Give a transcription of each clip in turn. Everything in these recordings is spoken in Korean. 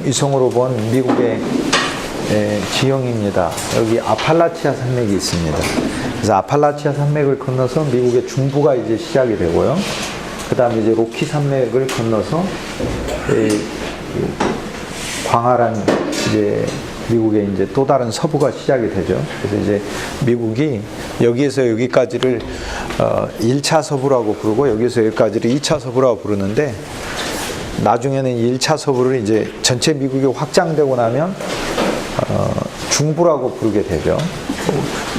위성으로 본 미국의 지형입니다. 여기 아팔라치아 산맥이 있습니다. 그래서 아팔라치아 산맥을 건너서 미국의 중부가 이제 시작이 되고요. 그 다음에 이제 로키 산맥을 건너서 광활한 이제 미국의 이제 또 다른 서부가 시작이 되죠. 그래서 이제 미국이 여기에서 여기까지를 1차 서부라고 부르고 여기서 여기까지를 2차 서부라고 부르는데, 나중에는 1차 서부를 이제 전체 미국이 확장되고 나면 중부라고 부르게 되죠.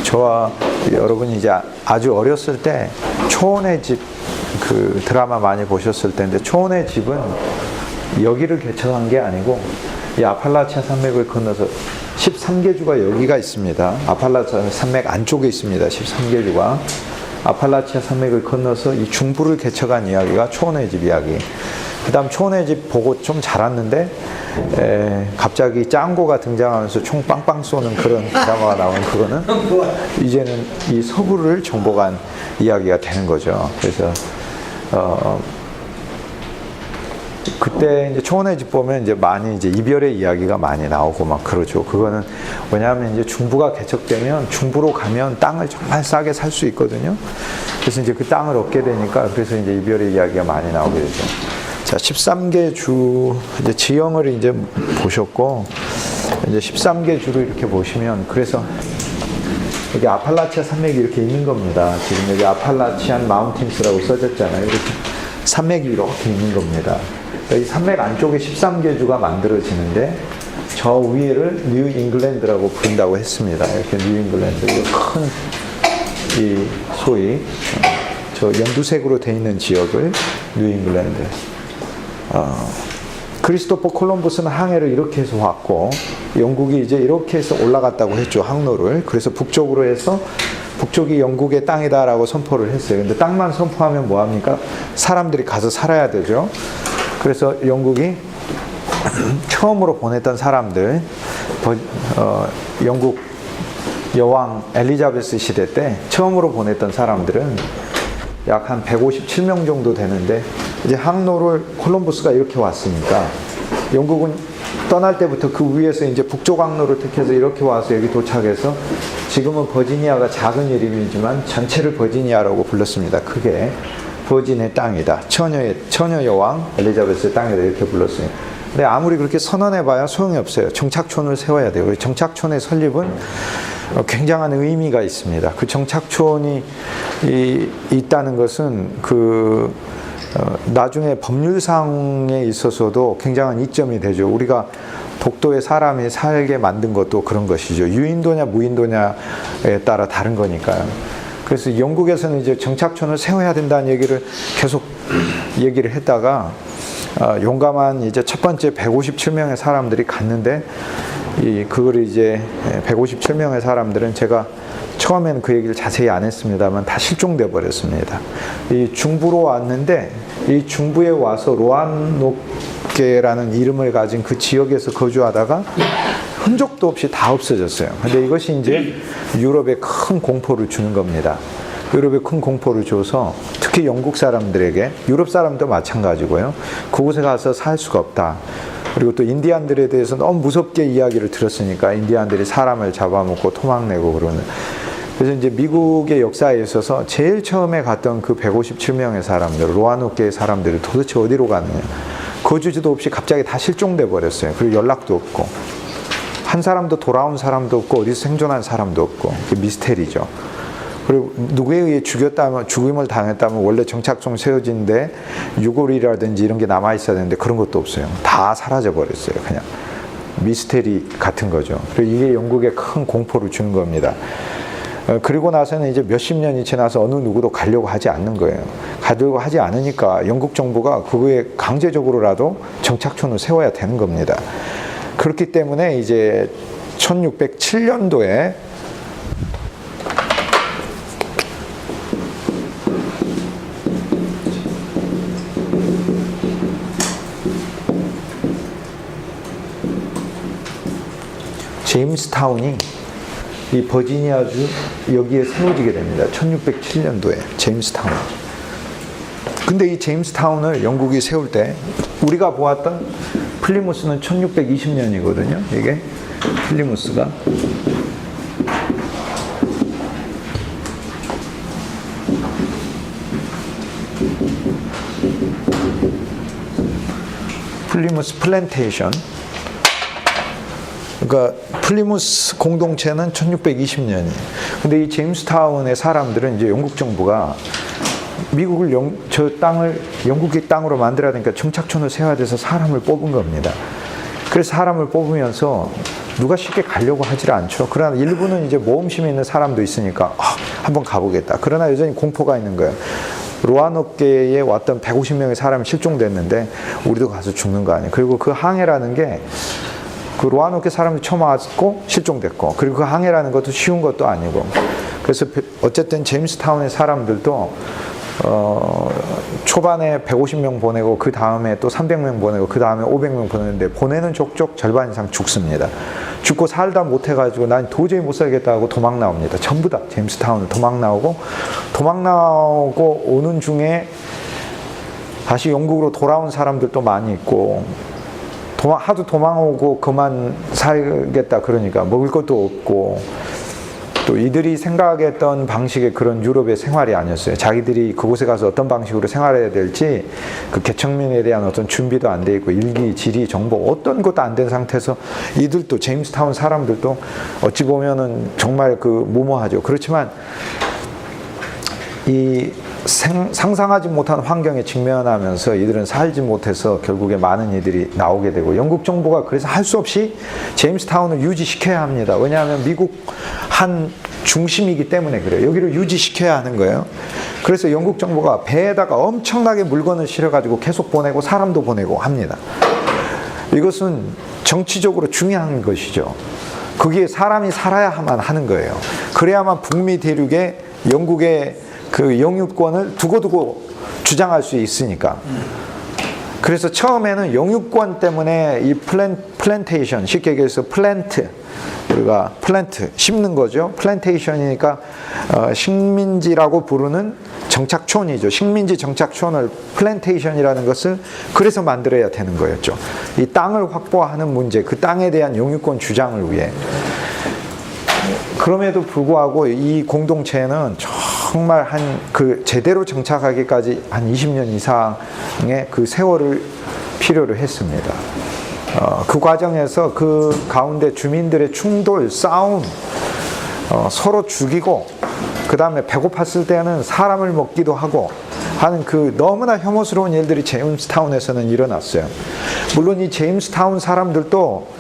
저와 여러분이 이제 아주 어렸을 때 초원의 집 그 드라마 많이 보셨을 텐데, 초원의 집은 여기를 개척한 게 아니고 이 아팔라치아 산맥을 건너서 13개 주가 여기가 있습니다. 아팔라치아 산맥 안쪽에 있습니다. 13개 주가 아팔라치아 산맥을 건너서 이 중부를 개척한 이야기가 초원의 집 이야기. 그 다음 초원의 집 보고 좀 자랐는데 갑자기 짱구가 등장하면서 총 빵빵 쏘는 그런 드라마가 나온 그거는 이제는 이 서부를 정복한 이야기가 되는 거죠. 그래서 그때 이제 초원의 집 보면 이제 많이 이제 이별의 이야기가 많이 나오고 막 그러죠. 그거는 뭐냐면 이제 중부가 개척되면 중부로 가면 땅을 정말 싸게 살 수 있거든요. 그래서 이제 그 땅을 얻게 되니까 그래서 이제 이별의 이야기가 많이 나오게 되죠. 자, 13개 주 이제 지형을 이제 보셨고, 이제 13개 주를 이렇게 보시면, 그래서 여기 아팔라치아 산맥이 이렇게 있는 겁니다. 지금 여기 아팔라치안 마운틴스라고 써졌잖아요. 이렇게 산맥이 이렇게 있는 겁니다. 이 산맥 안쪽에 13개 주가 만들어지는데, 저 위에를 뉴 잉글랜드라고 부른다고 했습니다. 이렇게 뉴 잉글랜드. 큰, 이 소위 저 연두색으로 되어 있는 지역을 뉴 잉글랜드. 크리스토퍼 콜럼버스는 항해를 이렇게 해서 왔고, 영국이 이제 이렇게 해서 올라갔다고 했죠, 항로를. 그래서 북쪽으로 해서 북쪽이 영국의 땅이다라고 선포를 했어요. 근데 땅만 선포하면 뭐합니까? 사람들이 가서 살아야 되죠. 그래서 영국이 처음으로 보냈던 사람들, 영국 여왕 엘리자베스 시대 때 처음으로 보냈던 사람들은 약 한 157명 정도 되는데, 이제 항로를 콜럼버스가 이렇게 왔으니까 영국은 떠날 때부터 그 위에서 이제 북쪽 항로를 택해서 이렇게 와서 여기 도착해서, 지금은 버지니아가 작은 이름이지만 전체를 버지니아라고 불렀습니다. 크게 버진의 땅이다, 처녀 여왕 엘리자베스의 땅이다 이렇게 불렀어요. 근데 아무리 그렇게 선언해봐야 소용이 없어요. 정착촌을 세워야 돼요. 정착촌의 설립은 굉장한 의미가 있습니다. 그 정착촌이 있다는 것은 나중에 법률상에 있어서도 굉장한 이점이 되죠. 우리가 독도에 사람이 살게 만든 것도 그런 것이죠. 유인도냐 무인도냐에 따라 다른 거니까요. 그래서 영국에서는 이제 정착촌을 세워야 된다는 얘기를 계속 얘기를 했다가 용감한 이제 첫 번째 157명의 사람들이 갔는데, 그걸 이제 157명의 사람들은 제가 처음에는 그 얘기를 자세히 안 했습니다만 다 실종돼 버렸습니다. 이 중부로 왔는데, 이 중부에 와서 로아노케라는 이름을 가진 그 지역에서 거주하다가 흔적도 없이 다 없어졌어요. 근데 이것이 이제 유럽에 큰 공포를 주는 겁니다. 유럽에 큰 공포를 줘서 특히 영국 사람들에게, 유럽 사람도 마찬가지고요, 그곳에 가서 살 수가 없다. 그리고 또 인디안들에 대해서 너무 무섭게 이야기를 들었으니까 인디안들이 사람을 잡아먹고 토막내고 그러는. 그래서 이제 미국의 역사에 있어서 제일 처음에 갔던 그 157명의 사람들, 로아노케의 사람들이 도대체 어디로 가느냐. 거주지도 없이 갑자기 다 실종돼 버렸어요. 그리고 연락도 없고, 한 사람도 돌아온 사람도 없고, 어디서 생존한 사람도 없고, 그게 미스테리죠. 그리고 누구에 의해 죽임을 당했다면 원래 정착촌 세워진데 유골이라든지 이런 게 남아있어야 되는데 그런 것도 없어요. 다 사라져 버렸어요. 그냥 미스테리 같은 거죠. 그리고 이게 영국에 큰 공포를 주는 겁니다. 그리고 나서는 이제 몇십 년이 지나서 어느 누구도 가려고 하지 않는 거예요. 가려고 하지 않으니까 영국 정부가 그거에 강제적으로라도 정착촌을 세워야 되는 겁니다. 그렇기 때문에 이제 1607년도에 제임스타운이 이 버지니아주 여기에 세워지게 됩니다. 1607년도에 제임스타운. 근데 이 제임스타운을 영국이 세울 때 우리가 보았던 플리무스는 1620년이거든요. 이게 플리무스가. 플리무스 플랜테이션. 그러니까 플리무스 공동체는 1620년이에요. 근데 이 제임스타운의 사람들은 이제 영국 정부가 미국을 저 땅을 영국의 땅으로 만들어야 되니까 정착촌을 세워야 돼서 사람을 뽑은 겁니다. 그래서 사람을 뽑으면서 누가 쉽게 가려고 하질 않죠. 그러나 일부는 이제 모험심이 있는 사람도 있으니까 한번 가보겠다. 그러나 여전히 공포가 있는 거예요. 로아노케에 왔던 150명의 사람이 실종됐는데 우리도 가서 죽는 거 아니에요. 그리고 그 항해라는 게 그 로아노케 사람들이 처음 왔고 실종됐고, 그리고 그 항해라는 것도 쉬운 것도 아니고, 그래서 어쨌든 제임스타운의 사람들도 초반에 150명 보내고 그 다음에 또 300명 보내고 그 다음에 500명 보내는데 보내는 족족 절반 이상 죽습니다. 죽고 살다 못해가지고 난 도저히 못 살겠다 하고 도망 나옵니다. 전부 다 제임스타운을 도망 나오고 오는 중에 다시 영국으로 돌아온 사람들도 많이 있고, 하도 도망오고 그만 살겠다 그러니까 먹을 것도 없고, 또 이들이 생각했던 방식의 그런 유럽의 생활이 아니었어요. 자기들이 그곳에 가서 어떤 방식으로 생활해야 될지 그 개척민에 대한 어떤 준비도 안 돼 있고, 일기, 지리, 정보 어떤 것도 안 된 상태에서 이들도 제임스타운 사람들도 어찌 보면은 정말 그 무모하죠. 그렇지만 이 상상하지 못한 환경에 직면하면서 이들은 살지 못해서 결국에 많은 이들이 나오게 되고, 영국 정부가 그래서 할 수 없이 제임스타운을 유지시켜야 합니다. 왜냐하면 미국 한 중심이기 때문에 그래요. 여기를 유지시켜야 하는 거예요. 그래서 영국 정부가 배에다가 엄청나게 물건을 실어가지고 계속 보내고 사람도 보내고 합니다. 이것은 정치적으로 중요한 것이죠. 거기에 사람이 살아야만 하는 거예요. 그래야만 북미 대륙에 영국의 그 영유권을 두고두고 주장할 수 있으니까. 그래서 처음에는 영유권 때문에 이 플랜테이션, 쉽게 얘기해서 우리가 플랜트, 심는 거죠. 플랜테이션이니까 식민지라고 부르는 정착촌이죠. 식민지 정착촌을 플랜테이션이라는 것을 그래서 만들어야 되는 거였죠. 이 땅을 확보하는 문제, 그 땅에 대한 영유권 주장을 위해. 그럼에도 불구하고 이 공동체는 정말 제대로 정착하기까지 한 20년 이상의 그 세월을 필요로 했습니다. 그 과정에서 그 가운데 주민들의 충돌, 싸움, 서로 죽이고, 그 다음에 배고팠을 때는 사람을 먹기도 하고 하는 그 너무나 혐오스러운 일들이 제임스타운에서는 일어났어요. 물론 이 제임스타운 사람들도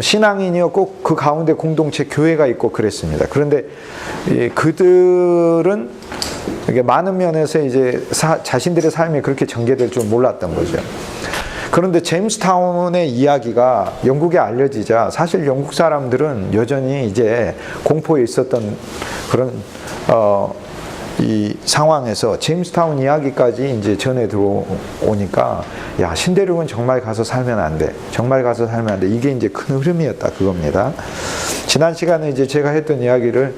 신앙인이었고 그 가운데 공동체 교회가 있고 그랬습니다. 그런데 그들은 많은 면에서 이제 자신들의 삶이 그렇게 전개될 줄 몰랐던 거죠. 그런데 제임스타운의 이야기가 영국에 알려지자 사실 영국 사람들은 여전히 이제 공포에 있었던 그런 이 상황에서 제임스타운 이야기까지 이제 전해 들어오니까, 야, 신대륙은 정말 가서 살면 안 돼. 정말 가서 살면 안 돼. 이게 이제 큰 흐름이었다 그겁니다. 지난 시간에 이제 제가 했던 이야기를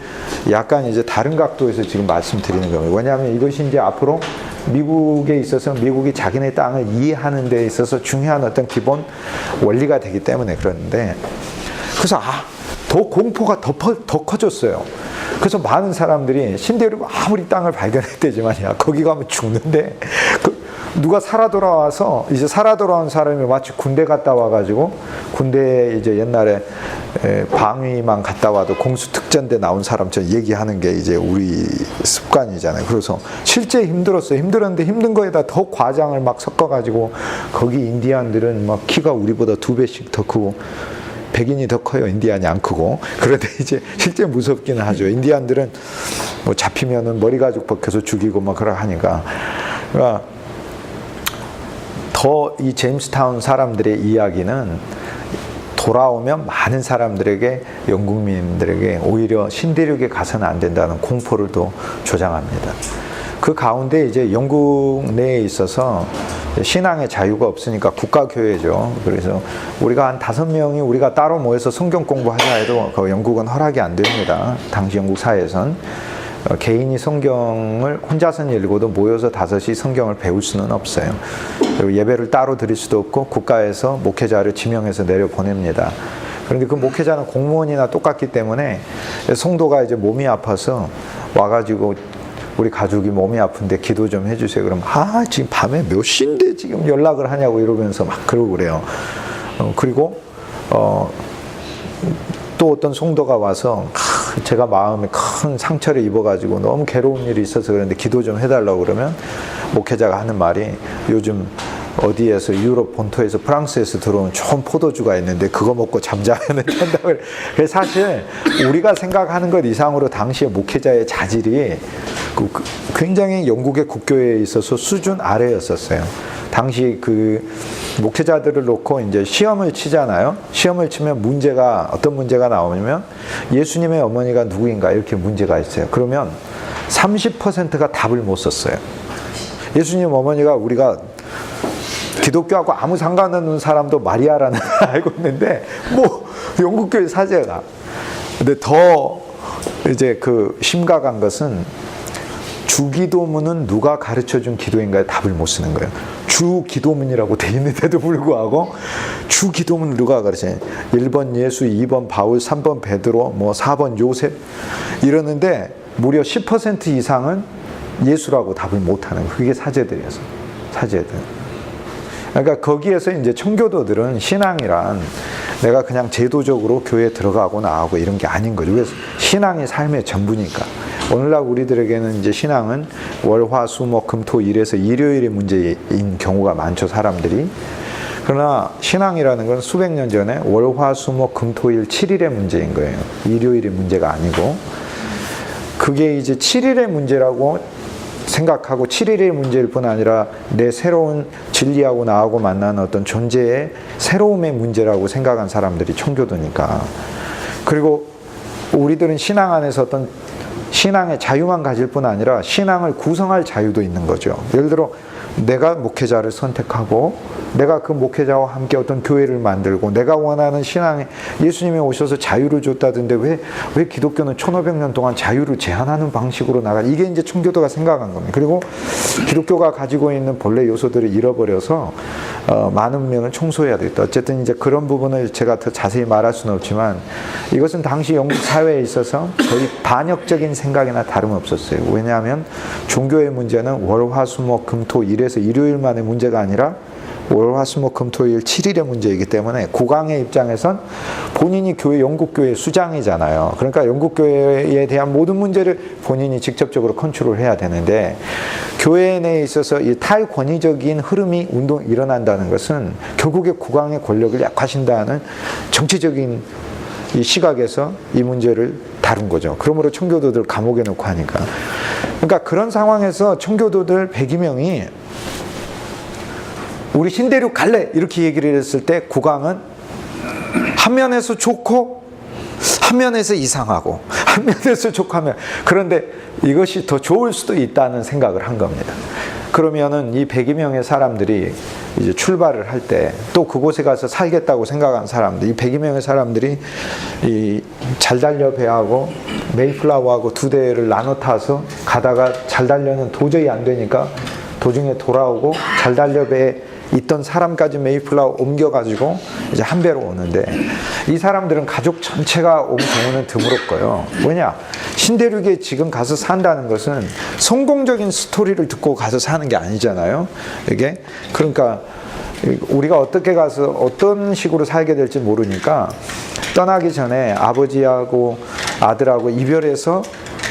약간 이제 다른 각도에서 지금 말씀드리는 겁니다. 왜냐하면 이것이 이제 앞으로 미국에 있어서 미국이 자기네 땅을 이해하는 데 있어서 중요한 어떤 기본 원리가 되기 때문에 그러는데, 그래서 더 공포가 더 커졌어요. 그래서 많은 사람들이 신대륙 아무리 땅을 발견했대지만, 야, 거기 가면 죽는데, 누가 살아 돌아와서 이제 살아 돌아온 사람이 마치 군대 갔다 와가지고, 군대에 이제 옛날에 방위만 갔다 와도 공수특전대 나온 사람처럼 얘기하는 게 이제 우리 습관이잖아요. 그래서 실제 힘들었어요. 힘들었는데 힘든 거에다 더 과장을 막 섞어가지고, 거기 인디안들은 막 키가 우리보다 2배씩 더 크고, 백인이 더 커요. 인디안이 안 크고. 그런데 이제 실제 무섭기는 하죠. 인디안들은 뭐 잡히면은 머리 가죽 벗겨서 죽이고 막 그러 하니까. 그러니까 더 이 제임스타운 사람들의 이야기는 돌아오면 많은 사람들에게, 영국민들에게 오히려 신대륙에 가서는 안 된다는 공포를 또 조장합니다. 그 가운데 이제 영국 내에 있어서 신앙의 자유가 없으니까 국가교회죠. 그래서 우리가 한 5명이 우리가 따로 모여서 성경 공부하자 해도 그 영국은 허락이 안 됩니다. 당시 영국 사회에선. 개인이 성경을 혼자서는 읽어도 모여서 5이 성경을 배울 수는 없어요. 그리고 예배를 따로 드릴 수도 없고 국가에서 목회자를 지명해서 내려보냅니다. 그런데 그 목회자는 공무원이나 똑같기 때문에 성도가 이제 몸이 아파서 와가지고 우리 가족이 몸이 아픈데 기도 좀 해주세요. 그럼 지금 밤에 몇 시인데 지금 연락을 하냐고 이러면서 막 그러고 그래요. 그리고 또 어떤 성도가 와서 제가 마음에 큰 상처를 입어가지고 너무 괴로운 일이 있어서 그런데 기도 좀 해달라고 그러면 목회자가 하는 말이 요즘 어디에서 유럽 본토에서 프랑스에서 들어온 좋은 포도주가 있는데 그거 먹고 잠자면 된다고. 그래서 사실 우리가 생각하는 것 이상으로 당시에 목회자의 자질이 굉장히 영국의 국교회에 있어서 수준 아래였었어요. 당시 그 목회자들을 놓고 이제 시험을 치잖아요. 시험을 치면 어떤 문제가 나오냐면 예수님의 어머니가 누구인가 이렇게 문제가 있어요. 그러면 30%가 답을 못 썼어요. 예수님 어머니가 우리가 기독교하고 아무 상관없는 사람도 마리아라는 걸 알고 있는데 영국교회 사제가. 근데 더 이제 그 심각한 것은 주기도문은 누가 가르쳐준 기도인가에 답을 못 쓰는 거예요. 주기도문이라고 돼 있는데도 불구하고 주기도문을 누가 가르쳐요? 1번 예수, 2번 바울, 3번 베드로, 4번 요셉 이러는데 무려 10% 이상은 예수라고 답을 못하는 거예요. 그게 사제들이어서. 사제들. 그러니까 거기에서 이제 청교도들은 신앙이란 내가 그냥 제도적으로 교회에 들어가고 나가고 이런 게 아닌 거죠. 그래서 신앙이 삶의 전부니까. 오늘날 우리들에게는 이제 신앙은 월, 화, 수, 목, 금, 토, 일에서 일요일의 문제인 경우가 많죠, 사람들이. 그러나 신앙이라는 건 수백 년 전에 월, 화, 수, 목, 금, 토, 일 7일의 문제인 거예요. 일요일의 문제가 아니고. 그게 이제 7일의 문제라고 생각하고 7일의 문제일 뿐 아니라 내 새로운 진리하고 나하고 만나는 어떤 존재의 새로움의 문제라고 생각한 사람들이 청교도니까. 그리고 우리들은 신앙 안에서 어떤 신앙의 자유만 가질 뿐 아니라 신앙을 구성할 자유도 있는 거죠. 예를 들어 내가 목회자를 선택하고 내가 그 목회자와 함께 어떤 교회를 만들고 내가 원하는 신앙에 예수님이 오셔서 자유를 줬다던데 왜 기독교는 1500년 동안 자유를 제한하는 방식으로 이게 이제 청교도가 생각한 겁니다. 그리고 기독교가 가지고 있는 본래 요소들을 잃어버려서 많은 면을 청소해야 되겠다. 어쨌든 이제 그런 부분을 제가 더 자세히 말할 수는 없지만 이것은 당시 영국 사회에 있어서 거의 반역적인 생각이나 다름없었어요. 왜냐하면 종교의 문제는 월, 화, 수, 목, 금, 토, 일에서 일요일만의 문제가 아니라 월, 화, 수, 목, 금, 토, 일 7일의 문제이기 때문에 국왕의 입장에선 본인이 영국교회 수장이잖아요. 그러니까 영국교회에 대한 모든 문제를 본인이 직접적으로 컨트롤해야 되는데 교회 내에 있어서 이 탈권위적인 흐름이 일어난다는 것은 결국에 국왕의 권력을 약화신다는 정치적인 이 시각에서 이 문제를 다룬 거죠. 그러므로 청교도들 감옥에 넣고 하니까. 그러니까 그런 상황에서 청교도들 102명이 우리 신대륙 갈래 이렇게 얘기를 했을 때 국왕은 한 면에서 좋고 한 면에서 이상하고 한 면에서 좋고 하면 그런데 이것이 더 좋을 수도 있다는 생각을 한 겁니다. 그러면은 이 102명의 사람들이 이제 출발을 할 때 또 그곳에 가서 살겠다고 생각한 사람들, 이 102명의 사람들이 이 잘달려 배하고 메이플라워하고 두 대를 나눠 타서 가다가 잘달려는 도저히 안 되니까 도중에 돌아오고 잘달려 배에 있던 사람까지 메이플라워 옮겨가지고 이제 한 배로 오는데 이 사람들은 가족 전체가 온 경우는 드물었고요. 왜냐? 신대륙에 지금 가서 산다는 것은 성공적인 스토리를 듣고 가서 사는 게 아니잖아요. 이게 그러니까 우리가 어떻게 가서 어떤 식으로 살게 될지 모르니까 떠나기 전에 아버지하고 아들하고 이별해서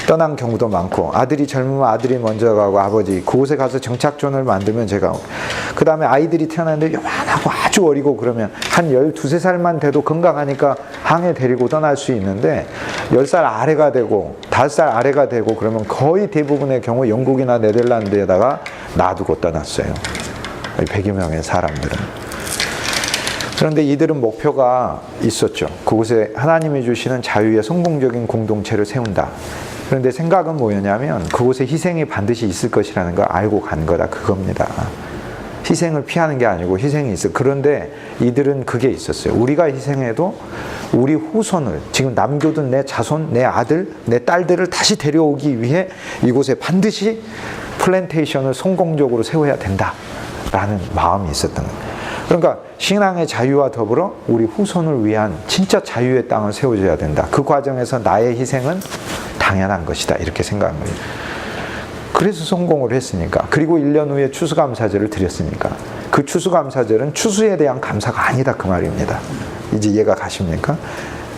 떠난 경우도 많고 아들이 젊으면 아들이 먼저 가고 아버지 그곳에 가서 정착존을 만들면 제가 그 다음에 아이들이 태어났는데 요만하고 아주 어리고 그러면 한 12~13살만 돼도 건강하니까 항해 데리고 떠날 수 있는데 10살 아래가 되고 5살 아래가 되고 그러면 거의 대부분의 경우 영국이나 네덜란드에다가 놔두고 떠났어요. 100여 명의 사람들은. 그런데 이들은 목표가 있었죠. 그곳에 하나님이 주시는 자유의 성공적인 공동체를 세운다. 그런데 생각은 뭐였냐면 그곳에 희생이 반드시 있을 것이라는 걸 알고 간 거다 그겁니다. 희생을 피하는 게 아니고 희생이 있어. 그런데 이들은 그게 있었어요. 우리가 희생해도 우리 후손을 지금 남겨둔 내 자손, 내 아들, 내 딸들을 다시 데려오기 위해 이곳에 반드시 플랜테이션을 성공적으로 세워야 된다 라는 마음이 있었던 거예요. 그러니까 신앙의 자유와 더불어 우리 후손을 위한 진짜 자유의 땅을 세워줘야 된다. 그 과정에서 나의 희생은 당연한 것이다. 이렇게 생각한 거예요. 그래서 성공을 했으니까. 그리고 1년 후에 추수감사절을 드렸으니까. 그 추수감사절은 추수에 대한 감사가 아니다. 그 말입니다. 이제 이해가 가십니까?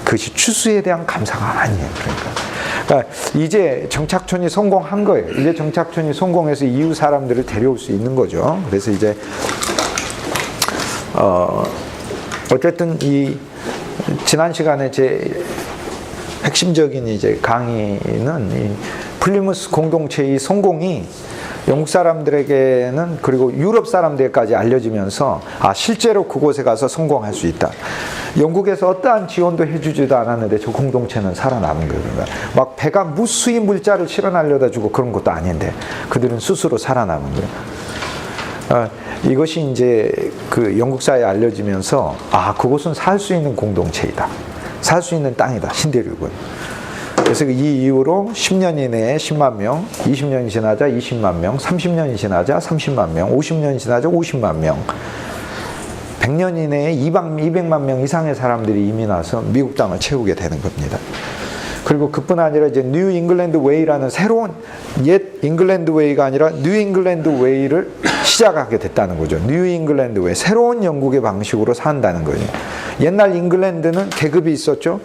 그것이 추수에 대한 감사가 아니에요. 그러니까 이제 정착촌이 성공한 거예요. 이제 정착촌이 성공해서 이웃 사람들을 데려올 수 있는 거죠. 그래서 이제 어쨌든 이 지난 시간에 제 핵심적인 이제 강의는 이 플리무스 공동체의 성공이 영국 사람들에게는 그리고 유럽 사람들까지 알려지면서 실제로 그곳에 가서 성공할 수 있다. 영국에서 어떠한 지원도 해주지도 않았는데 저 공동체는 살아남은 거예요. 막 배가 무수히 물자를 실어날려다 주고 그런 것도 아닌데 그들은 스스로 살아남은 거예요. 이것이 이제 그 영국 사회에 알려지면서 그곳은 살 수 있는 공동체이다. 살 수 있는 땅이다. 신대륙은. 그래서 이 이후로 10년 이내에 10만 명, 20년이 지나자 20만 명, 30년이 지나자 30만 명, 50년이 지나자 50만 명, 100년 이내에 200만 명 이상의 사람들이 이민 와서 미국 땅을 채우게 되는 겁니다. 그리고 그뿐 아니라 이제 뉴 잉글랜드 웨이라는 새로운 옛 잉글랜드 웨이가 아니라 뉴 잉글랜드 웨이를 시작하게 됐다는 거죠. 뉴 잉글랜드 웨이, 새로운 영국의 방식으로 산다는 거예요. 옛날 잉글랜드는 계급이 있었죠.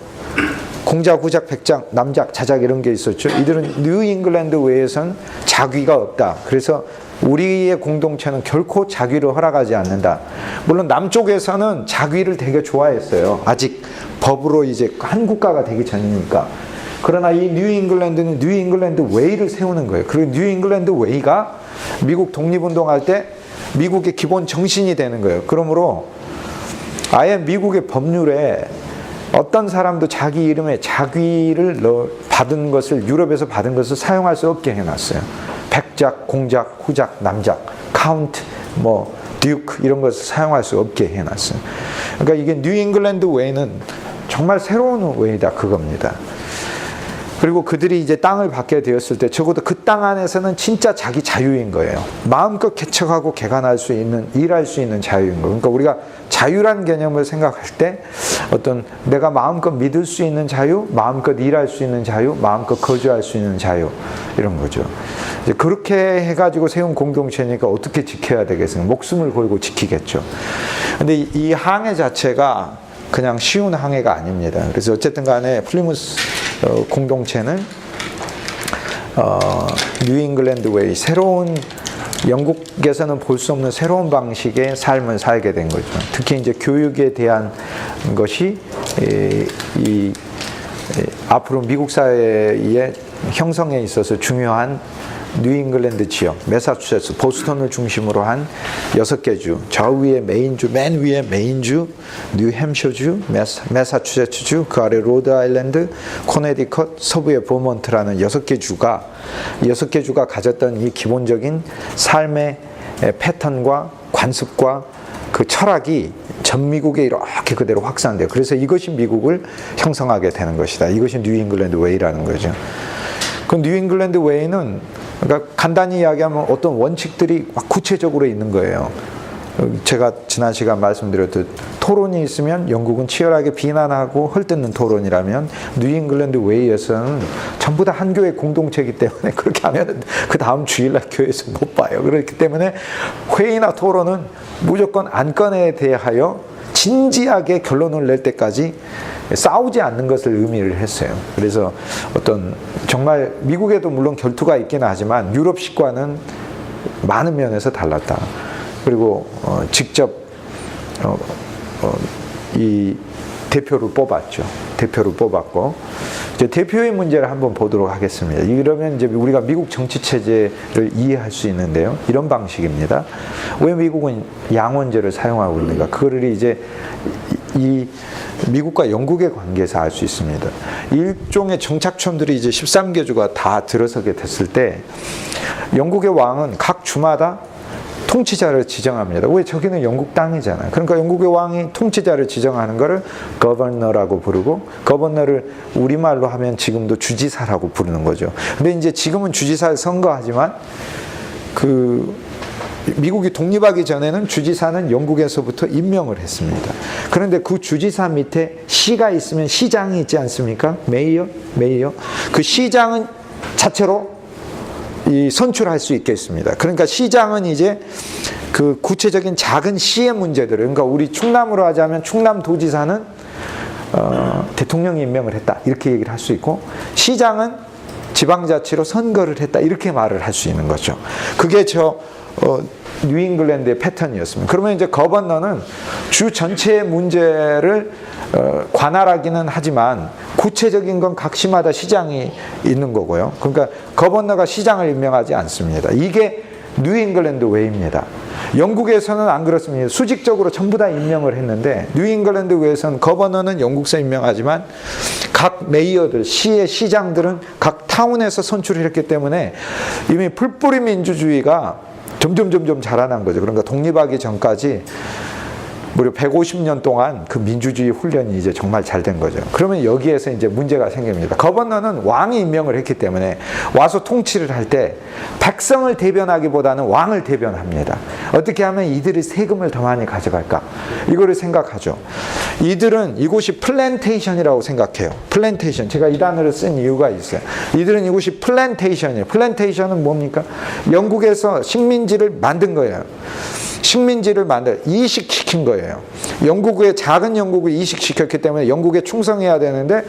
공작, 후작, 백작, 남작, 자작 이런 게 있었죠. 이들은 뉴 잉글랜드 웨이에선 자귀가 없다. 그래서 우리의 공동체는 결코 자귀를 허락하지 않는다. 물론 남쪽에서는 자귀를 되게 좋아했어요. 아직 법으로 이제 한 국가가 되기 전이니까. 그러나 이 뉴 잉글랜드는 뉴 잉글랜드 웨이를 세우는 거예요. 그리고 뉴 잉글랜드 웨이가 미국 독립운동할 때 미국의 기본 정신이 되는 거예요. 그러므로 아예 미국의 법률에 어떤 사람도 자기 이름에 자귀를 받은 것을 유럽에서 받은 것을 사용할 수 없게 해놨어요. 백작, 공작, 후작, 남작, 카운트, 듀크 이런 것을 사용할 수 없게 해놨어요. 그러니까 이게 뉴 잉글랜드 웨이는 정말 새로운 웨이다 그겁니다. 그리고 그들이 이제 땅을 받게 되었을 때 적어도 그 땅 안에서는 진짜 자기 자유인 거예요. 마음껏 개척하고 개간할 수 있는, 일할 수 있는 자유인 거예요. 그러니까 우리가 자유란 개념을 생각할 때 어떤 내가 마음껏 믿을 수 있는 자유, 마음껏 일할 수 있는 자유, 마음껏 거주할 수 있는 자유 이런 거죠. 이제 그렇게 해가지고 세운 공동체니까 어떻게 지켜야 되겠어요? 목숨을 걸고 지키겠죠. 근데 이 항해 자체가 그냥 쉬운 항해가 아닙니다. 그래서 어쨌든 간에 플리무스 공동체는 뉴 잉글랜드 웨이, 새로운 영국에서는 볼 수 없는 새로운 방식의 삶을 살게 된 거죠. 특히 이제 교육에 대한 것이 앞으로 미국 사회의 형성에 있어서 중요한 뉴 잉글랜드 지역, 매사추세츠, 보스턴을 중심으로 한 6개 주, 저 위에 메인주, 맨 위에 메인주, 뉴햄셔주, 매사추세츠주, 그 아래 로드아일랜드, 코네디컷, 서부의 버몬트라는 6개 주가 가졌던 이 기본적인 삶의 패턴과 관습과 그 철학이 전 미국에 이렇게 그대로 확산돼요. 그래서 이것이 미국을 형성하게 되는 것이다. 이것이 뉴 잉글랜드 웨이라는 거죠. 그 뉴 잉글랜드 웨이는 그러니까 간단히 이야기하면 어떤 원칙들이 막 구체적으로 있는 거예요. 제가 지난 시간 말씀드렸듯 토론이 있으면 영국은 치열하게 비난하고 헐뜯는 토론이라면 뉴 잉글랜드 웨이에서는 전부 다 한 교회 공동체이기 때문에 그렇게 하면 그 다음 주일날 교회에서 못 봐요. 그렇기 때문에 회의나 토론은 무조건 안건에 대하여 진지하게 결론을 낼 때까지 싸우지 않는 것을 의미를 했어요. 그래서 어떤 정말 미국에도 물론 결투가 있긴 하지만 유럽식과는 많은 면에서 달랐다. 그리고 직접 이 대표를 뽑았죠. 대표를 뽑았고 이제 대표의 문제를 한번 보도록 하겠습니다. 이러면 이제 우리가 미국 정치 체제를 이해할 수 있는데요. 이런 방식입니다. 왜 미국은 양원제를 사용하고 있는가? 그거를 이제 이 미국과 영국의 관계에서 알 수 있습니다. 일종의 정착촌들이 이제 13개 주가 다 들어서게 됐을 때 영국의 왕은 각 주마다 통치자를 지정합니다. 왜? 저기는 영국 땅이잖아요. 그러니까 영국의 왕이 통치자를 지정하는 것을 거버너라고 부르고, 거버너를 우리말로 하면 지금도 주지사라고 부르는 거죠. 근데 이제 지금은 주지사를 선거하지만 그 미국이 독립하기 전에는 주지사는 영국에서부터 임명을 했습니다. 그런데 그 주지사 밑에 시가 있으면 시장이 있지 않습니까? 메이어. 그 시장은 자체로 선출할 수 있겠습니다. 그러니까 시장은 이제 그 구체적인 작은 시의 문제들을, 그러니까 우리 충남으로 하자면 충남도지사는 대통령이 임명을 했다, 이렇게 얘기를 할 수 있고, 시장은 지방자치로 선거를 했다, 이렇게 말을 할 수 있는 거죠. 그게 뉴잉글랜드의 패턴이었습니다. 그러면 이제 거버너는 주 전체의 문제를 관할하기는 하지만 구체적인 건 각 시마다 시장이 있는 거고요. 그러니까 거버너가 시장을 임명하지 않습니다. 이게 뉴잉글랜드 웨이입니다. 영국에서는 안 그렇습니다. 수직적으로 전부 다 임명을 했는데, 뉴잉글랜드 웨이에서는 거버너는 영국에서 임명하지만 각 메이어들, 시의 시장들은 각 타운에서 선출을 했기 때문에 이미 풀뿌리 민주주의가 점점 자라난 거죠. 그러니까 독립하기 전까지 무려 150년 동안 그 민주주의 훈련이 이제 정말 잘 된 거죠. 그러면 여기에서 이제 문제가 생깁니다. 거버너는 왕이 임명을 했기 때문에 와서 통치를 할 때 백성을 대변하기보다는 왕을 대변합니다. 어떻게 하면 이들이 세금을 더 많이 가져갈까? 이거를 생각하죠. 이들은 이곳이 플랜테이션이라고 생각해요. 플랜테이션. 제가 이 단어를 쓴 이유가 있어요. 이들은 이곳이 플랜테이션이에요. 플랜테이션은 뭡니까? 영국에서 식민지를 만든 거예요. 식민지를 이식시킨 거예요. 영국의 작은 영국을 이식시켰기 때문에 영국에 충성해야 되는데,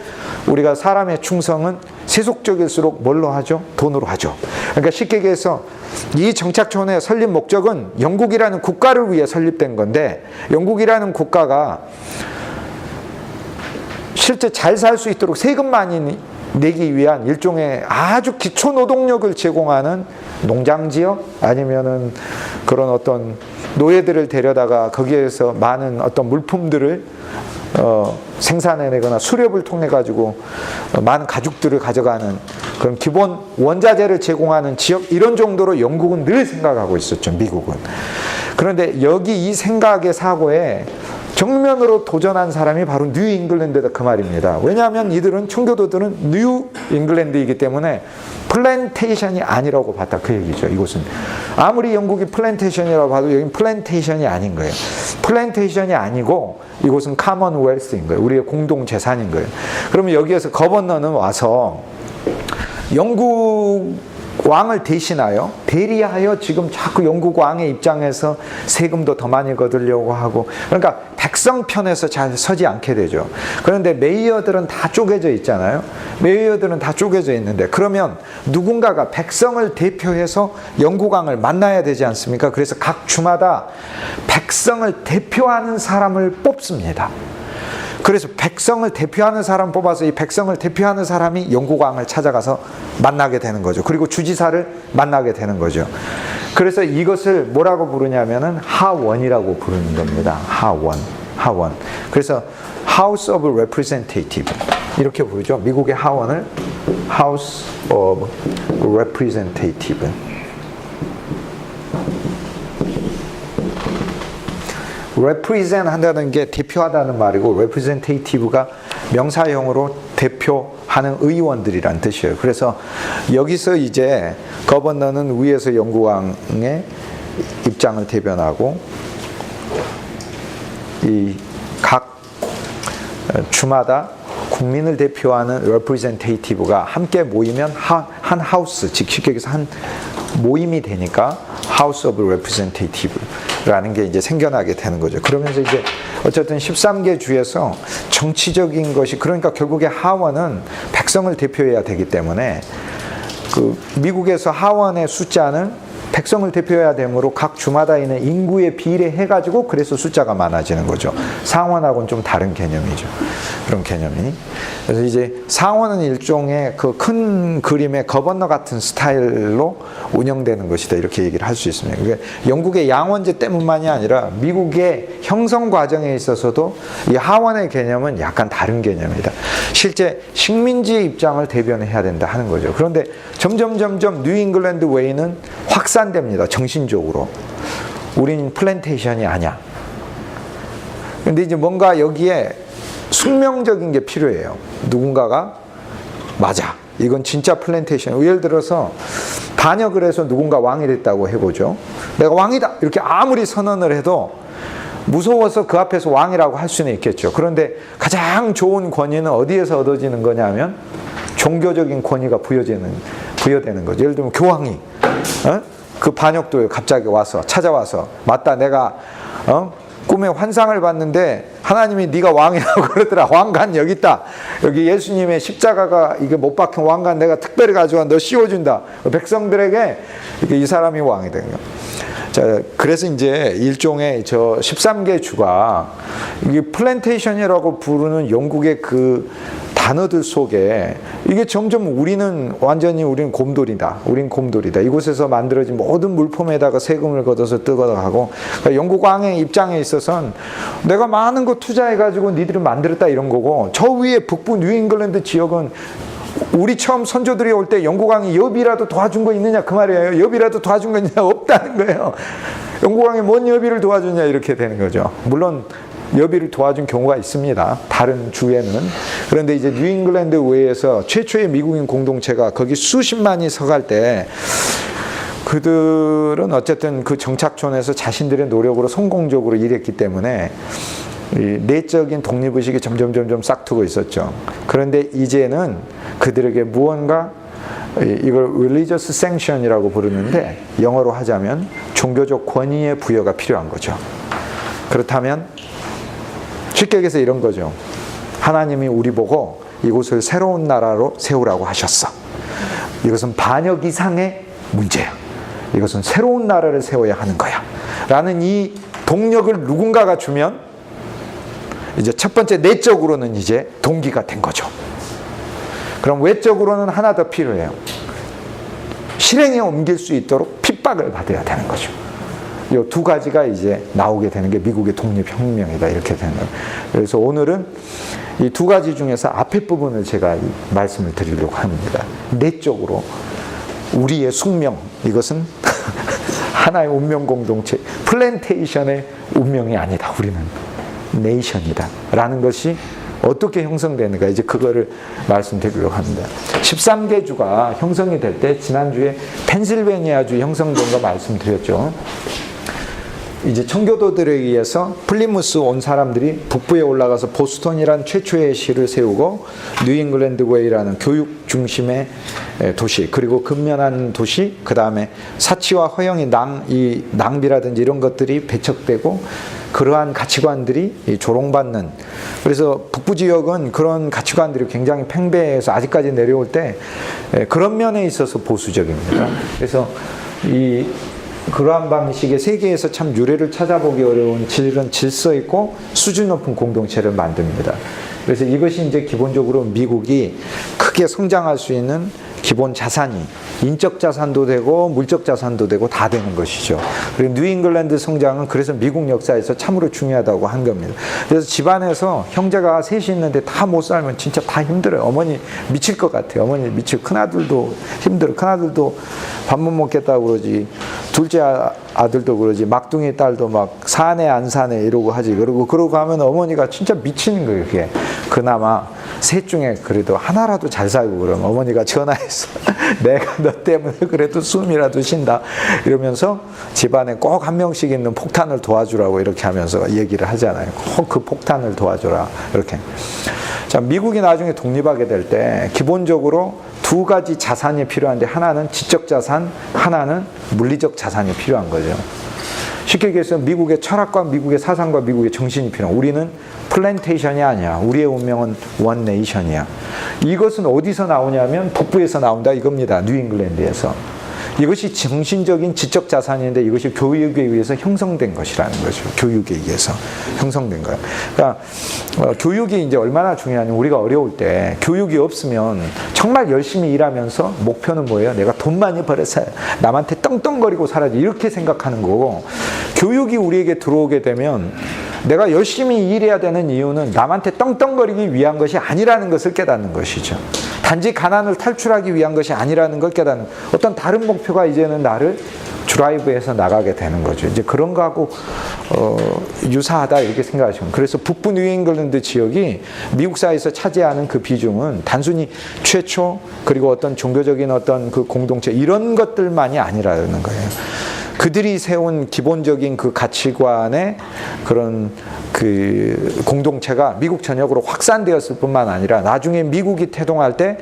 우리가 사람의 충성은 세속적일수록 뭘로 하죠? 돈으로 하죠. 그러니까 쉽게 얘기해서 이 정착촌의 설립 목적은 영국이라는 국가를 위해 설립된 건데, 영국이라는 국가가 실제 잘 살 수 있도록 세금 많이 내기 위한 일종의 아주 기초 노동력을 제공하는 농장지역, 아니면은 그런 어떤 노예들을 데려다가 거기에서 많은 어떤 물품들을 생산해내거나 수렵을 통해 가지고 많은 가죽들을 가져가는 그런 기본 원자재를 제공하는 지역, 이런 정도로 영국은 늘 생각하고 있었죠, 미국은. 그런데 여기 이 생각의 사고에 정면으로 도전한 사람이 바로 뉴 잉글랜드다, 그 말입니다. 왜냐하면 이들은, 청교도들은 뉴 잉글랜드이기 때문에 플랜테이션이 아니라고 봤다, 그 얘기죠. 이곳은 아무리 영국이 플랜테이션이라고 봐도 여긴 플랜테이션이 아닌 거예요. 플랜테이션이 아니고 이곳은 카먼웰스인 거예요. 우리의 공동 재산인 거예요. 그러면 여기에서 거버너는 와서 영국 왕을 대리하여 지금 자꾸 영국 왕의 입장에서 세금도 더 많이 거두려고 하고, 그러니까 백성 편에서 잘 서지 않게 되죠. 그런데 메이어들은 다 쪼개져 있잖아요. 메이어들은 다 쪼개져 있는데, 그러면 누군가가 백성을 대표해서 영국 왕을 만나야 되지 않습니까? 그래서 각 주마다 백성을 대표하는 사람을 뽑습니다. 그래서 백성을 대표하는 사람 뽑아서 이 백성을 대표하는 사람이 영국 왕을 찾아가서 만나게 되는 거죠. 그리고 주지사를 만나게 되는 거죠. 그래서 이것을 뭐라고 부르냐면은 하원이라고 부르는 겁니다. 하원. 그래서 House of Representative 이렇게 부르죠. 미국의 하원을 House of Representative. represent 한다는 게 대표하다는 말이고, representative가 명사형으로 대표하는 의원들이란 뜻이에요. 그래서 여기서 이제 거버너는 위에서 영국왕의 입장을 대변하고, 이 각 주마다 국민을 대표하는 representative가 함께 모이면 한 하우스, 즉 쉽게 얘기해서 한 모임이 되니까 House of Representative라는 게 이제 생겨나게 되는 거죠. 그러면서 이제 어쨌든 13개 주에서 정치적인 것이, 그러니까 결국에 하원은 백성을 대표해야 되기 때문에 그 미국에서 하원의 숫자는 백성을 대표해야 되므로 각 주마다 있는 인구에 비례해가지고 그래서 숫자가 많아지는 거죠. 상원하고는 좀 다른 개념이죠. 그런 개념이. 그래서 이제 상원은 일종의 그 큰 그림의 거버너 같은 스타일로 운영되는 것이다, 이렇게 얘기를 할 수 있습니다. 그게 영국의 양원제 때문만이 아니라 미국의 형성 과정에 있어서도 이 하원의 개념은 약간 다른 개념이다. 실제 식민지의 입장을 대변해야 된다 하는 거죠. 그런데 점점 뉴 잉글랜드 웨이는 확산됩니다. 정신적으로. 우린 플랜테이션이 아니야. 근데 이제 뭔가 여기에 숙명적인 게 필요해요. 누군가가 맞아, 이건 진짜 플랜테이션. 예를 들어서 반역을 해서 누군가 왕이 됐다고 해보죠. 내가 왕이다 이렇게 아무리 선언을 해도 무서워서 그 앞에서 왕이라고 할 수는 있겠죠. 그런데 가장 좋은 권위는 어디에서 얻어지는 거냐면 종교적인 권위가 부여되는 거죠. 예를 들면 교황이 그 반역도 갑자기 와서 찾아와서 맞다 내가 꿈에 환상을 봤는데 하나님이 네가 왕이라고 그러더라. 왕관 여기 있다. 여기 예수님의 십자가가 이게 못 박힌 왕관 내가 특별히 가져와 너 씌워준다. 백성들에게 이 사람이 왕이 된 거예요. 자, 그래서 이제 일종의 저 13개 주가 이게 플랜테이션이라고 부르는 영국의 그 단어들 속에 이게 점점 우리는 곰돌이다. 우린 곰돌이다. 이곳에서 만들어진 모든 물품에다가 세금을 걷어서 뜯어가고 그러니까 영국 왕의 입장에 있어서는 내가 많은 거 투자해가지고 니들이 만들었다 이런 거고 저 위에 북부 뉴잉글랜드 지역은 우리 처음 선조들이 올 때 영국 왕이 여비라도 도와준 거 있느냐 그 말이에요. 여비라도 도와준 거 있느냐 없다는 거예요. 영국 왕이 뭔 여비를 도와주냐 이렇게 되는 거죠. 물론 여비를 도와준 경우가 있습니다. 다른 주에는. 그런데 이제 뉴잉글랜드 외에서 최초의 미국인 공동체가 거기 수십만이 서갈 때 그들은 어쨌든 그 정착촌에서 자신들의 노력으로 성공적으로 일했기 때문에 이 내적인 독립의식이 점점 싹트고 있었죠. 그런데 이제는 그들에게 무언가 이걸 religious sanction이라고 부르는데 영어로 하자면 종교적 권위의 부여가 필요한 거죠. 그렇다면 쉽게 얘기해서 이런 거죠. 하나님이 우리 보고 이곳을 새로운 나라로 세우라고 하셨어. 이것은 반역 이상의 문제야. 이것은 새로운 나라를 세워야 하는 거야. 라는 이 동력을 누군가가 주면 이제 첫 번째 내적으로는 이제 동기가 된 거죠. 그럼 외적으로는 하나 더 필요해요. 실행에 옮길 수 있도록 핍박을 받아야 되는 거죠. 이 두 가지가 이제 나오게 되는 게 미국의 독립혁명이다 이렇게 되는 거예요. 그래서 오늘은 이 두 가지 중에서 앞에 부분을 제가 말씀을 드리려고 합니다. 내적으로 우리의 숙명 이것은 하나의 운명 공동체 플랜테이션의 운명이 아니다. 우리는 네이션이다 라는 것이 어떻게 형성되는가 이제 그거를 말씀드리려고 합니다. 13개 주가 형성이 될 때 지난주에 펜실베니아주 형성된 거 말씀드렸죠. 이제 청교도들에 의해서 플리무스 온 사람들이 북부에 올라가서 보스턴이란 최초의 시를 세우고 뉴잉글랜드 웨이라는 교육 중심의 도시 그리고 근면한 도시 그 다음에 사치와 허영이 낭비라든지 이런 것들이 배척되고 그러한 가치관들이 조롱받는 그래서 북부 지역은 그런 가치관들이 굉장히 팽배해서 아직까지 내려올 때 그런 면에 있어서 보수적입니다. 그래서 그러한 방식의 세계에서 참 유래를 찾아보기 어려운 질서 있고 수준 높은 공동체를 만듭니다. 그래서 이것이 이제 기본적으로 미국이 크게 성장할 수 있는 기본 자산이 인적 자산도 되고 물적 자산도 되고 다 되는 것이죠. 그리고 뉴잉글랜드 성장은 그래서 미국 역사에서 참으로 중요하다고 한 겁니다. 그래서 집안에서 형제가 셋이 있는데 다 못 살면 진짜 다 힘들어요. 어머니 미칠 것 같아요. 어머니 미치고 큰아들도 힘들어. 큰아들도 밥 못 먹겠다고 그러지. 둘째 아들도 그러지. 막둥이 딸도 막 사네 안 사네 이러고 하지. 그러고 하면 어머니가 진짜 미치는 거예요. 그게. 그나마 셋 중에 그래도 하나라도 잘 살고 그러면 어머니가 전화해서 내가 너 때문에 그래도 숨이라도 쉰다 이러면서 집안에 꼭 한 명씩 있는 폭탄을 도와주라고 이렇게 하면서 얘기를 하잖아요. 꼭 그 폭탄을 도와줘라 이렇게. 자, 미국이 나중에 독립하게 될 때 기본적으로 두 가지 자산이 필요한데 하나는 지적 자산, 하나는 물리적 자산이 필요한 거죠. 쉽게 얘기해서 미국의 철학과 미국의 사상과 미국의 정신이 필요한 우리는 플랜테이션이 아니야. 우리의 운명은 원 네이션이야. 이것은 어디서 나오냐면 북부에서 나온다 이겁니다. 뉴잉글랜드에서. 이것이 정신적인 지적 자산인데 이것이 교육에 의해서 형성된 것이라는 거죠. 교육에 의해서 형성된 거예요. 그러니까 교육이 이제 얼마나 중요하냐면 우리가 어려울 때 교육이 없으면 정말 열심히 일하면서 목표는 뭐예요? 내가 돈 많이 벌어서 남한테 떵떵거리고 살아야지 이렇게 생각하는 거고 교육이 우리에게 들어오게 되면 내가 열심히 일해야 되는 이유는 남한테 떵떵거리기 위한 것이 아니라는 것을 깨닫는 것이죠. 단지 가난을 탈출하기 위한 것이 아니라는 걸 깨닫는 어떤 다른 목표가 이제는 나를 드라이브해서 나가게 되는 거죠. 이제 그런 거하고 유사하다 이렇게 생각하시면. 그래서 북부 뉴잉글랜드 지역이 미국 사회에서 차지하는 그 비중은 단순히 최초 그리고 어떤 종교적인 어떤 그 공동체 이런 것들만이 아니라는 거예요. 그들이 세운 기본적인 그 가치관의 그런 그 공동체가 미국 전역으로 확산되었을 뿐만 아니라 나중에 미국이 태동할 때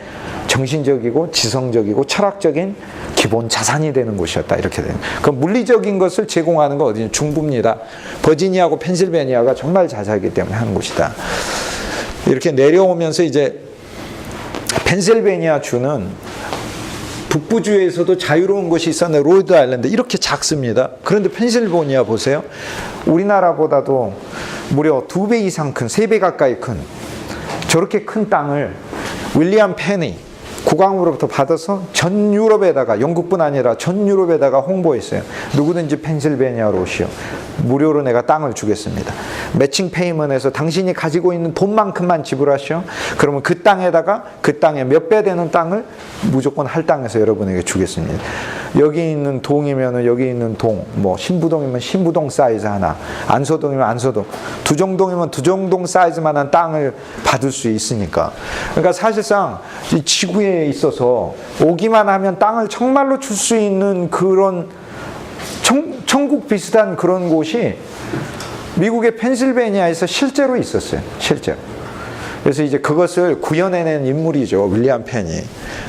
정신적이고 지성적이고 철학적인 기본 자산이 되는 곳이었다 이렇게 되는. 그 물리적인 것을 제공하는 건 어디냐? 중부입니다. 버지니아하고 펜실베니아가 정말 자자하기 때문에 하는 곳이다. 이렇게 내려오면서 이제 펜실베니아 주는 북부주에서도 자유로운 곳이 있었는데 로드 아일랜드 이렇게 작습니다. 그런데 펜실베니아 보세요. 우리나라보다도 무려 2배 이상 큰, 3배 가까이 큰 저렇게 큰 땅을 윌리엄 펜이 국왕으로부터 받아서 전 유럽에다가, 영국뿐 아니라 전 유럽에다가 홍보했어요. 누구든지 펜실베니아로 오시오. 무료로 내가 땅을 주겠습니다. 매칭 페이먼에서 당신이 가지고 있는 돈만큼만 지불하시오. 그러면 그 땅에다가 그 땅에 몇 배 되는 땅을 무조건 할당해서 여러분에게 주겠습니다. 여기 있는 동이면 여기 있는 동, 뭐 신부동이면 신부동 사이즈 하나, 안소동이면 안소동, 두정동이면 두정동 사이즈만한 땅을 받을 수 있으니까. 그러니까 사실상 이 지구에 있어서 오기만 하면 땅을 정말로 줄 수 있는 그런 천국 비슷한 그런 곳이 미국의 펜실베니아에서 실제로 있었어요. 실제로. 그래서 이제 그것을 구현해낸 인물이죠. 윌리엄 펜이.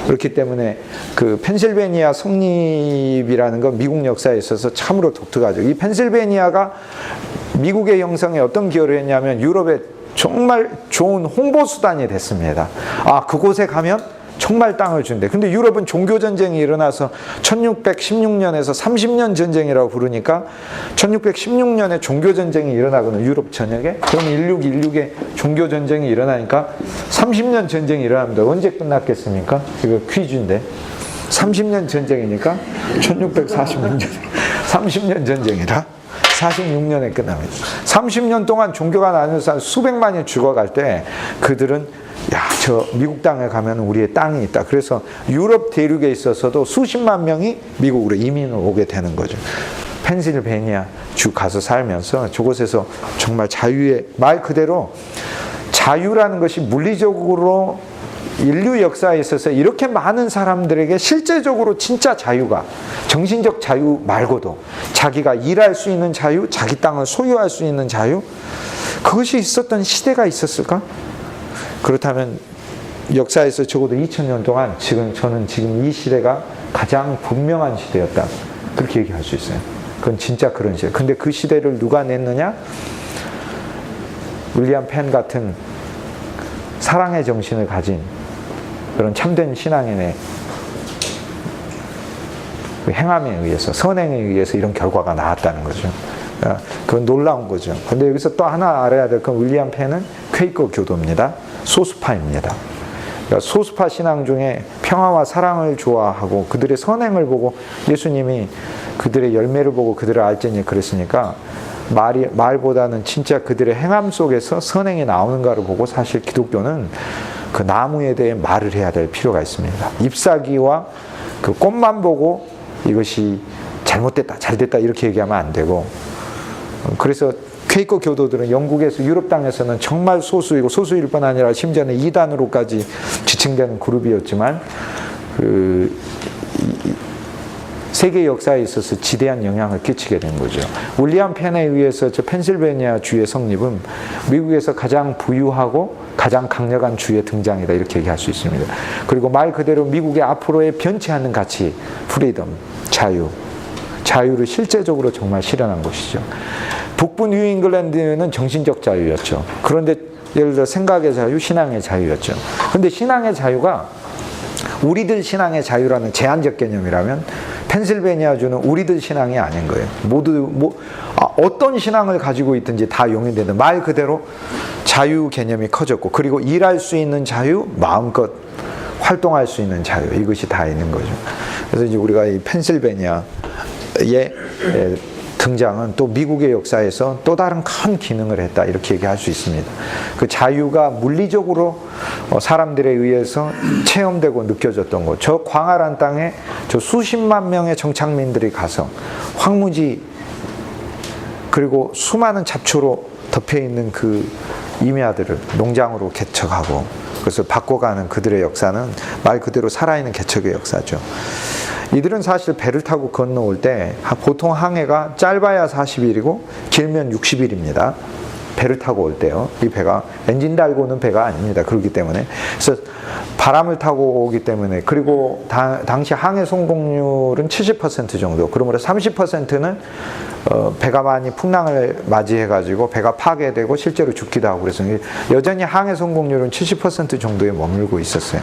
그렇기 때문에 그 펜실베니아 성립이라는 건 미국 역사에 있어서 참으로 독특하죠. 이 펜실베니아가 미국의 형성에 어떤 기여를 했냐면 유럽에 정말 좋은 홍보 수단이 됐습니다. 아, 그곳에 가면 정말 땅을 준대. 근데 유럽은 종교전쟁이 일어나서 1616년에서 30년 전쟁이라고 부르니까 1616년에 종교전쟁이 일어나거든요. 유럽 전역에. 그럼 1616에 종교전쟁이 일어나니까 30년 전쟁이 일어납니다. 언제 끝났겠습니까? 이거 퀴즈인데. 30년 전쟁이니까 1646년. 30년 전쟁이라 46년에 끝납니다. 30년 동안 종교가 나뉘어서 수백만이 죽어갈 때 그들은 야, 저 미국 땅에 가면 우리의 땅이 있다. 그래서 유럽 대륙에 있어서도 수십만 명이 미국으로 이민을 오게 되는 거죠. 펜실베니아 주 가서 살면서 저곳에서 정말 자유의, 말 그대로 자유라는 것이 물리적으로 인류 역사에 있어서 이렇게 많은 사람들에게 실제적으로 진짜 자유가, 정신적 자유 말고도 자기가 일할 수 있는 자유, 자기 땅을 소유할 수 있는 자유, 그것이 있었던 시대가 있었을까? 그렇다면 역사에서 적어도 2000년 동안 저는 지금 이 시대가 가장 분명한 시대였다. 그렇게 얘기할 수 있어요. 그건 진짜 그런 시대. 근데 그 시대를 누가 냈느냐? 윌리엄 펜 같은 사랑의 정신을 가진 그런 참된 신앙인의 그 행함에 의해서, 선행에 의해서 이런 결과가 나왔다는 거죠. 그건 놀라운 거죠. 근데 여기서 또 하나 알아야 될 건 윌리엄 펜은 퀘이커 교도입니다. 소수파입니다. 그러니까 소수파 신앙 중에 평화와 사랑을 좋아하고 그들의 선행을 보고 예수님이 그들의 열매를 보고 그들을 알지니 그랬으니까 말보다는 진짜 그들의 행함 속에서 선행이 나오는가를 보고 사실 기독교는 그 나무에 대해 말을 해야 될 필요가 있습니다. 잎사귀와 그 꽃만 보고 이것이 잘못됐다, 잘됐다 이렇게 얘기하면 안 되고, 그래서 퀘이커 교도들은 영국에서 유럽 땅에서는 정말 소수이고 소수일 뿐 아니라 심지어는 이단으로까지 지칭되는 그룹이었지만 세계 역사에 있어서 지대한 영향을 끼치게 된 거죠. 윌리엄 펜에 의해서 저 펜실베니아 주의 성립은 미국에서 가장 부유하고 가장 강력한 주의 등장이다 이렇게 얘기할 수 있습니다. 그리고 말 그대로 미국의 앞으로의 변치 않는 가치, 프리덤, 자유를 실제적으로 정말 실현한 것이죠. 북부 뉴잉글랜드는 정신적 자유였죠. 그런데 예를 들어 생각의 자유, 신앙의 자유였죠. 그런데 신앙의 자유가 우리들 신앙의 자유라는 제한적 개념이라면 펜실베니아주는 우리들 신앙이 아닌 거예요. 어떤 신앙을 가지고 있든지 다 용인되는, 말 그대로 자유 개념이 커졌고, 그리고 일할 수 있는 자유, 마음껏 활동할 수 있는 자유, 이것이 다 있는 거죠. 그래서 이제 우리가 이 펜실베니아의 등장은 또 미국의 역사에서 또 다른 큰 기능을 했다 이렇게 얘기할 수 있습니다. 그 자유가 물리적으로 사람들에 의해서 체험되고 느껴졌던 것, 저 광활한 땅에 저 수십만 명의 정착민들이 가서 황무지 그리고 수많은 잡초로 덮여있는 그 임야들을 농장으로 개척하고 그것을 바꿔가는 그들의 역사는 말 그대로 살아있는 개척의 역사죠. 이들은 사실 배를 타고 건너올 때 보통 항해가 짧아야 40일이고 길면 60일입니다. 배를 타고 올 때요. 이 배가 엔진 달고 오는 배가 아닙니다. 그렇기 때문에. 그래서 바람을 타고 오기 때문에, 그리고 당시 항해 성공률은 70% 정도. 그러므로 30%는 배가 많이 풍랑을 맞이해가지고 배가 파괴되고 실제로 죽기도 하고, 그래서 여전히 항해 성공률은 70% 정도에 머물고 있었어요.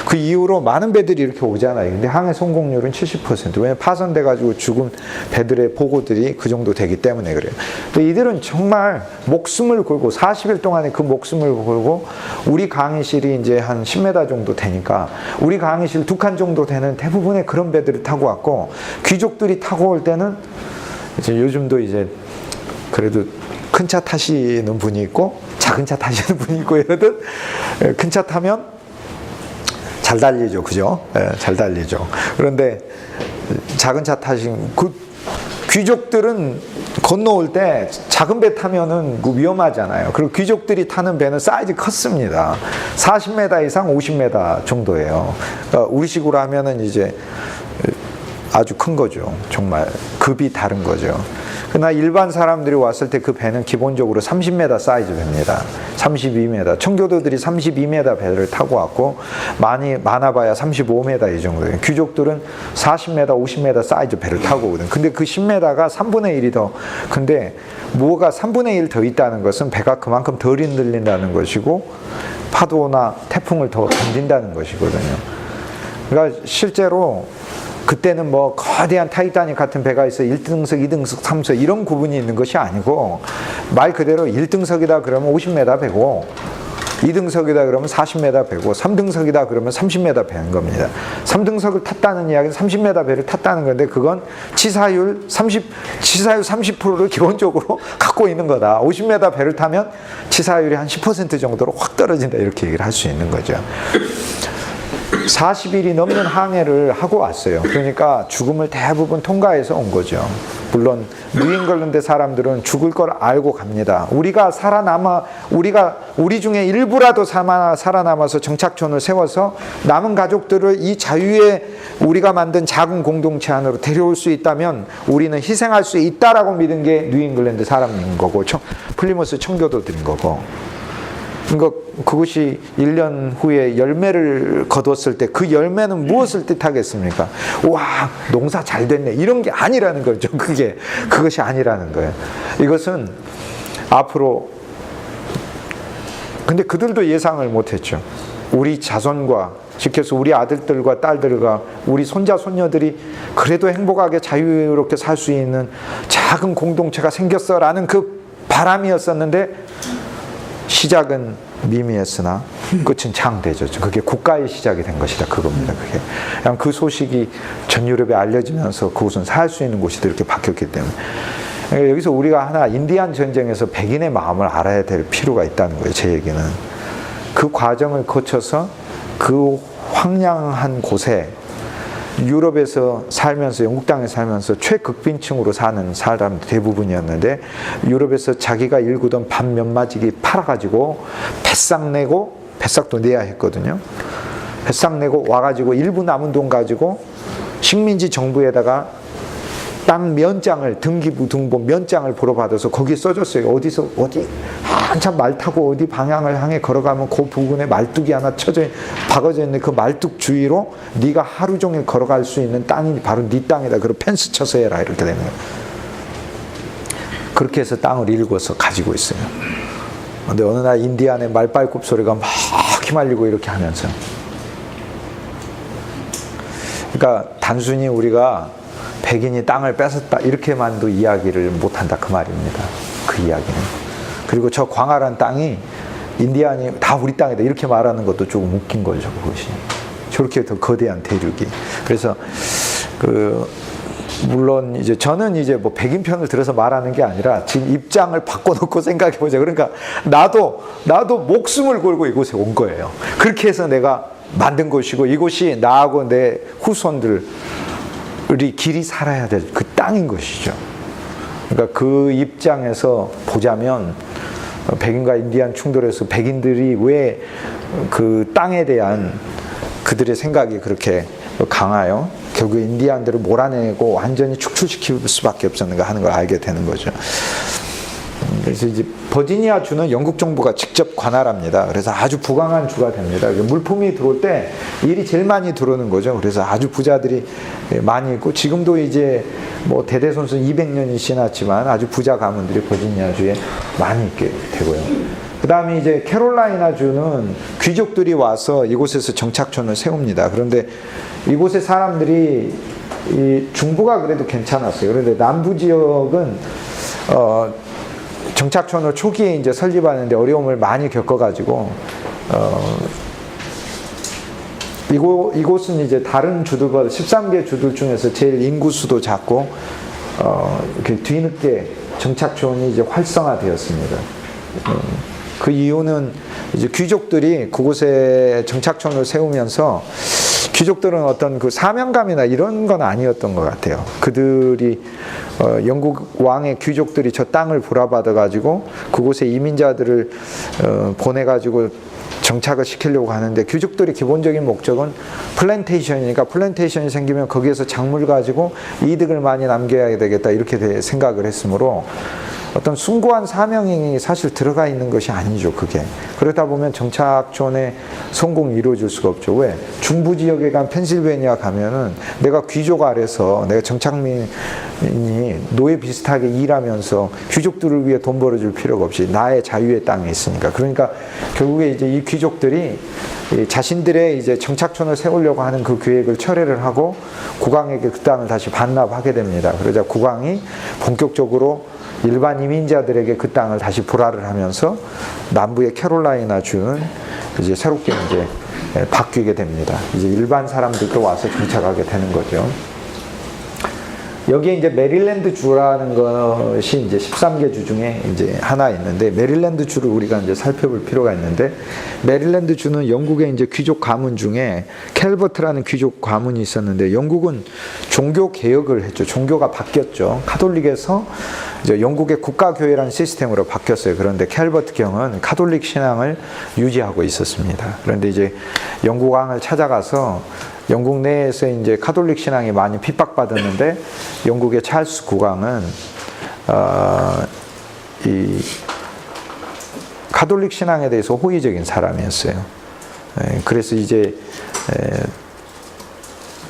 그 이후로 많은 배들이 이렇게 오잖아요. 근데 항해 성공률은 70%. 왜냐면 파손돼가지고 죽은 배들의 보고들이 그 정도 되기 때문에 그래요. 근데 이들은 정말 목숨을 걸고 40일 동안에 그 목숨을 걸고, 우리 강의실이 이제 한 10m 정도 되니까 우리 강의실 2칸 정도 되는 대부분의 그런 배들을 타고 왔고, 귀족들이 타고 올 때는 이제 요즘도 이제 그래도 큰 차 타시는 분이 있고 작은 차 타시는 분이 있고 이러듯, 큰 차 타면 잘 달리죠, 그죠? 예, 잘 달리죠. 그런데 작은 차 타신 그 귀족들은 건너올 때 작은 배 타면은 위험하잖아요. 그리고 귀족들이 타는 배는 사이즈 컸습니다. 40m 이상 50m 정도예요. 그러니까 우리식으로 하면은 이제 아주 큰 거죠. 정말 급이 다른 거죠. 그러나 일반 사람들이 왔을 때 그 배는 기본적으로 30m 사이즈 배입니다. 32m. 청교도들이 32m 배를 타고 왔고, 많아봐야 35m 이 정도예요. 귀족들은 40m, 50m 사이즈 배를 타고 오거든. 근데 그 10m가 3분의 1이 더, 근데 뭐가 3분의 1 더 있다는 것은 배가 그만큼 덜 흔들린다는 것이고, 파도나 태풍을 더 견딘다는 것이거든요. 그러니까 실제로 그때는 뭐 거대한 타이타닉 같은 배가 있어 1등석, 2등석, 3석 이런 구분이 있는 것이 아니고, 말 그대로 1등석이다 그러면 50m 배고, 2등석이다 그러면 40m 배고, 3등석이다 그러면 30m 배인 겁니다. 3등석을 탔다는 이야기는 30m 배를 탔다는 건데, 그건 치사율 30%를 기본적으로 갖고 있는 거다. 50m 배를 타면 치사율이 한 10% 정도로 확 떨어진다, 이렇게 얘기를 할 수 있는 거죠. 40일이 넘는 항해를 하고 왔어요. 그러니까 죽음을 대부분 통과해서 온 거죠. 물론 뉴잉글랜드 사람들은 죽을 걸 알고 갑니다. 우리 중에 일부라도 살아남아서 정착촌을 세워서 남은 가족들을 이 자유의 우리가 만든 작은 공동체 안으로 데려올 수 있다면 우리는 희생할 수 있다라고 믿은 게 뉴잉글랜드 사람인 거고, 플리머스 청교도들인 거고. 그러니까 그것이 1년 후에 열매를 거뒀을 때 그 열매는 무엇을 뜻하겠습니까? 와, 농사 잘 됐네, 이런 게 아니라는 거죠. 그것이 아니라는 거예요. 이것은 앞으로, 근데 그들도 예상을 못했죠. 우리 자손과, 즉해서 우리 아들들과 딸들과 우리 손자 손녀들이 그래도 행복하게 자유롭게 살 수 있는 작은 공동체가 생겼어라는 그 바람이었었는데, 시작은 미미했으나 끝은 장대죠. 그게 국가의 시작이 된 것이다, 그겁니다. 그게 그냥 그 소식이 전 유럽에 알려지면서 그곳은 살 수 있는 곳이 이렇게 바뀌었기 때문에, 여기서 우리가 하나 인디안 전쟁에서 백인의 마음을 알아야 될 필요가 있다는 거예요. 제 얘기는 그 과정을 거쳐서 그 황량한 곳에 유럽에서 살면서, 영국 땅에 살면서 최극빈층으로 사는 사람 대부분이었는데, 유럽에서 자기가 일구던 밥 몇 마지기 팔아가지고 뱃삭 내고, 뱃삭도 내야 했거든요. 뱃삭 내고 와가지고 일부 남은 돈 가지고 식민지 정부에다가 땅 면장을, 등기부 등본 면장을 보러 받아서 거기에 써줬어요. 어디 한참 말 타고 어디 방향을 향해 걸어가면 그 부근에 말뚝이 하나 박아져 있는 그 말뚝 주위로 네가 하루 종일 걸어갈 수 있는 땅이 바로 네 땅이다. 그리고 펜스 쳐서 해라, 이렇게 되는 거예요. 그렇게 해서 땅을 일궈서 가지고 있어요. 근데 어느 날 인디안의 말발굽 소리가 막 휘말리고 이렇게 하면서, 그러니까 단순히 우리가 백인이 땅을 뺏었다 이렇게만도 이야기를 못한다, 그 말입니다. 그 이야기는. 그리고 저 광활한 땅이 인디안이 다 우리 땅이다 이렇게 말하는 것도 조금 웃긴 거죠, 그것이. 저렇게 더 거대한 대륙이. 그래서 물론 이제 저는 이제 뭐 백인 편을 들어서 말하는 게 아니라 지금 입장을 바꿔놓고 생각해 보자. 그러니까 나도 목숨을 걸고 이곳에 온 거예요. 그렇게 해서 내가 만든 곳이고, 이곳이 나하고 내 후손들이 길이 살아야 될 그 땅인 것이죠. 그러니까 그 입장에서 보자면 백인과 인디안 충돌에서 백인들이 왜 그 땅에 대한 그들의 생각이 그렇게 강하여 결국 인디안들을 몰아내고 완전히 축출시킬 수밖에 없었는가 하는 걸 알게 되는 거죠. 그래서 이제 버지니아 주는 영국 정부가 직접 관할합니다. 그래서 아주 부강한 주가 됩니다. 물품이 들어올 때 일이 제일 많이 들어오는 거죠. 그래서 아주 부자들이 많이 있고, 지금도 이제 뭐 대대손손 200년이 지났지만 아주 부자 가문들이 버지니아 주에 많이 있게 되고요. 그 다음에 이제 캐롤라이나 주는 귀족들이 와서 이곳에서 정착촌을 세웁니다. 그런데 이곳의 사람들이 이 중부가 그래도 괜찮았어요. 그런데 남부 지역은 정착촌을 초기에 이제 설립하는데 어려움을 많이 겪어가지고 이곳은 이제 다른 주들보다 13개 주들 중에서 제일 인구수도 작고 이렇게 뒤늦게 정착촌이 이제 활성화되었습니다. 그 이유는 이제 귀족들이 그곳에 정착촌을 세우면서 귀족들은 어떤 그 사명감이나 이런 건 아니었던 것 같아요. 그들이 영국 왕의 귀족들이 저 땅을 불화받아 가지고 그곳에 이민자들을 보내 가지고 정착을 시키려고 하는데, 귀족들의 기본적인 목적은 플랜테이션이니까 플랜테이션이 생기면 거기에서 작물 가지고 이득을 많이 남겨야 되겠다, 이렇게 생각을 했으므로 어떤 숭고한 사명이 사실 들어가 있는 것이 아니죠, 그게. 그러다 보면 정착촌의 성공이 이루어질 수가 없죠. 왜? 중부 지역에 간 펜실베니아 가면은 내가 귀족 아래서 내가 정착민이 노예 비슷하게 일하면서 귀족들을 위해 돈 벌어줄 필요가 없이 나의 자유의 땅에 있으니까. 그러니까 결국에 이제 이 귀족들이 자신들의 이제 정착촌을 세우려고 하는 그 계획을 철회를 하고 국왕에게 그 땅을 다시 반납하게 됩니다. 그러자 국왕이 본격적으로 일반 이민자들에게 그 땅을 다시 불화를 하면서 남부의 캐롤라이나 주는 이제 새롭게 이제 바뀌게 됩니다. 이제 일반 사람들도 와서 정착하게 되는 거죠. 여기에 이제 메릴랜드 주라는 것이 이제 13개 주 중에 이제 하나 있는데, 메릴랜드 주를 우리가 이제 살펴볼 필요가 있는데, 메릴랜드 주는 영국의 이제 귀족 가문 중에 캘버트라는 귀족 가문이 있었는데, 영국은 종교 개혁을 했죠. 종교가 바뀌었죠. 카톨릭에서 이제 영국의 국가교회라는 시스템으로 바뀌었어요. 그런데 캘버트 경은 카톨릭 신앙을 유지하고 있었습니다. 그런데 이제 영국 왕을 찾아가서 영국 내에서 이제 카톨릭 신앙이 많이 핍박받았는데, 영국의 찰스 국왕은 이 카톨릭 신앙에 대해서 호의적인 사람이었어요. 그래서 이제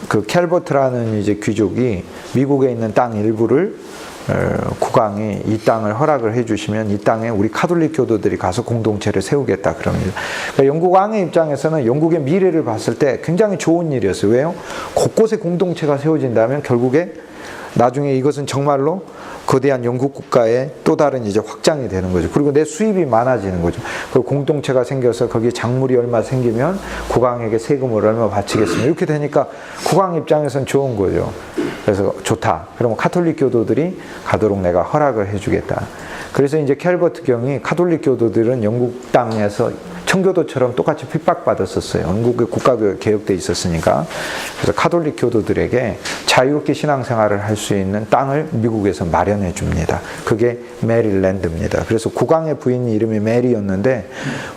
그 캘버트라는 이제 귀족이 미국에 있는 땅 일부를 국왕이 이 땅을 허락을 해주시면 이 땅에 우리 카톨릭 교도들이 가서 공동체를 세우겠다 그럽니다. 그러니까 영국 왕의 입장에서는 영국의 미래를 봤을 때 굉장히 좋은 일이었어요. 왜요? 곳곳에 공동체가 세워진다면 결국에 나중에 이것은 정말로 거대한 영국 국가의 또 다른 이제 확장이 되는 거죠. 그리고 내 수입이 많아지는 거죠. 그 공동체가 생겨서 거기에 작물이 얼마 생기면 국왕에게 세금을 얼마 바치겠습니다. 이렇게 되니까 국왕 입장에서는 좋은 거죠. 그래서 좋다. 그러면 카톨릭 교도들이 가도록 내가 허락을 해주겠다. 그래서 이제 캘버트 경이 카톨릭 교도들은 영국 땅에서 청교도처럼 똑같이 핍박받았었어요. 영국의 국가가 개혁돼 있었으니까. 그래서 카톨릭 교도들에게 자유롭게 신앙생활을 할 수 있는 땅을 미국에서 마련해 줍니다. 그게 메릴랜드입니다. 그래서 국왕의 부인 이름이 메리였는데,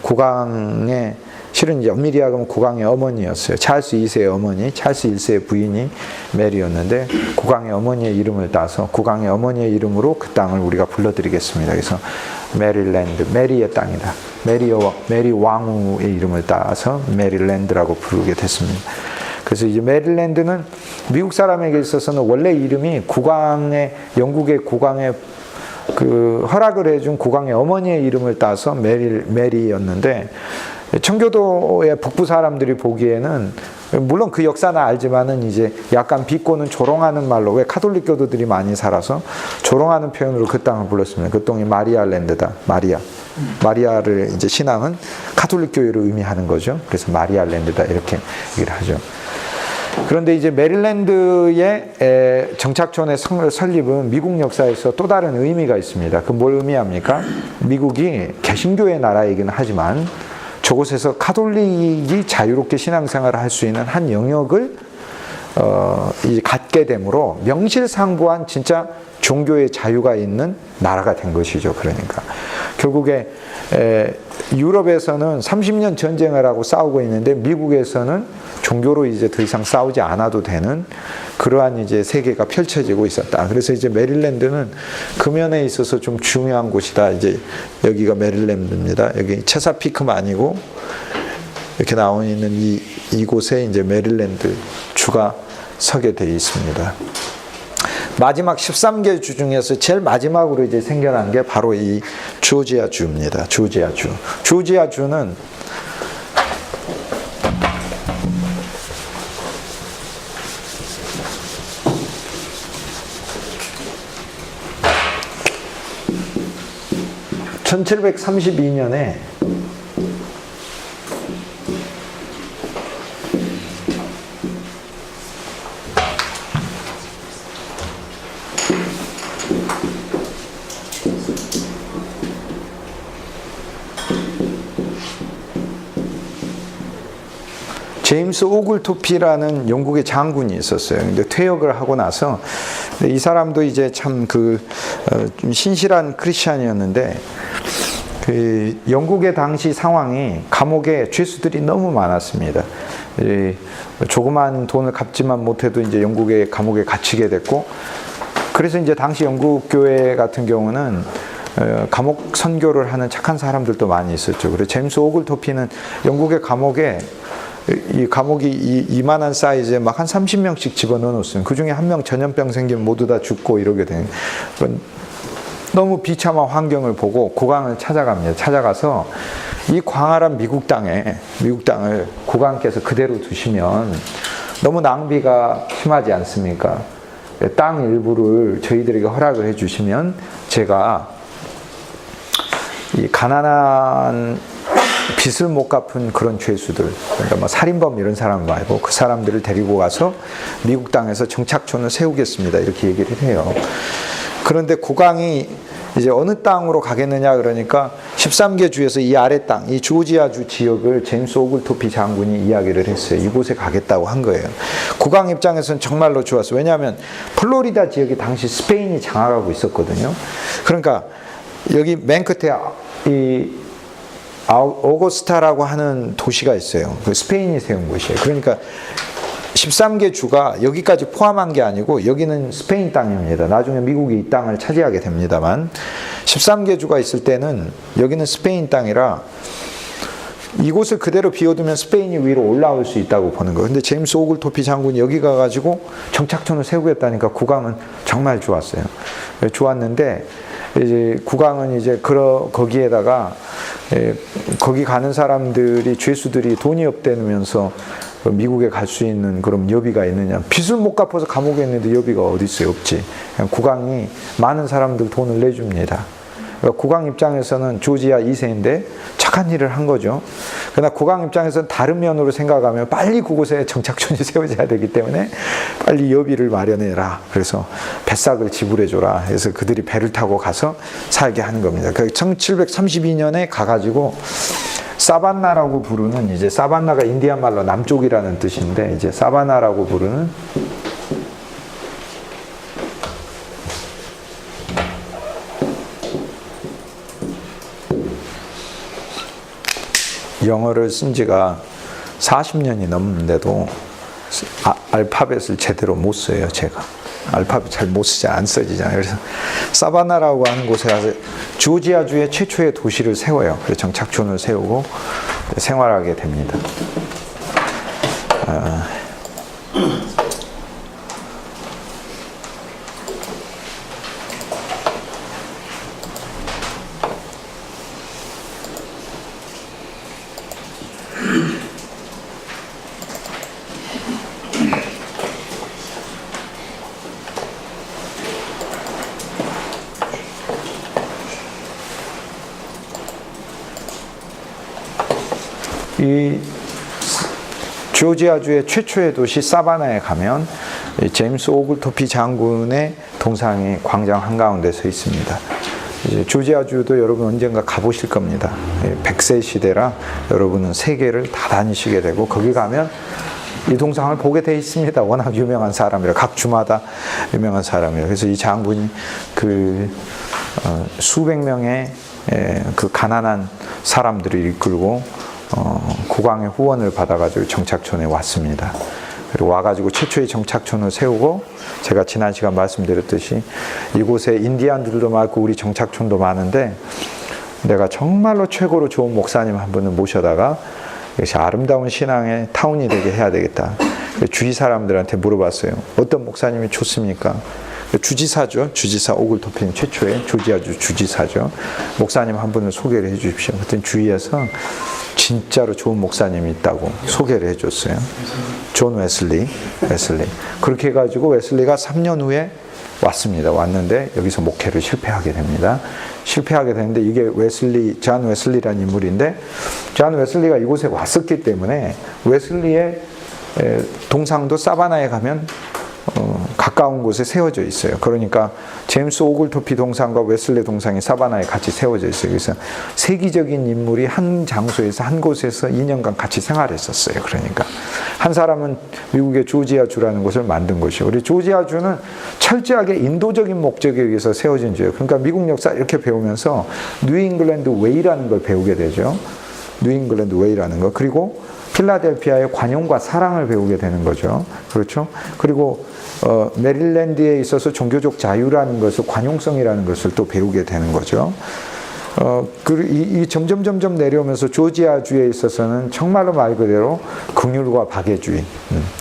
국왕의 실은 엄밀히 하면 국왕의 어머니였어요. 찰스 2세의 어머니, 찰스 1세의 부인이 메리였는데, 국왕의 어머니의 이름을 따서 국왕의 어머니의 이름으로 그 땅을 우리가 불러드리겠습니다. 그래서 메릴랜드, 메리의 땅이다. 메리 왕후의 이름을 따서 메릴랜드라고 부르게 됐습니다. 그래서 이제 메릴랜드는 미국 사람에게 있어서는 원래 이름이 영국의 국왕의 그 허락을 해준 국왕의 어머니의 이름을 따서 메리였는데, 청교도의 북부 사람들이 보기에는 물론 그 역사는 알지만은 이제 약간 비꼬는 조롱하는 말로, 왜 카톨릭 교도들이 많이 살아서 조롱하는 표현으로 그 땅을 불렀습니다. 그 땅이 마리아랜드다. 마리아를 이제 신앙은 카톨릭 교회를 의미하는 거죠. 그래서 마리아랜드다 이렇게 얘기를 하죠. 그런데 이제 메릴랜드의 정착촌의 설립은 미국 역사에서 또 다른 의미가 있습니다. 그 뭘 의미합니까? 미국이 개신교의 나라이긴 하지만 저곳에서 카톨릭이 자유롭게 신앙생활을 할 수 있는 한 영역을 갖게 되므로 명실상부한 진짜 종교의 자유가 있는 나라가 된 것이죠. 그러니까 결국에 유럽에서는 30년 전쟁을 하고 싸우고 있는데 미국에서는 종교로 이제 더 이상 싸우지 않아도 되는 그러한 이제 세계가 펼쳐지고 있었다. 그래서 이제 메릴랜드는 그 면에 있어서 좀 중요한 곳이다. 이제 여기가 메릴랜드입니다. 여기 체사피크만 아니고 이렇게 나와 있는 이곳에 이제 메릴랜드 주가 서게 되어 있습니다. 마지막 13개 주 중에서 제일 마지막으로 이제 생겨난 게 바로 이 조지아 주입니다. 조지아 주. 조지아 주는 (1732년에) 제임스 오글토피라는 영국의 장군이 있었어요. 근데 퇴역을 하고 나서 이 사람도 이제 참 좀 신실한 크리스찬이었는데 영국의 당시 상황이 감옥에 죄수들이 너무 많았습니다. 조그만 돈을 갚지만 못해도 이제 영국의 감옥에 갇히게 됐고, 그래서 이제 당시 영국 교회 같은 경우는 감옥 선교를 하는 착한 사람들도 많이 있었죠. 그래서 제임스 오글토피는 영국의 감옥에 이 감옥이 이만한 사이즈에 막 한 30명씩 집어넣어 놓았어요. 그 중에 한 명 전염병 생기면 모두 다 죽고 이러게 된. 너무 비참한 환경을 보고 국왕을 찾아갑니다. 찾아가서 이 광활한 미국 땅을 국왕께서 그대로 두시면 너무 낭비가 심하지 않습니까? 땅 일부를 저희들에게 허락을 해주시면 제가 이 가난한 빚을 못 갚은 그런 죄수들, 그러니까 뭐 살인범 이런 사람 말고 그 사람들을 데리고 가서 미국 땅에서 정착촌을 세우겠습니다. 이렇게 얘기를 해요. 그런데 국왕이 이제 어느 땅으로 가겠느냐 그러니까 13개 주에서 이 아래 땅, 이 조지아주 지역을 제임스 오글토피 장군이 이야기를 했어요. 이곳에 가겠다고 한 거예요. 국왕 입장에서는 정말로 좋았어요. 왜냐하면 플로리다 지역이 당시 스페인이 장악하고 있었거든요. 그러니까 여기 맨 끝에 이 오거스타라고 하는 도시가 있어요. 그 스페인이 세운 곳이에요. 그러니까 13개 주가 여기까지 포함한 게 아니고 여기는 스페인 땅입니다. 나중에 미국이 이 땅을 차지하게 됩니다만 13개 주가 있을 때는 여기는 스페인 땅이라 이곳을 그대로 비워두면 스페인이 위로 올라올 수 있다고 보는 거예요. 근데 제임스 오글토피 장군이 여기 가가지고 정착촌을 세우겠다니까 국왕은 정말 좋았어요. 좋았는데 이제 국왕은 이제 거기에다가 거기 가는 사람들이 죄수들이 돈이 없다면서 미국에 갈 수 있는 그런 여비가 있느냐? 빚을 못 갚아서 감옥에 있는데 여비가 어디 있어요? 없지. 국왕이 많은 사람들 돈을 내줍니다. 그러니까 국왕 입장에서는 조지아 2세인데 착한 일을 한 거죠. 그러나 국왕 입장에서는 다른 면으로 생각하면 빨리 그곳에 정착촌이 세워져야 되기 때문에 빨리 여비를 마련해라. 그래서 배싹을 지불해줘라. 그래서 그들이 배를 타고 가서 살게 하는 겁니다. 1732년에 가가지고 사바나라고 부르는, 이제 사바나가 인디안 말로 남쪽이라는 뜻인데 이제 사바나라고 부르는 영어를 쓴 지가 40년이 넘는데도 알파벳을 제대로 못 써요. 제가 알파벳 잘 못 쓰지, 안 써지잖아요. 그래서 사바나라고 하는 곳에 가서 조지아주의 최초의 도시를 세워요. 그래서 정착촌을 세우고 생활하게 됩니다. 이 조지아주의 최초의 도시 사바나에 가면 제임스 오글토피 장군의 동상이 광장 한가운데 서 있습니다. 이제 조지아주도 여러분 언젠가 가보실 겁니다. 100세 시대라 여러분은 세계를 다 다니시게 되고 거기 가면 이 동상을 보게 돼 있습니다. 워낙 유명한 사람이라, 각 주마다 유명한 사람이라. 그래서 이 장군이 수백 명의 그 가난한 사람들을 이끌고 국왕의 후원을 받아가지고 정착촌에 왔습니다. 그리고 와가지고 최초의 정착촌을 세우고, 제가 지난 시간 말씀드렸듯이 이곳에 인디안들도 많고 우리 정착촌도 많은데, 내가 정말로 최고로 좋은 목사님 한 분을 모셔다가 이것이 아름다운 신앙의 타운이 되게 해야 되겠다. 주위 사람들한테 물어봤어요. 어떤 목사님이 좋습니까? 주지사죠. 주지사 오글토피는 최초의 조지아주 주지사죠. 목사님 한 분을 소개를 해 주십시오. 그랬더니 주위에서 진짜로 좋은 목사님이 있다고 소개를 해줬어요. 존 웨슬리. 그렇게 해가지고 웨슬리가 3년 후에 왔습니다. 왔는데 여기서 목회를 실패하게 됩니다. 실패하게 되는데, 이게 존 웨슬리라는 인물인데, 존 웨슬리가 이곳에 왔었기 때문에 웨슬리의 동상도 사바나에 가면 가까운 곳에 세워져 있어요. 그러니까 제임스 오글토피 동상과 웨슬리 동상이 사바나에 같이 세워져 있어요. 그래서 세계적인 인물이 한 장소에서, 한 곳에서 2년간 같이 생활했었어요. 그러니까 한 사람은 미국의 조지아주라는 곳을 만든 것이고, 우리 조지아주는 철저하게 인도적인 목적에 의해서 세워진 주예요. 그러니까 미국 역사 이렇게 배우면서 뉴잉글랜드 웨이라는 걸 배우게 되죠. 뉴잉글랜드 웨이라는 거. 그리고 필라델피아의 관용과 사랑을 배우게 되는 거죠. 그렇죠? 그리고 메릴랜드에 있어서 종교적 자유라는 것을, 관용성이라는 것을 또 배우게 되는 거죠. 이 점점 내려오면서 조지아주에 있어서는 정말로 말 그대로 긍휼과 박애주의,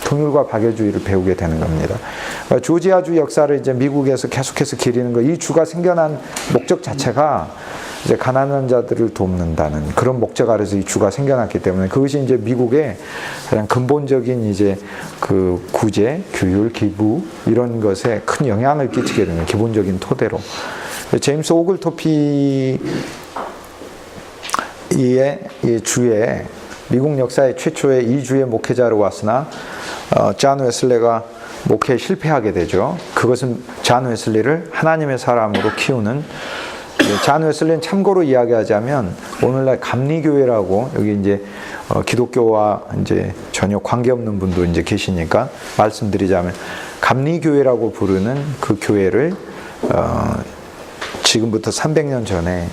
긍휼과 박애주의를 배우게 되는 겁니다. 조지아주 역사를 이제 미국에서 계속해서 기리는 거, 이 주가 생겨난 목적 자체가 이제 가난한 자들을 돕는다는 그런 목적 아래서 이 주가 생겨났기 때문에, 그것이 이제 미국의 가장 근본적인 이제 그 구제, 규율, 기부 이런 것에 큰 영향을 끼치게 되는 기본적인 토대로, 제임스 오글토피의 이 주에 미국 역사의 최초의 이 주의 목회자로 왔으나 존 웨슬리가 목회에 실패하게 되죠. 그것은 존 웨슬리를 하나님의 사람으로 키우는, 존 웨슬리는 참고로 이야기하자면 오늘날 감리교회라고, 여기 이제 기독교와 이제 전혀 관계없는 분도 이제 계시니까 말씀드리자면, 감리교회라고 부르는 그 교회를 지금부터 300년 전에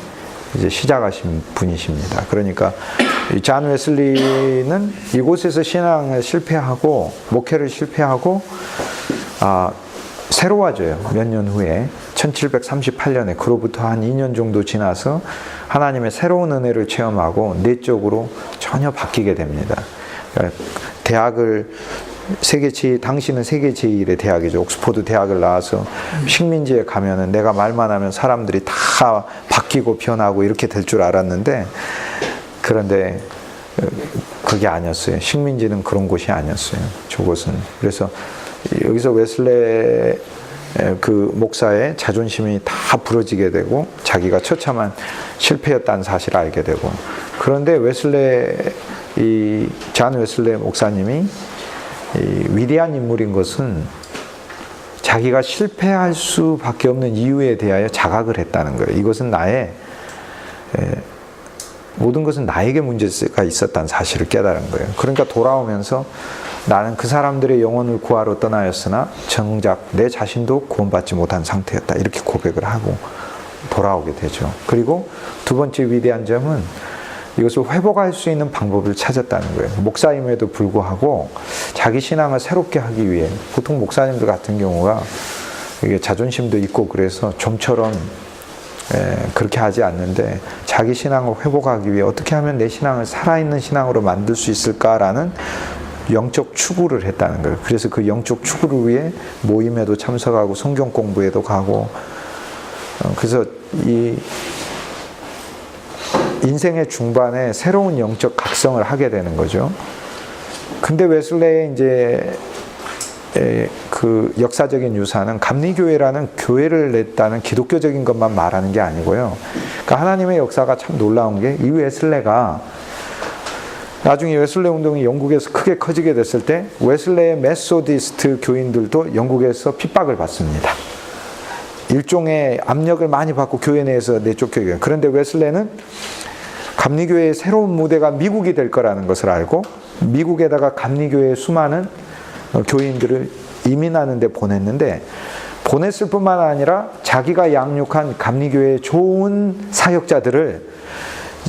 이제 시작하신 분이십니다. 그러니까 존 웨슬리는 이곳에서 신앙을 실패하고, 목회를 실패하고, 새로워져요. 몇 년 후에 1738년에, 그로부터 한 2년 정도 지나서 하나님의 새로운 은혜를 체험하고 내적으로 전혀 바뀌게 됩니다. 대학을 당시는 세계 제1의 대학이죠. 옥스퍼드 대학을 나와서 식민지에 가면은 내가 말만 하면 사람들이 다 바뀌고 변하고 이렇게 될 줄 알았는데, 그런데 그게 아니었어요. 식민지는 그런 곳이 아니었어요. 저곳은. 그래서 여기서 웨슬레 그 목사의 자존심이 다 부러지게 되고, 자기가 처참한 실패였다는 사실을 알게 되고, 그런데 존 웨슬레 목사님이 위대한 인물인 것은 자기가 실패할 수밖에 없는 이유에 대하여 자각을 했다는 거예요. 이것은 모든 것은 나에게 문제가 있었다는 사실을 깨달은 거예요. 그러니까 돌아오면서 나는 그 사람들의 영혼을 구하러 떠나였으나 정작 내 자신도 구원받지 못한 상태였다, 이렇게 고백을 하고 돌아오게 되죠. 그리고 두 번째 위대한 점은 이것을 회복할 수 있는 방법을 찾았다는 거예요. 목사임에도 불구하고 자기 신앙을 새롭게 하기 위해, 보통 목사님들 같은 경우가 이게 자존심도 있고 그래서 좀처럼 그렇게 하지 않는데, 자기 신앙을 회복하기 위해 어떻게 하면 내 신앙을 살아있는 신앙으로 만들 수 있을까라는 영적 추구를 했다는 거예요. 그래서 그 영적 추구를 위해 모임에도 참석하고 성경 공부에도 가고, 그래서 이 인생의 중반에 새로운 영적 각성을 하게 되는 거죠. 근데 웨슬레의 이제 그 역사적인 유산은 감리교회라는 교회를 냈다는 기독교적인 것만 말하는 게 아니고요. 그러니까 하나님의 역사가 참 놀라운 게, 이 웨슬레가 나중에 웨슬레 운동이 영국에서 크게 커지게 됐을 때 웨슬레의 메소디스트 교인들도 영국에서 핍박을 받습니다. 일종의 압력을 많이 받고 교회 내에서 내쫓겨요. 그런데 웨슬레는 감리교회의 새로운 무대가 미국이 될 거라는 것을 알고 미국에다가 감리교회의 수많은 교인들을 이민하는 데 보냈는데, 보냈을 뿐만 아니라 자기가 양육한 감리교회의 좋은 사역자들을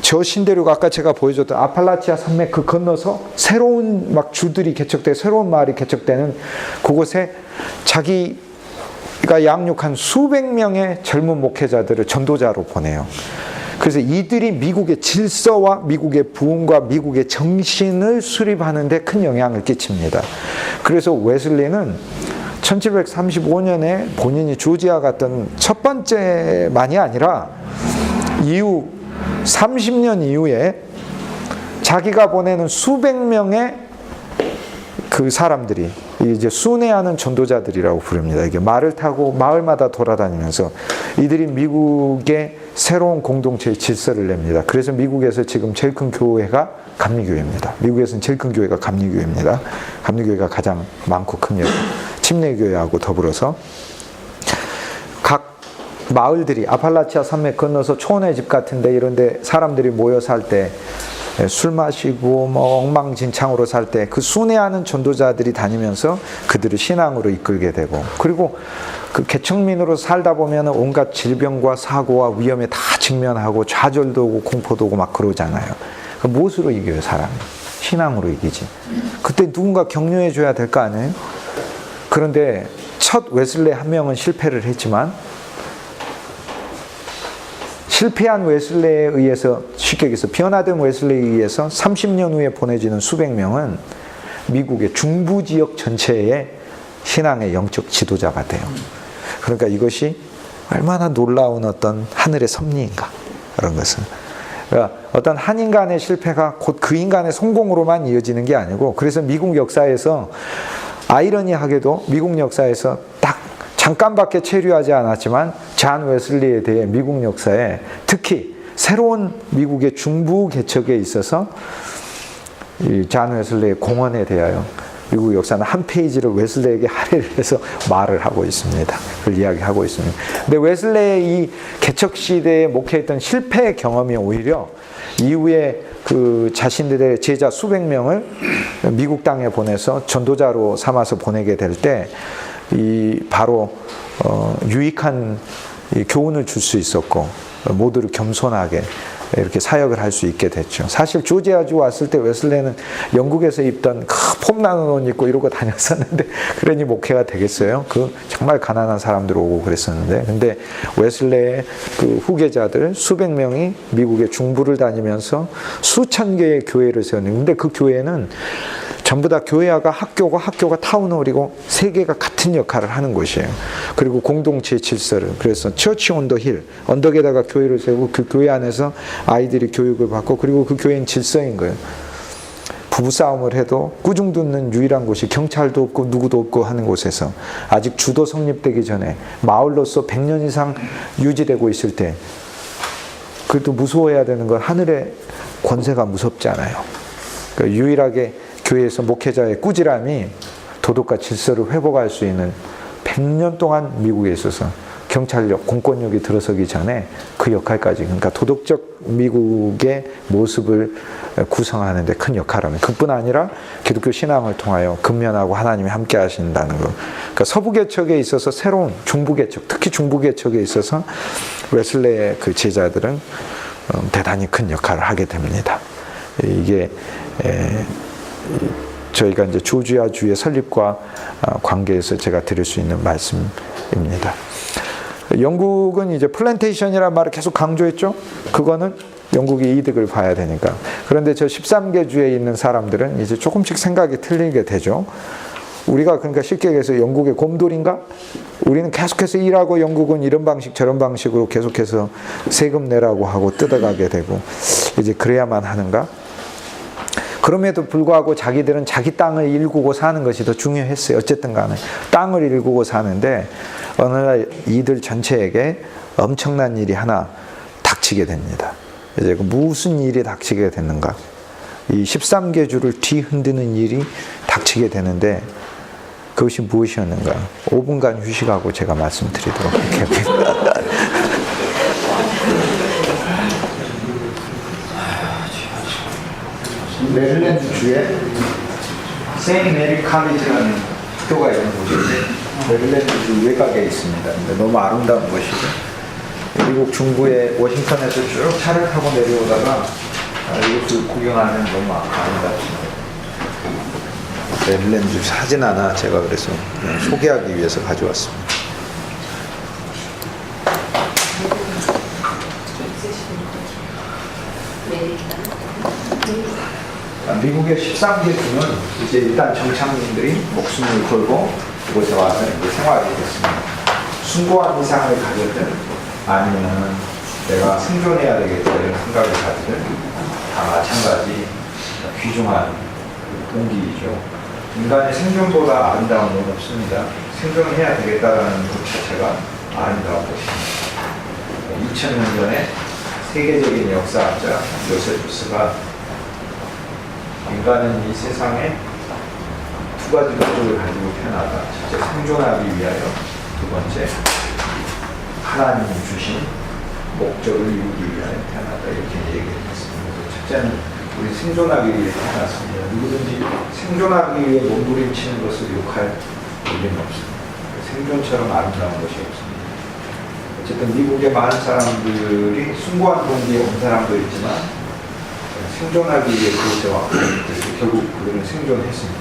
저 신대륙, 아까 제가 보여줬던 아팔라치아 산맥 그 건너서 새로운 막 주들이 개척돼 새로운 마을이 개척되는 그곳에 자기가 양육한 수백 명의 젊은 목회자들을 전도자로 보내요. 그래서 이들이 미국의 질서와 미국의 부흥과 미국의 정신을 수립하는 데 큰 영향을 끼칩니다. 그래서 웨슬리는 1735년에 본인이 조지아 갔던 첫 번째만이 아니라 이후 30년 이후에 자기가 보내는 수백 명의 그 사람들이 이제 순회하는 전도자들이라고 부릅니다. 이게 말을 타고 마을마다 돌아다니면서 이들이 미국의 새로운 공동체의 질서를 냅니다. 그래서 미국에서 지금 제일 큰 교회가 감리교회입니다. 미국에서는 제일 큰 교회가 감리교회입니다. 감리교회가 가장 많고 큰 침례교회하고 더불어서 각 마을들이 아팔라치아 산맥 건너서 초원의 집 같은데 이런 데 사람들이 모여 살 때 술 마시고 뭐 엉망진창으로 살 때 그 순회하는 전도자들이 다니면서 그들을 신앙으로 이끌게 되고, 그리고 그 개척민으로 살다 보면 온갖 질병과 사고와 위험에 다 직면하고 좌절도 오고 공포도 오고 막 그러잖아요. 그 무엇으로 이겨요, 사람이? 신앙으로 이기지. 그때 누군가 격려해 줘야 될 거 아니에요? 그런데 첫 웨슬레 한 명은 실패를 했지만 실패한 웨슬레에 의해서, 쉽게 얘기해서 변화된 웨슬레에 의해서 30년 후에 보내지는 수백 명은 미국의 중부 지역 전체의 신앙의 영적 지도자가 돼요. 그러니까 이것이 얼마나 놀라운 어떤 하늘의 섭리인가, 그런 것은. 그러니까 어떤 한 인간의 실패가 곧 그 인간의 성공으로만 이어지는 게 아니고, 그래서 미국 역사에서 아이러니하게도 미국 역사에서 딱 잠깐밖에 체류하지 않았지만 잔 웨슬리에 대해 미국 역사에, 특히 새로운 미국의 중부 개척에 있어서 이 잔 웨슬리의 공헌에 대하여 미국 역사는 한 페이지를 웨슬레에게 할애를 해서 말을 하고 있습니다. 그걸 이야기하고 있습니다. 근데 웨슬레의 이 개척 시대에 목회했던 실패의 경험이 오히려 이후에 그 자신들의 제자 수백 명을 미국 땅에 보내서 전도자로 삼아서 보내게 될 때 이 바로 유익한 이 교훈을 줄 수 있었고, 모두를 겸손하게 이렇게 사역을 할 수 있게 됐죠. 사실 조지아주 왔을 때 웨슬레는 영국에서 입던 폼나는 옷 입고 이러고 다녔었는데, 그러니 목회가 되겠어요? 그 정말 가난한 사람들 오고 그랬었는데, 근데 웨슬레의 그 후계자들 수백 명이 미국의 중부를 다니면서 수천 개의 교회를 세웠는데, 근데 그 교회는 전부 다 교회가 학교가 타운홀이고 세 개가 같은 역할을 하는 곳이에요. 그리고 공동체의 질서를, 그래서 처치 온 더 힐, 언덕에다가 교회를 세우고 그 교회 안에서 아이들이 교육을 받고, 그리고 그 교회는 질서인 거예요. 부부싸움을 해도 꾸중 듣는 유일한 곳이 경찰도 없고 누구도 없고 하는 곳에서, 아직 주도 성립되기 전에 마을로서 100년 이상 유지되고 있을 때, 그래도 무서워해야 되는 건 하늘의 권세가 무섭지 않아요. 그러니까 유일하게 교회에서 목회자의 꾸지람이 도덕과 질서를 회복할 수 있는, 100년 동안 미국에 있어서 경찰력, 공권력이 들어서기 전에 그 역할까지, 그러니까 도덕적 미국의 모습을 구성하는 데 큰 역할을 합니다. 그뿐 아니라 기독교 신앙을 통하여 근면하고 하나님이 함께 하신다는 것. 그러니까 서부 개척에 있어서 새로운 중부 개척, 특히 중부 개척에 있어서 웨슬레의 그 제자들은 대단히 큰 역할을 하게 됩니다. 이게 저희가 이제 조지아주의 설립과 관계에서 제가 드릴 수 있는 말씀입니다. 영국은 이제 플랜테이션이라는 말을 계속 강조했죠. 그거는 영국이 이득을 봐야 되니까. 그런데 저 13개 주에 있는 사람들은 이제 조금씩 생각이 틀리게 되죠. 우리가 그러니까 쉽게 얘기해서 영국의 곰돌인가? 우리는 계속해서 일하고 영국은 이런 방식 저런 방식으로 계속해서 세금 내라고 하고 뜯어가게 되고, 이제 그래야만 하는가? 그럼에도 불구하고 자기들은 자기 땅을 일구고 사는 것이 더 중요했어요. 어쨌든 간에 땅을 일구고 사는데, 어느 날 이들 전체에게 엄청난 일이 하나 닥치게 됩니다. 이제 무슨 일이 닥치게 됐는가? 이 13개 주를 뒤흔드는 일이 닥치게 되는데, 그것이 무엇이었는가? 5분간 휴식하고 제가 말씀드리도록 하겠습니다. 메릴랜드 주에 세인트 메리 칼리지라는 학교가 있는 곳인데 메릴랜드 주 외곽에 있습니다. 근데 너무 아름다운 곳이죠. 미국 중부의 워싱턴에서 쭉 차를 타고 내려오다가 이곳을 구경하면 너무 아름답습니다. 메릴랜드 사진 하나 제가 그래서 소개하기 위해서 가져왔습니다. 미국의 13개 주는 이제 일단 정착민들이 목숨을 걸고 이곳에 와서 이제 생활하게 됐습니다. 숭고한 이상을 가졌든 아니면 내가 생존해야 되겠다 이런 생각을 가지든 다 마찬가지 귀중한 동기이죠. 인간의 생존보다 아름다운 건 없습니다. 생존해야 되겠다는 것 자체가 아름다운 것입니다. 2000년 전에 세계적인 역사학자 요세푸스가 인간은 이 세상에 두 가지 목적을 가지고 태어나다. 첫째, 생존하기 위하여. 두 번째, 하나님이 주신 목적을 이루기 위하여 태어나다. 이렇게 얘기를 했습니다. 첫째는 우리 생존하기 위해 태어났습니다. 누구든지 생존하기 위해 몸부림치는 것을 욕할 일은 없습니다. 생존처럼 아름다운 것이 없습니다. 어쨌든 미국의 많은 사람들이 숭고한 동기에 온 사람도 있지만 생존하기 위해 그곳에 왔고 결국 그들은 생존했습니다.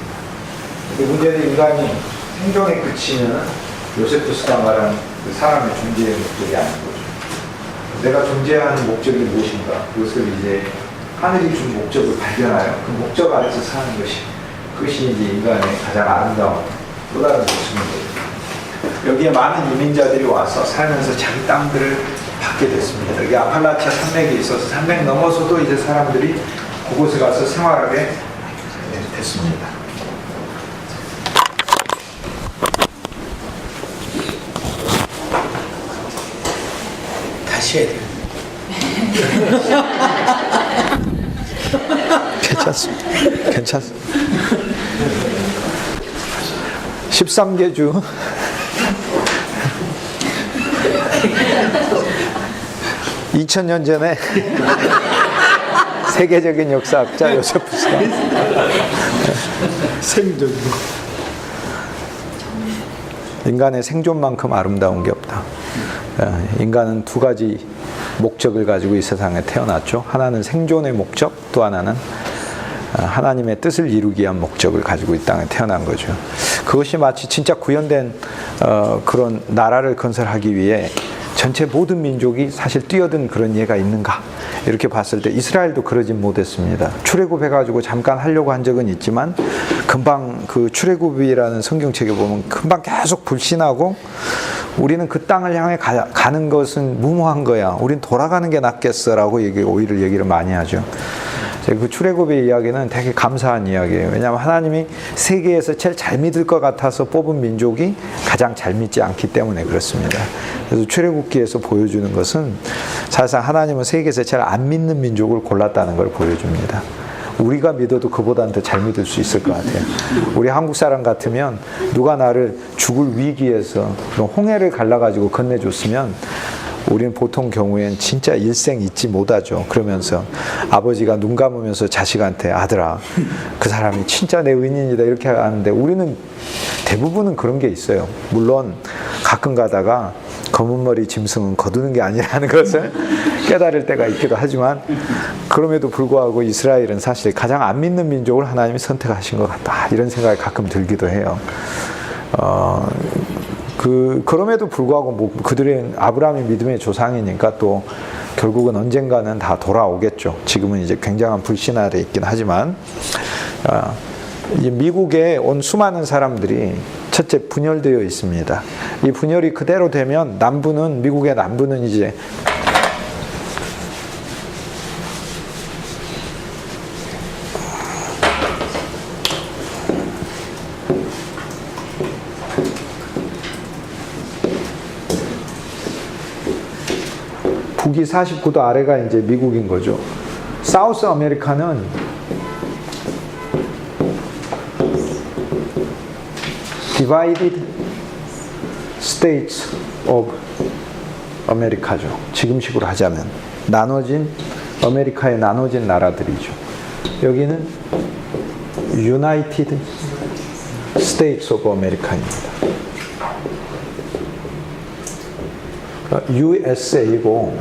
근데 문제는 인간이 생존에 그치면 요세푸스가 말한 그 사람의 존재의 목적이 아닌 거죠. 내가 존재하는 목적이 무엇인가? 그것을 이제 하늘이 준 목적을 발견하여 그 목적 아래서 사는 그것이 이제 인간의 가장 아름다운 또 다른 모습인 거죠. 여기에 많은 이민자들이 와서 살면서 자기 땅들을 받게 됐습니다. 여기 아팔라치아 산맥이 있어서 산맥 넘어서도 이제 사람들이 그곳에 가서 생활하게 됐습니다. 다시 해야 돼요. 괜찮습니다. 괜찮습니다. 13개 주 (2000년) 전에 세계적인 역사학자 요세푸스가 생존. 인간의 생존만큼 아름다운 게 없다. 인간은 두 가지 목적을 가지고 이 세상에 태어났죠. 하나는 생존의 목적, 또 하나는 하나님의 뜻을 이루기 위한 목적을 가지고 이 땅에 태어난 거죠. 그것이 마치 진짜 구현된 그런 나라를 건설하기 위해 전체 모든 민족이 사실 뛰어든 그런 예가 있는가 이렇게 봤을 때 이스라엘도 그러진 못했습니다. 출애굽해가지고 잠깐 하려고 한 적은 있지만 금방 그 출애굽이라는 성경책에 보면 금방 계속 불신하고 우리는 그 땅을 향해 가는 것은 무모한 거야. 우린 돌아가는 게 낫겠어라고 오히려 얘기를 많이 하죠. 그 출애굽의 이야기는 되게 감사한 이야기예요. 왜냐하면 하나님이 세계에서 제일 잘 믿을 것 같아서 뽑은 민족이 가장 잘 믿지 않기 때문에 그렇습니다. 그래서 출애굽기에서 보여주는 것은 사실상 하나님은 세계에서 제일 안 믿는 민족을 골랐다는 걸 보여줍니다. 우리가 믿어도 그보다는 더 잘 믿을 수 있을 것 같아요. 우리 한국 사람 같으면 누가 나를 죽을 위기에서 홍해를 갈라가지고 건네줬으면 우리는 보통 경우엔 진짜 일생 잊지 못하죠. 그러면서 아버지가 눈 감으면서 자식한테 아들아 그 사람이 진짜 내 은인이다 이렇게 하는데 우리는 대부분은 그런 게 있어요. 물론 가끔 가다가 검은 머리 짐승은 거두는 게 아니라는 것을 깨달을 때가 있기도 하지만 그럼에도 불구하고 이스라엘은 사실 가장 안 믿는 민족을 하나님이 선택하신 것 같다 이런 생각이 가끔 들기도 해요. 그럼에도 불구하고 뭐 그들의 아브라함이 믿음의 조상이니까 또 결국은 언젠가는 다 돌아오겠죠. 지금은 이제 굉장한 불신 아래 있긴 하지만 미국에 온 수많은 사람들이 첫째 분열되어 있습니다. 이 분열이 그대로 되면 미국의 남부는 이제 북이 49도 아래가 이제 미국인 거죠. 사우스 아메리카는 Divided States of America죠. 지금식으로 하자면 아메리카의 나눠진 나라들이죠. 여기는 United States of America입니다. USA고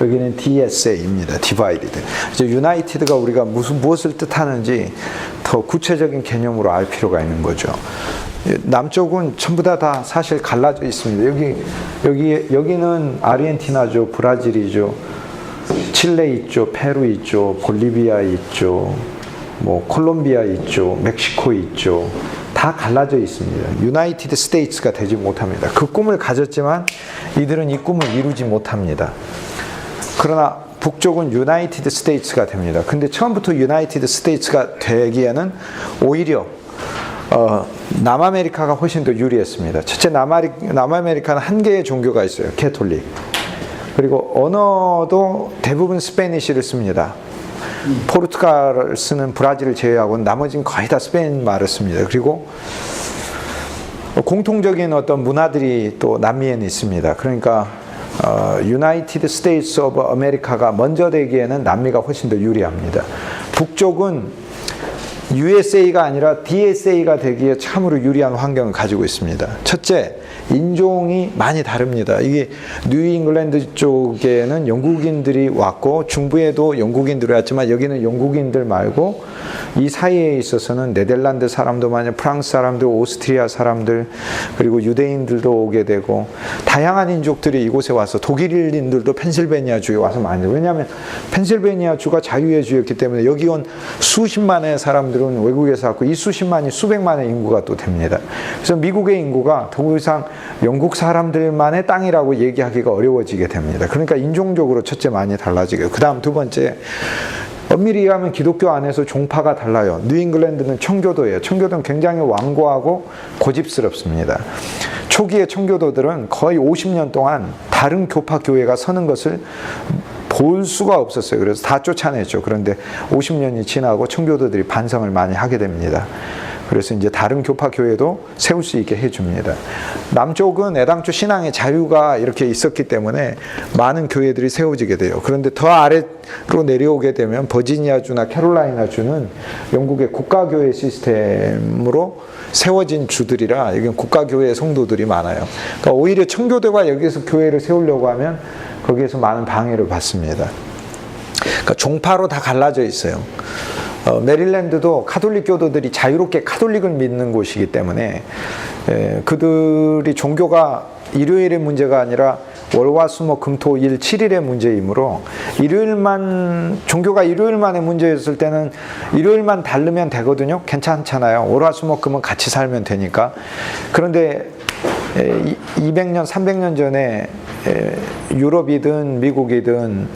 여기는 DSA입니다. Divided. 이제 United가 우리가 무엇을 뜻하는지 더 구체적인 개념으로 알 필요가 있는 거죠. 남쪽은 전부 다 사실 갈라져 있습니다. 여기는 아르헨티나죠, 브라질이죠, 칠레 있죠, 페루 있죠, 볼리비아 있죠, 뭐 콜롬비아 있죠, 멕시코 있죠. 다 갈라져 있습니다. 유나이티드 스테이츠가 되지 못합니다. 그 꿈을 가졌지만 이들은 이 꿈을 이루지 못합니다. 그러나 북쪽은 유나이티드 스테이츠가 됩니다. 근데 처음부터 유나이티드 스테이츠가 되기에는 오히려 남아메리카가 훨씬 더 유리했습니다. 첫째, 남아메리카는 한 개의 종교가 있어요. 캐톨릭. 그리고 언어도 대부분 스페니쉬를 씁니다. 포르투갈을 쓰는 브라질을 제외하고는 나머지는 거의 다 스페인 말을 씁니다. 그리고 공통적인 어떤 문화들이 또 남미에는 있습니다. 그러니까 유나이티드 스테이츠 오브 아메리카가 먼저 되기에는 남미가 훨씬 더 유리합니다. 북쪽은 USA가 아니라 DSA가 되기에 참으로 유리한 환경을 가지고 있습니다. 첫째, 인종이 많이 다릅니다. 이게 뉴잉글랜드 쪽에는 영국인들이 왔고 중부에도 영국인들이 왔지만 여기는 영국인들 말고 이 사이에 있어서는 네덜란드 사람도 많이, 프랑스 사람들, 오스트리아 사람들, 그리고 유대인들도 오게 되고 다양한 인종들이 이곳에 와서 독일인들도 펜실베니아 주에 와서 많이, 왜냐하면 펜실베니아 주가 자유의 주였기 때문에 여기 온 수십만의 사람들은 외국에서 왔고 이 수십만이 수백만의 인구가 또 됩니다. 그래서 미국의 인구가 더 이상 영국 사람들만의 땅이라고 얘기하기가 어려워지게 됩니다. 그러니까 인종적으로 첫째 많이 달라지게. 그 다음 두 번째, 엄밀히 얘기하면 기독교 안에서 종파가 달라요. 뉴잉글랜드는 청교도예요. 청교도는 굉장히 완고하고 고집스럽습니다. 초기의 청교도들은 거의 50년 동안 다른 교파 교회가 서는 것을 볼 수가 없었어요. 그래서 다 쫓아냈죠. 그런데 50년이 지나고 청교도들이 반성을 많이 하게 됩니다. 그래서 이제 다른 교파 교회도 세울 수 있게 해줍니다. 남쪽은 애당초 신앙의 자유가 이렇게 있었기 때문에 많은 교회들이 세워지게 돼요. 그런데 더 아래로 내려오게 되면 버지니아주나 캐롤라이나주는 영국의 국가교회 시스템으로 세워진 주들이라 여기는 국가교회 성도들이 많아요. 그러니까 오히려 청교도가 여기서 교회를 세우려고 하면 거기에서 많은 방해를 받습니다. 그러니까 종파로 다 갈라져 있어요. 메릴랜드도 카톨릭 교도들이 자유롭게 카톨릭을 믿는 곳이기 때문에 그들이 종교가 일요일의 문제가 아니라 월화수목금토일 7일의 문제이므로 종교가 일요일만의 문제였을 때는 일요일만 다르면 되거든요. 괜찮잖아요. 월화수목금은 같이 살면 되니까. 그런데 200년, 300년 전에 유럽이든 미국이든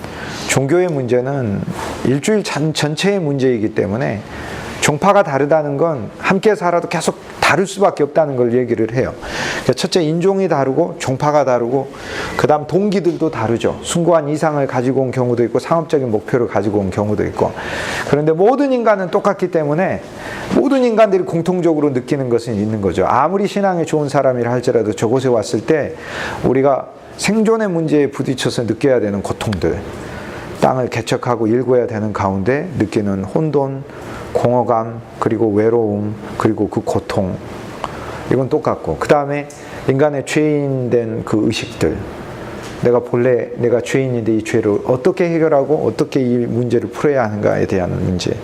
종교의 문제는 일주일 전체의 문제이기 때문에 종파가 다르다는 건 함께 살아도 계속 다를 수밖에 없다는 걸 얘기를 해요. 첫째, 인종이 다르고 종파가 다르고 그 다음 동기들도 다르죠. 숭고한 이상을 가지고 온 경우도 있고 상업적인 목표를 가지고 온 경우도 있고. 그런데 모든 인간은 똑같기 때문에 모든 인간들이 공통적으로 느끼는 것은 있는 거죠. 아무리 신앙이 좋은 사람이라 할지라도 저곳에 왔을 때 우리가 생존의 문제에 부딪혀서 느껴야 되는 고통들, 땅을 개척하고 일궈야 되는 가운데 느끼는 혼돈, 공허감, 그리고 외로움, 그리고 그 고통, 이건 똑같고, 그 다음에 인간의 죄인된 그 의식들, 내가 본래 내가 죄인인데 이 죄를 어떻게 해결하고 어떻게 이 문제를 풀어야 하는가에 대한 문제,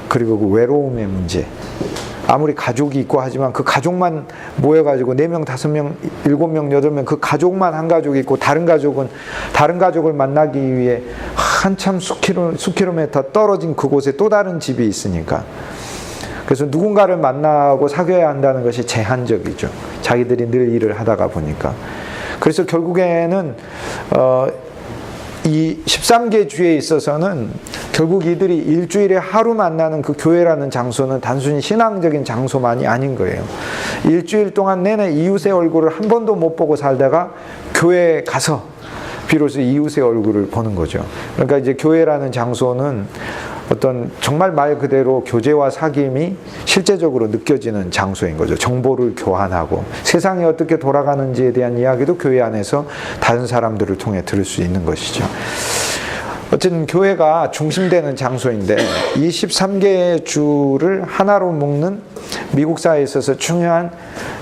그리고 그 외로움의 문제. 아무리 가족이 있고 하지만 그 가족만 모여가지고 4명, 5명, 7명, 8명 그 가족만 한 가족이 있고 다른 가족은 다른 가족을 만나기 위해 한참 수킬로미터 떨어진 그곳에 또 다른 집이 있으니까. 그래서 누군가를 만나고 사귀어야 한다는 것이 제한적이죠. 자기들이 늘 일을 하다가 보니까. 그래서 결국에는 이 13개 주에 있어서는 결국 이들이 일주일에 하루 만나는 그 교회라는 장소는 단순히 신앙적인 장소만이 아닌 거예요. 일주일 동안 내내 이웃의 얼굴을 한 번도 못 보고 살다가 교회에 가서 비로소 이웃의 얼굴을 보는 거죠. 그러니까 이제 교회라는 장소는 어떤 정말 말 그대로 교제와 사귐이 실제적으로 느껴지는 장소인 거죠. 정보를 교환하고 세상이 어떻게 돌아가는지에 대한 이야기도 교회 안에서 다른 사람들을 통해 들을 수 있는 것이죠. 어쨌든 교회가 중심되는 장소인데 이 13개의 주를 하나로 묶는 미국 사회에 있어서 중요한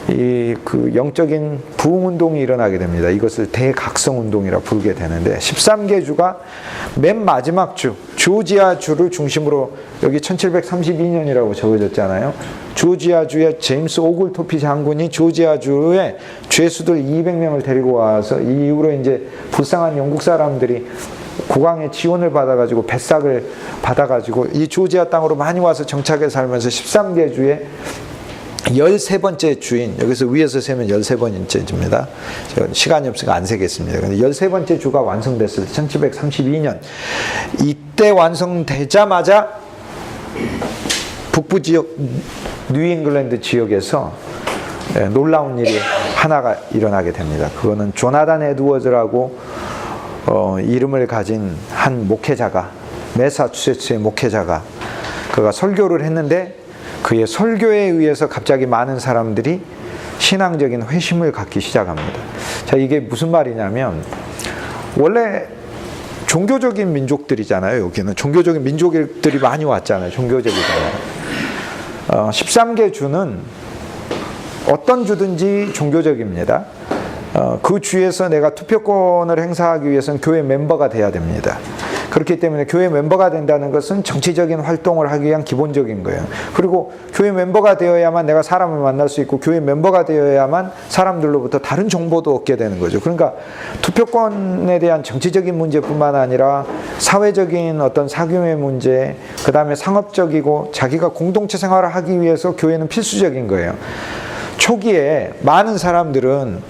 그 영적인 부흥 운동이 일어나게 됩니다. 이것을 대각성 운동이라 부르게 되는데 13개 주가 맨 마지막 주 조지아 주를 중심으로 여기 1732년이라고 적어졌잖아요. 조지아 주의 제임스 오글토피 장군이 조지아 주의 죄수들 200명을 데리고 와서 이 이후로 이제 불쌍한 영국 사람들이 국왕의 지원을 받아가지고 배삭을 받아가지고 이 조지아 땅으로 많이 와서 정착해 살면서 13개 주의 13번째 주인, 여기서 위에서 세면 13번째 주입니다. 제가 시간이 없으니까 안 세겠습니다. 근데 13번째 주가 완성됐을 때 1732년 이때 완성되자마자 북부 지역 뉴잉글랜드 지역에서 놀라운 일이 하나가 일어나게 됩니다. 그거는 조나단 에드워즈라고 이름을 가진 한 목회자가, 매사추세츠의 목회자가 그가 설교를 했는데 그의 설교에 의해서 갑자기 많은 사람들이 신앙적인 회심을 갖기 시작합니다. 자, 이게 무슨 말이냐면 원래 종교적인 민족들이잖아요. 여기는 종교적인 민족들이 많이 왔잖아요. 종교적이잖아요. 13개 주는 어떤 주든지 종교적입니다. 그 주에서 내가 투표권을 행사하기 위해서는 교회 멤버가 돼야 됩니다. 그렇기 때문에 교회 멤버가 된다는 것은 정치적인 활동을 하기 위한 기본적인 거예요. 그리고 교회 멤버가 되어야만 내가 사람을 만날 수 있고 교회 멤버가 되어야만 사람들로부터 다른 정보도 얻게 되는 거죠. 그러니까 투표권에 대한 정치적인 문제뿐만 아니라 사회적인 어떤 사교의 문제, 그 다음에 상업적이고 자기가 공동체 생활을 하기 위해서 교회는 필수적인 거예요. 초기에 많은 사람들은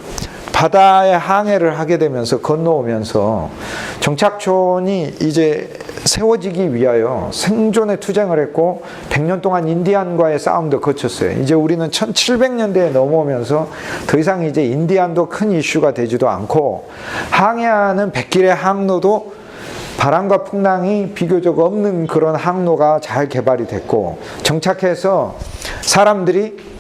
바다에 항해를 하게 되면서 건너오면서 정착촌이 이제 세워지기 위하여 생존에 투쟁을 했고 100년 동안 인디안과의 싸움도 거쳤어요. 이제 우리는 1700년대에 넘어오면서 더 이상 이제 인디안도 큰 이슈가 되지도 않고 항해하는 백길의 항로도 바람과 풍랑이 비교적 없는 그런 항로가 잘 개발이 됐고 정착해서 사람들이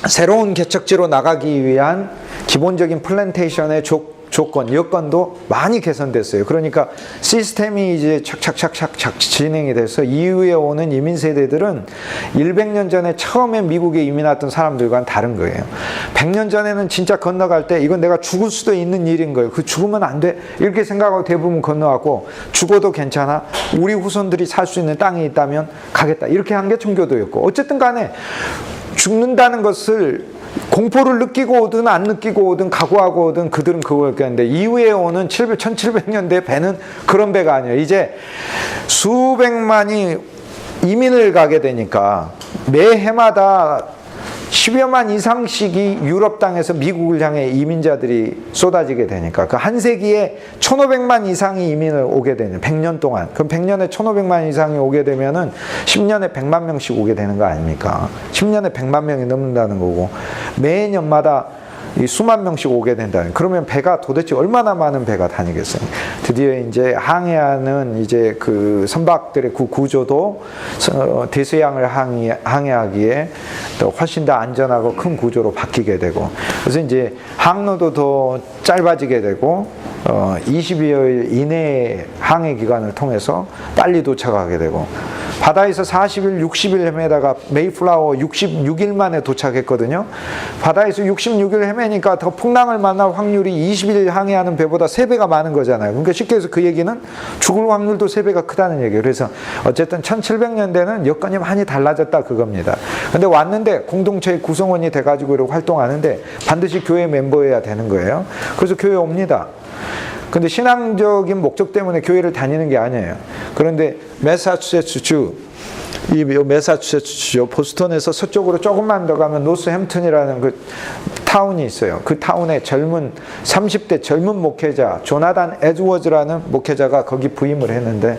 새로운 개척지로 나가기 위한 기본적인 플랜테이션의 조건, 여건도 많이 개선됐어요. 그러니까 시스템이 이제 착착착착 진행이 돼서 이후에 오는 이민 세대들은 100년 전에 처음에 미국에 이민 왔던 사람들과는 다른 거예요. 100년 전에는 진짜 건너갈 때 이건 내가 죽을 수도 있는 일인 거예요. 그 죽으면 안 돼. 이렇게 생각하고 대부분 건너왔고 죽어도 괜찮아. 우리 후손들이 살 수 있는 땅이 있다면 가겠다. 이렇게 한 게 종교도였고 어쨌든 간에 죽는다는 것을 공포를 느끼고 오든 안 느끼고 오든 각오하고 오든 그들은 그걸 했는데 이후에 오는 1700년대 배는 그런 배가 아니에요. 이제 수백만이 이민을 가게 되니까 매 해마다 10여만 이상씩이 유럽 땅에서 미국을 향해 이민자들이 쏟아지게 되니까 그 한 세기에 1500만 이상이 이민을 오게 되는 100년 동안 그럼 100년에 1500만 이상이 오게 되면은 10년에 100만 명씩 오게 되는 거 아닙니까? 10년에 100만 명이 넘는다는 거고 매년마다 이 수만 명씩 오게 된다는 그러면 배가 도대체 얼마나 많은 배가 다니겠어요? 드디어 이제 항해하는 이제 그 선박들의 그 구조도 대서양을 항해하기에 또 훨씬 더 안전하고 큰 구조로 바뀌게 되고 그래서 이제 항로도 더 짧아지게 되고 20여일 이내의 항해 기간을 통해서 빨리 도착하게 되고 바다에서 40일, 60일 헤매다가 메이플라워 66일 만에 도착했거든요. 바다에서 66일 헤매니까 더 풍랑을 만날 확률이 20일 항해하는 배보다 3배가 많은 거잖아요. 그러니까 쉽게 해서 그 얘기는 죽을 확률도 3배가 크다는 얘기예요. 그래서 어쨌든 1700년대는 여건이 많이 달라졌다 그겁니다. 근데 왔는데 공동체의 구성원이 돼가지고 이렇게 활동하는데 반드시 교회 멤버여야 되는 거예요. 그래서 교회 옵니다. 근데 신앙적인 목적 때문에 교회를 다니는 게 아니에요. 그런데 매사추세츠주, 이 매사추세츠주, 보스턴에서 서쪽으로 조금만 더 가면 노스햄튼이라는 그 타운이 있어요. 그 타운에 30대 젊은 목회자, 조나단 에드워즈라는 목회자가 거기 부임을 했는데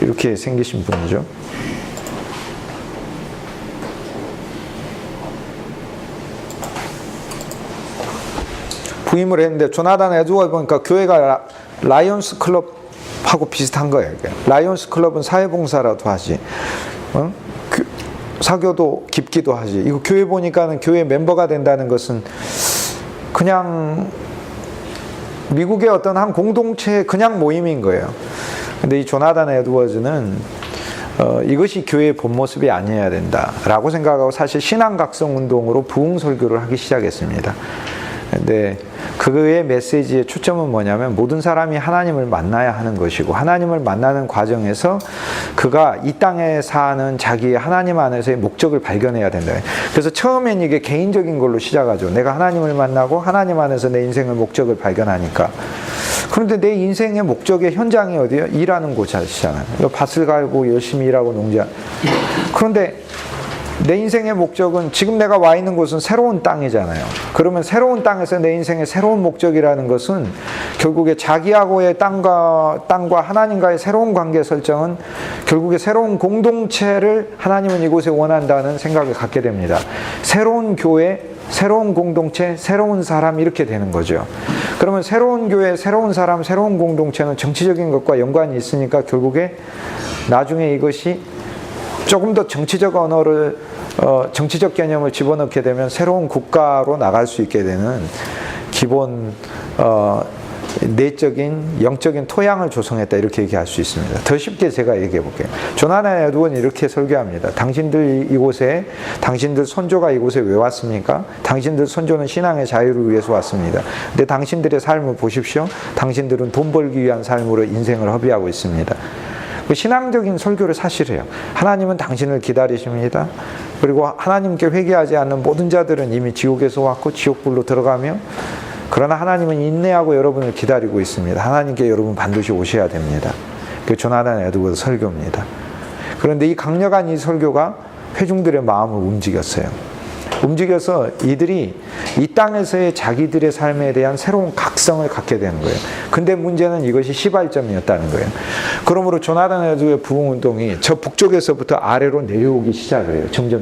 이렇게 생기신 분이죠. 부임을 했는데 조나단 에드워즈 보니까 교회가 라이온스 클럽하고 비슷한 거예요. 라이온스 클럽은 사회봉사라도 하지, 사교도 깊기도 하지. 이거 교회 보니까는 교회 멤버가 된다는 것은 그냥 미국의 어떤 한 공동체의 그냥 모임인 거예요. 근데 이 조나단 에드워즈는 이것이 교회의 본 모습이 아니어야 된다라고 생각하고 사실 신앙각성 운동으로 부흥 설교를 하기 시작했습니다. 근데 그의 메시지의 초점은 뭐냐면 모든 사람이 하나님을 만나야 하는 것이고 하나님을 만나는 과정에서 그가 이 땅에 사는 자기의 하나님 안에서의 목적을 발견해야 된다. 그래서 처음엔 이게 개인적인 걸로 시작하죠. 내가 하나님을 만나고 하나님 안에서 내 인생의 목적을 발견하니까. 그런데 내 인생의 목적의 현장이 어디예요? 일하는 곳이잖아요. 밭을 갈고 열심히 일하고 농장. 그런데 내 인생의 목적은 지금 내가 와 있는 곳은 새로운 땅이잖아요. 그러면 새로운 땅에서 내 인생의 새로운 목적이라는 것은 결국에 자기하고의 땅과 하나님과의 새로운 관계 설정은 결국에 새로운 공동체를 하나님은 이곳에 원한다는 생각을 갖게 됩니다. 새로운 교회, 새로운 공동체, 새로운 사람 이렇게 되는 거죠. 그러면 새로운 교회, 새로운 사람, 새로운 공동체는 정치적인 것과 연관이 있으니까 결국에 나중에 이것이 조금 더 정치적 언어를 정치적 개념을 집어넣게 되면 새로운 국가로 나갈 수 있게 되는 기본 내적인 영적인 토양을 조성했다 이렇게 얘기할 수 있습니다. 더 쉽게 제가 얘기해 볼게요. 조나단 에드워즈는 이렇게 설교합니다. 당신들 이곳에 당신들 선조가 이곳에 왜 왔습니까? 당신들 선조는 신앙의 자유를 위해서 왔습니다. 근데 당신들의 삶을 보십시오. 당신들은 돈 벌기 위한 삶으로 인생을 허비하고 있습니다. 신앙적인 설교를 사실 해요. 하나님은 당신을 기다리십니다. 그리고 하나님께 회개하지 않는 모든 자들은 이미 지옥에서 왔고 지옥불로 들어가며 그러나 하나님은 인내하고 여러분을 기다리고 있습니다. 하나님께 여러분 반드시 오셔야 됩니다. 그게 조나단 에드워즈 설교입니다. 그런데 이 강력한 이 설교가 회중들의 마음을 움직였어요. 움직여서 이들이 이 땅에서의 자기들의 삶에 대한 새로운 각성을 갖게 되는 거예요. 근데 문제는 이것이 시발점이었다는 거예요. 그러므로 조나단 에드워즈의 부흥운동이 저 북쪽에서부터 아래로 내려오기 시작을 해요. 점점.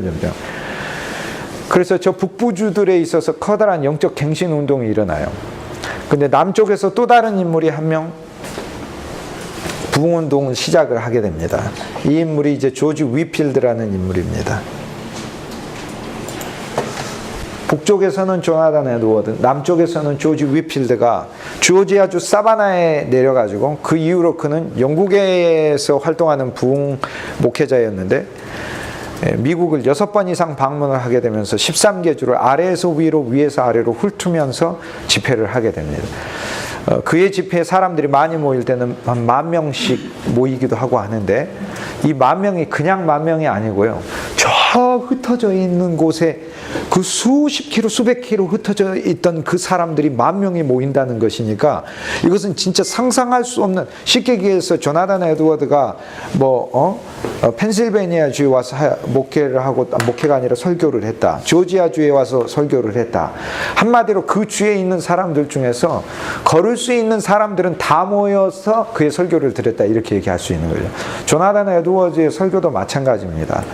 그래서 저 북부주들에 있어서 커다란 영적 갱신 운동이 일어나요. 근데 남쪽에서 또 다른 인물이 한 명 부흥운동을 시작을 하게 됩니다. 이 인물이 이제 조지 위필드라는 인물입니다. 북쪽에서는 조나단 에드워드, 남쪽에서는 조지 위필드가 조지아주 사바나에 내려가지고 그 이후로 그는 영국에서 활동하는 부흥 목회자였는데 미국을 6번 이상 방문을 하게 되면서 13개 주를 아래에서 위로 위에서 아래로 훑으면서 집회를 하게 됩니다. 그의 집회에 사람들이 많이 모일 때는 한 10,000명씩 모이기도 하고 하는데 이 10,000명이 그냥 10,000명이 아니고요. 저 흩어져 있는 곳에 그 수십 킬로 수백 킬로 흩어져 있던 그 사람들이 10,000명이 모인다는 것이니까 이것은 진짜 상상할 수 없는 쉽게 얘기해서 조나단 에드워드가 펜실베니아 주에 와서 목회를 하고 목회가 아니라 설교를 했다. 조지아 주에 와서 설교를 했다. 한마디로 그 주에 있는 사람들 중에서 걸을 수 있는 사람들은 다 모여서 그의 설교를 들었다 이렇게 얘기할 수 있는 거죠. 조나단 에드워즈의 설교도 마찬가지입니다.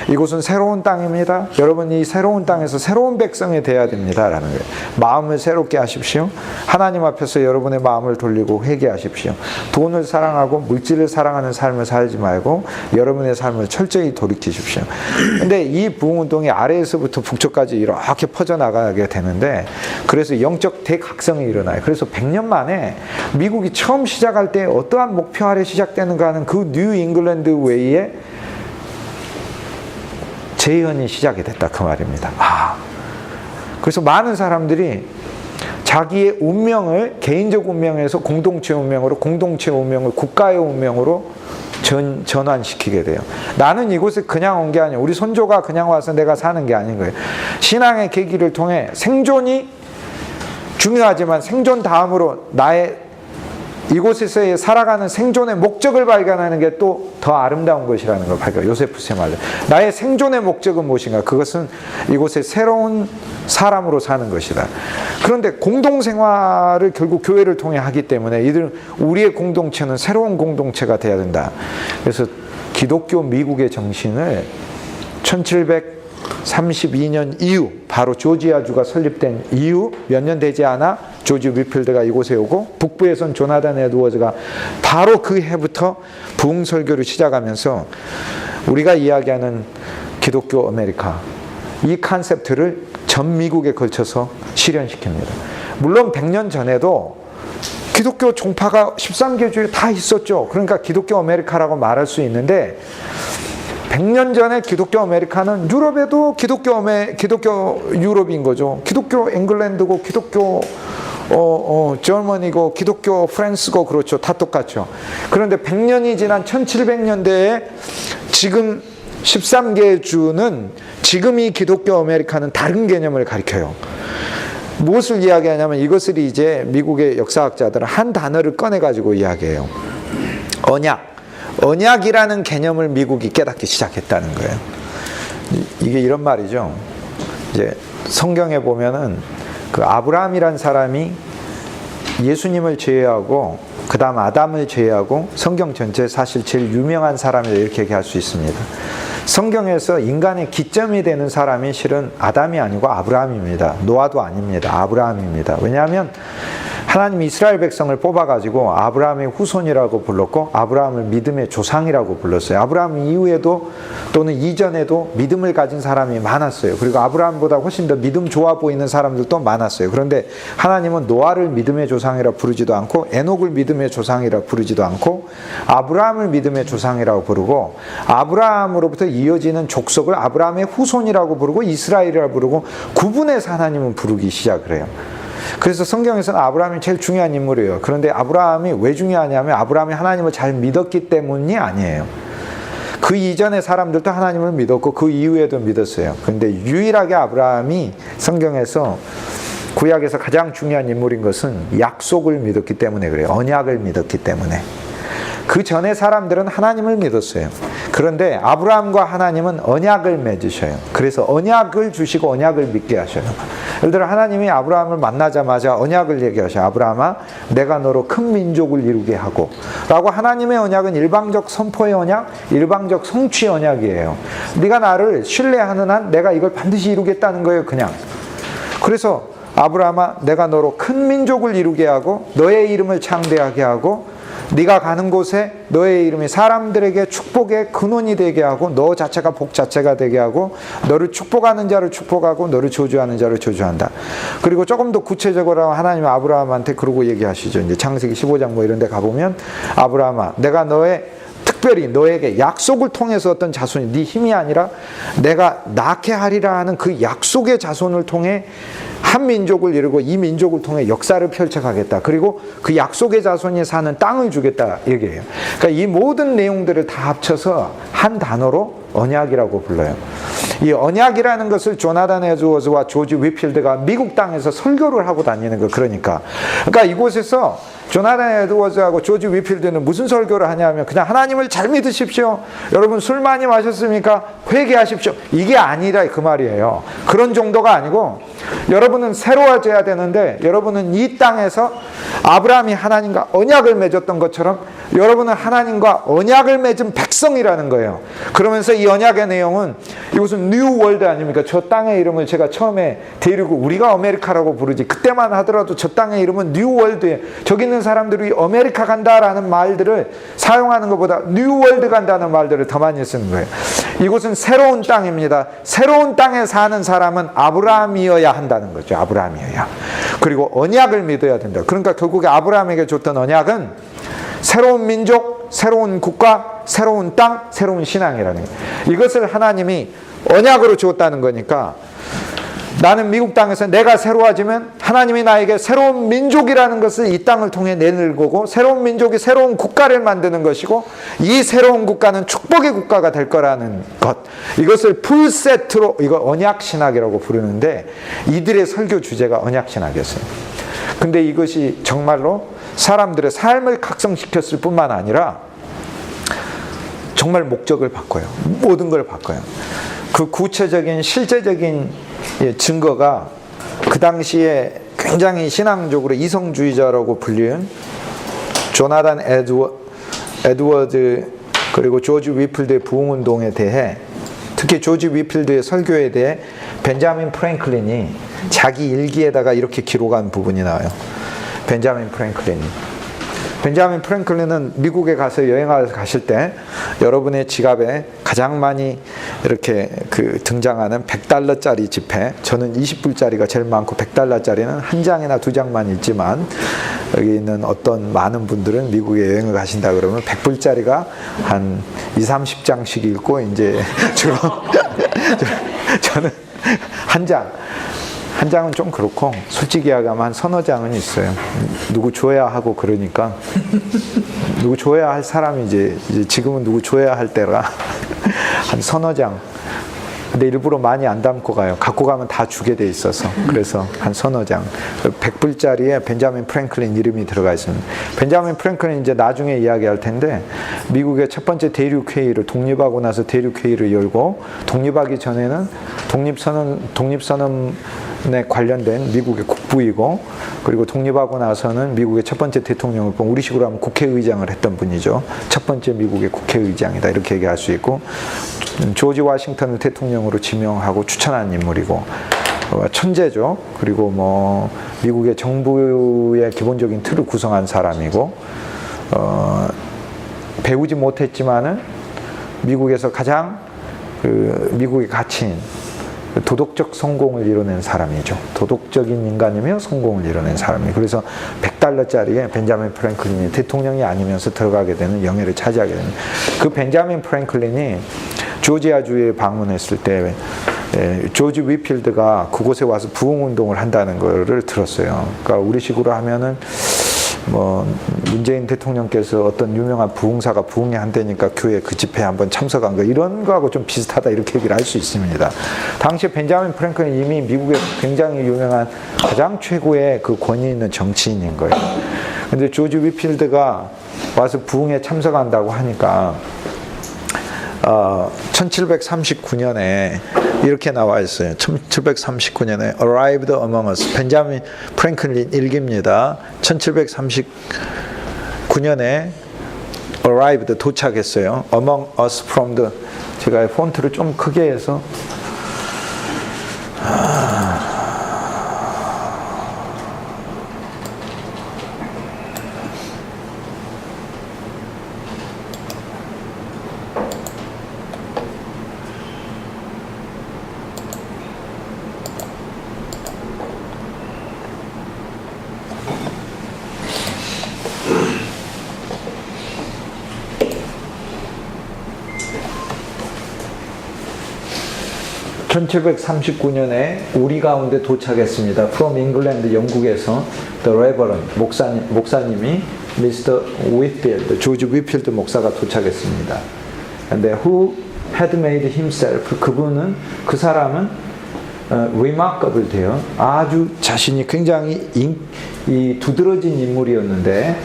이곳은 새로운 땅입니다. 여러분 이 새로운 땅에서 새로운 백성이 되어야 됩니다. 라는 거예요. 마음을 새롭게 하십시오. 하나님 앞에서 여러분의 마음을 돌리고 회개하십시오. 돈을 사랑하고 물질을 사랑하는 삶을 살지 말고 여러분의 삶을 철저히 돌이키십시오. 근데 이 부흥운동이 아래에서부터 북쪽까지 이렇게 퍼져나가게 되는데 그래서 영적 대각성이 일어나요. 그래서 100년 만에 미국이 처음 시작할 때 어떠한 목표 아래 시작되는가 하는 그 뉴 잉글랜드 웨이에 재현이 시작이 됐다 그 말입니다. 그래서 많은 사람들이 자기의 운명을 개인적 운명에서 공동체 운명으로 공동체 운명을 국가의 운명으로 전환시키게 돼요. 나는 이곳에 그냥 온 게 아니에요. 우리 선조가 그냥 와서 내가 사는 게 아닌 거예요. 신앙의 계기를 통해 생존이 중요하지만 생존 다음으로 나의 이곳에서의 살아가는 생존의 목적을 발견하는 게 또 더 아름다운 것이라는 걸 발견해요. 요세푸스의 말로. 나의 생존의 목적은 무엇인가? 그것은 이곳에 새로운 사람으로 사는 것이다. 그런데 공동생활을 결국 교회를 통해 하기 때문에 이들은 우리의 공동체는 새로운 공동체가 돼야 된다. 그래서 기독교 미국의 정신을 1732년 이후 바로 조지아주가 설립된 이후 몇 년 되지 않아 조지 위필드가 이곳에 오고 북부에선 조나단 에드워즈가 바로 그 해부터 부흥 설교를 시작하면서 우리가 이야기하는 기독교 아메리카 이 컨셉트를 전 미국에 걸쳐서 실현시킵니다. 물론 100년 전에도 기독교 종파가 13개 주에 다 있었죠. 그러니까 기독교 아메리카라고 말할 수 있는데 100년 전에 기독교 아메리카는 유럽에도 기독교 유럽인 거죠. 기독교 잉글랜드고 기독교 저머니고 기독교 프랑스고 그렇죠. 다 똑같죠. 그런데 100년이 지난 1700년대에 지금 13개 주는 지금 이 기독교 아메리카는 다른 개념을 가리켜요. 무엇을 이야기하냐면 이것을 이제 미국의 역사학자들은 한 단어를 꺼내가지고 이야기해요. 언약이라는 개념을 미국이 깨닫기 시작했다는 거예요. 이게 이런 말이죠. 이제 성경에 보면은 그 아브라함이란 사람이 예수님을 제외하고 그 다음 아담을 제외하고 성경 전체에 사실 제일 유명한 사람이다 이렇게 얘기할 수 있습니다. 성경에서 인간의 기점이 되는 사람이 실은 아담이 아니고 아브라함입니다. 노아도 아닙니다. 아브라함입니다. 왜냐하면 하나님이 이스라엘 백성을 뽑아가지고 아브라함의 후손이라고 불렀고 아브라함을 믿음의 조상이라고 불렀어요. 아브라함 이후에도 또는 이전에도 믿음을 가진 사람이 많았어요. 그리고 아브라함보다 훨씬 더 믿음 좋아 보이는 사람들도 많았어요. 그런데 하나님은 노아를 믿음의 조상이라 부르지도 않고 에녹을 믿음의 조상이라 부르지도 않고 아브라함을 믿음의 조상이라고 부르고 아브라함으로부터 이어지는 족속을 아브라함의 후손이라고 부르고 이스라엘이라고 부르고 구분해서 하나님은 부르기 시작을 해요. 그래서 성경에서는 아브라함이 제일 중요한 인물이에요. 그런데 아브라함이 왜 중요하냐면 아브라함이 하나님을 잘 믿었기 때문이 아니에요. 그 이전의 사람들도 하나님을 믿었고 그 이후에도 믿었어요. 그런데 유일하게 아브라함이 성경에서 구약에서 가장 중요한 인물인 것은 약속을 믿었기 때문에 그래요. 언약을 믿었기 때문에. 그 전에 사람들은 하나님을 믿었어요. 그런데 아브라함과 하나님은 언약을 맺으셔요. 그래서 언약을 주시고 언약을 믿게 하셔요. 예를 들어 하나님이 아브라함을 만나자마자 언약을 얘기하셔요. 아브라함아 내가 너로 큰 민족을 이루게 하고 라고 하나님의 언약은 일방적 선포의 언약, 일방적 성취의 언약이에요. 네가 나를 신뢰하는 한 내가 이걸 반드시 이루겠다는 거예요. 그냥. 그래서 아브라함아 내가 너로 큰 민족을 이루게 하고 너의 이름을 창대하게 하고 네가 가는 곳에 너의 이름이 사람들에게 축복의 근원이 되게 하고 너 자체가 복 자체가 되게 하고 너를 축복하는 자를 축복하고 너를 저주하는 자를 저주한다. 그리고 조금 더 구체적으로 하나님 아브라함한테 그러고 얘기하시죠. 이제 창세기 15장 뭐 이런 데 가보면 아브라함아 내가 특별히 너에게 약속을 통해서 어떤 자손이 네 힘이 아니라 내가 낳게 하리라 하는 그 약속의 자손을 통해 한 민족을 이루고 이 민족을 통해 역사를 펼쳐가겠다. 그리고 그 약속의 자손이 사는 땅을 주겠다 얘기해요. 그러니까 이 모든 내용들을 다 합쳐서 한 단어로 언약이라고 불러요. 이 언약이라는 것을 조나단 에드워즈와 조지 위필드가 미국 땅에서 설교를 하고 다니는 거. 그러니까 이곳에서 조나단 에드워즈하고 조지 위필드는 무슨 설교를 하냐면 그냥 하나님을 잘 믿으십시오. 여러분 술 많이 마셨습니까? 회개하십시오. 이게 아니라 그 말이에요. 그런 정도가 아니고 여러분은 새로워져야 되는데 여러분은 이 땅에서 아브라함이 하나님과 언약을 맺었던 것처럼 여러분은 하나님과 언약을 맺은 백성이라는 거예요. 그러면서 이 언약의 내용은 이것은 뉴 월드 아닙니까? 저 땅의 이름을 제가 처음에 데리고 우리가 아메리카라고 부르지 그때만 하더라도 저 땅의 이름은 뉴 월드예요. 저기 있는 사람들이 아메리카 간다라는 말들을 사용하는 것보다 뉴 월드 간다는 말들을 더 많이 쓰는 거예요. 이곳은 새로운 땅입니다. 새로운 땅에 사는 사람은 아브라함이어야 한다는 거죠. 아브라함이어야. 그리고 언약을 믿어야 된다. 그러니까 결국에 아브라함에게 줬던 언약은 새로운 민족, 새로운 국가, 새로운 땅, 새로운 신앙이라는 거예요. 이것을 하나님이 언약으로 주었다는 거니까 나는 미국 땅에서 내가 새로워지면 하나님이 나에게 새로운 민족이라는 것을 이 땅을 통해 내놓을 거고 새로운 민족이 새로운 국가를 만드는 것이고 이 새로운 국가는 축복의 국가가 될 거라는 것. 이것을 풀세트로 이거 언약신학이라고 부르는데 이들의 설교 주제가 언약신학이었어요. 근데 이것이 정말로 사람들의 삶을 각성시켰을 뿐만 아니라 정말 목적을 바꿔요. 모든 걸 바꿔요. 그 구체적인 실제적인 증거가 그 당시에 굉장히 신앙적으로 이성주의자라고 불리는 조나단 에드워드 그리고 조지 위필드의 부흥운동에 대해 특히 조지 위필드의 설교에 대해 벤자민 프랭클린이 자기 일기에다가 이렇게 기록한 부분이 나와요. 벤자민 프랭클린은 미국에 가서 여행을 가실 때 여러분의 지갑에 가장 많이 이렇게 등장하는 $100짜리 지폐, 저는 20불짜리가 제일 많고 $100짜리는 한 장이나 두 장만 있지만 여기 있는 어떤 많은 분들은 미국에 여행을 가신다 그러면 100불짜리가 한 20-30장씩 읽고 이제 주로 저는 한 장은 좀 그렇고 솔직히 이야기하면 한 서너 장은 있어요. 누구 줘야 하고 그러니까 누구 줘야 할 사람이 이제 지금은 누구 줘야 할 때라 한 서너 장. 근데 일부러 많이 안 담고 가요. 갖고 가면 다 주게 돼 있어서. 그래서 한 서너 장. 100불짜리에 벤자민 프랭클린 이름이 들어가 있습니다. 벤자민 프랭클린 이제 나중에 이야기할 텐데 미국의 첫 번째 대륙회의를 독립하고 나서 대륙회의를 열고 독립하기 전에는 독립선언에 관련된 미국의 국부이고 그리고 독립하고 나서는 미국의 첫 번째 대통령을 뽑은 우리식으로 하면 국회의장을 했던 분이죠. 첫 번째 미국의 국회의장이다 이렇게 얘기할 수 있고 조지 워싱턴을 대통령으로 지명하고 추천한 인물이고 천재죠. 그리고 뭐 미국의 정부의 기본적인 틀을 구성한 사람이고 배우지 못했지만은 미국에서 가장 미국의 가치인 도덕적 성공을 이뤄낸 사람이죠. 도덕적인 인간이며 성공을 이뤄낸 사람이에요. 그래서 $100짜리에 벤자민 프랭클린이 대통령이 아니면서 들어가게 되는 영예를 차지하게 됩니다. 그 벤자민 프랭클린이 조지아주에 방문했을 때 조지 위필드가 그곳에 와서 부흥운동을 한다는 거를 들었어요. 그러니까 우리식으로 하면은 뭐 문재인 대통령께서 어떤 유명한 부흥사가 부흥회 한다니까 교회 그 집회에 한번 참석한 거 이런 거하고 좀 비슷하다 이렇게 얘기를 할 수 있습니다. 당시에 벤자민 프랭클린 이미 미국의 굉장히 유명한 가장 최고의 그 권위 있는 정치인인 거예요. 근데 조지 위필드가 와서 부흥회 참석한다고 하니까 1739년에 이렇게 나와 있어요. 1739년에 Arrived Among Us 벤자민 프랭클린 일기입니다. 1739년에 Arrived 도착했어요. Among Us from the 제가 폰트를 좀 크게 해서 (1739년에) 우리 가운데 도착했습니다. From England, 영국에서 The Reverend 목사님이 Mr. Whitfield, 조지 위필드 목사가 도착했습니다. 근데 who had made himself, 그 사람은 remarkable 돼요. 아주 자신이 굉장히 이 두드러진 인물이었는데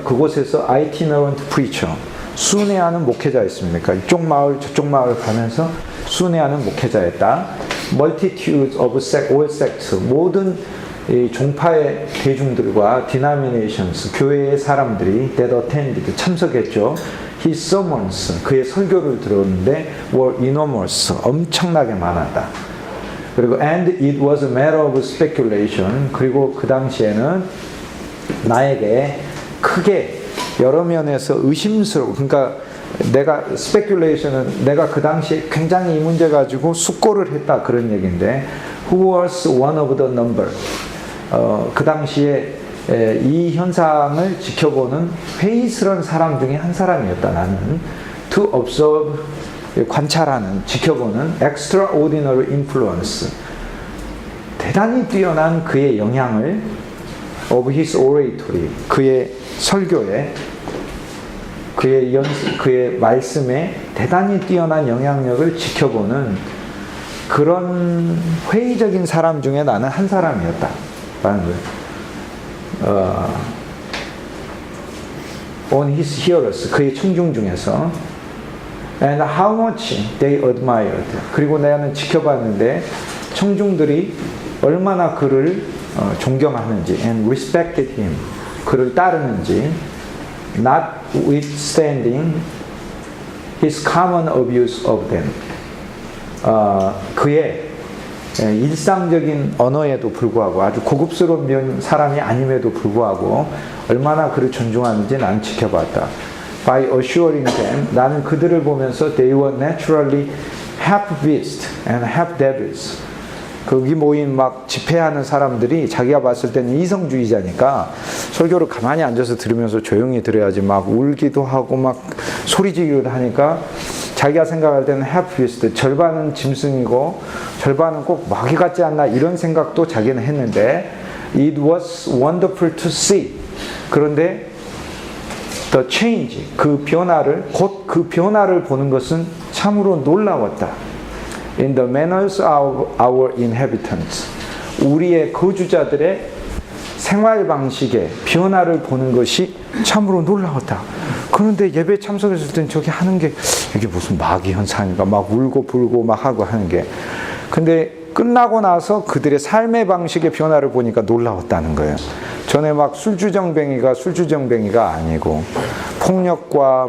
그곳에서 itinerant preacher, 순회하는 목회자였습니다. 그러니까 이쪽 마을 저쪽 마을 가면서 순회하는 목회자였다. Multitudes of all sects, 모든 이 종파의 대중들과 denominations, 교회의 사람들이 that attended, 참석했죠. His sermons, 그의 설교를 들었는데 were enormous, 엄청나게 많았다. 그리고 and it was a matter of speculation, 그리고 그 당시에는 나에게 크게 여러 면에서 의심스러워, 그러니까 내가 speculation은 내가 그 당시에 굉장히 이 문제 가지고 숙고를 했다 그런 얘기인데 who was one of the number, 그 당시에 이 현상을 지켜보는 회의스러운 사람 중에 한 사람이었다. 나는 to observe, 관찰하는, 지켜보는 extraordinary influence, 대단히 뛰어난 그의 영향을 of his oratory, 그의 설교에, 그의 말씀에 대단히 뛰어난 영향력을 지켜보는 그런 회의적인 사람 중에 나는 한 사람이었다 라는 거예요. On his hearers, 그의 청중 중에서 and how much they admired, 그리고 나는 지켜봤는데 청중들이 얼마나 그를 존경하는지 and respected him, 그를 따르는지 notwithstanding his common abuse of them, 그의 일상적인 언어에도 불구하고 아주 고급스러운 사람이 아님에도 불구하고 얼마나 그를 존중하는지 나는 지켜봤다. By assuring them, 나는 그들을 보면서 they were naturally half beast and half devils, 거기 모인 막 집회하는 사람들이 자기가 봤을 때는 이성주의자니까 설교를 가만히 앉아서 들으면서 조용히 들어야지 막 울기도 하고 막 소리 지르기도 하니까 자기가 생각할 때는 half beast, 절반은 짐승이고 절반은 꼭 마귀 같지 않나 이런 생각도 자기는 했는데 it was wonderful to see. 그런데 the change, 그 변화를, 곧 그 변화를 보는 것은 참으로 놀라웠다. In the manners of our inhabitants, 우리의 거주자들의 생활 방식의 변화를 보는 것이 참으로 놀라웠다. 그런데 예배 참석했을 땐 저기 하는 게 이게 무슨 마귀 현상인가 막 울고 불고 막 하고 하는 게, 근데 끝나고 나서 그들의 삶의 방식의 변화를 보니까 놀라웠다는 거예요. 전에 막 술주정뱅이가 아니고 폭력과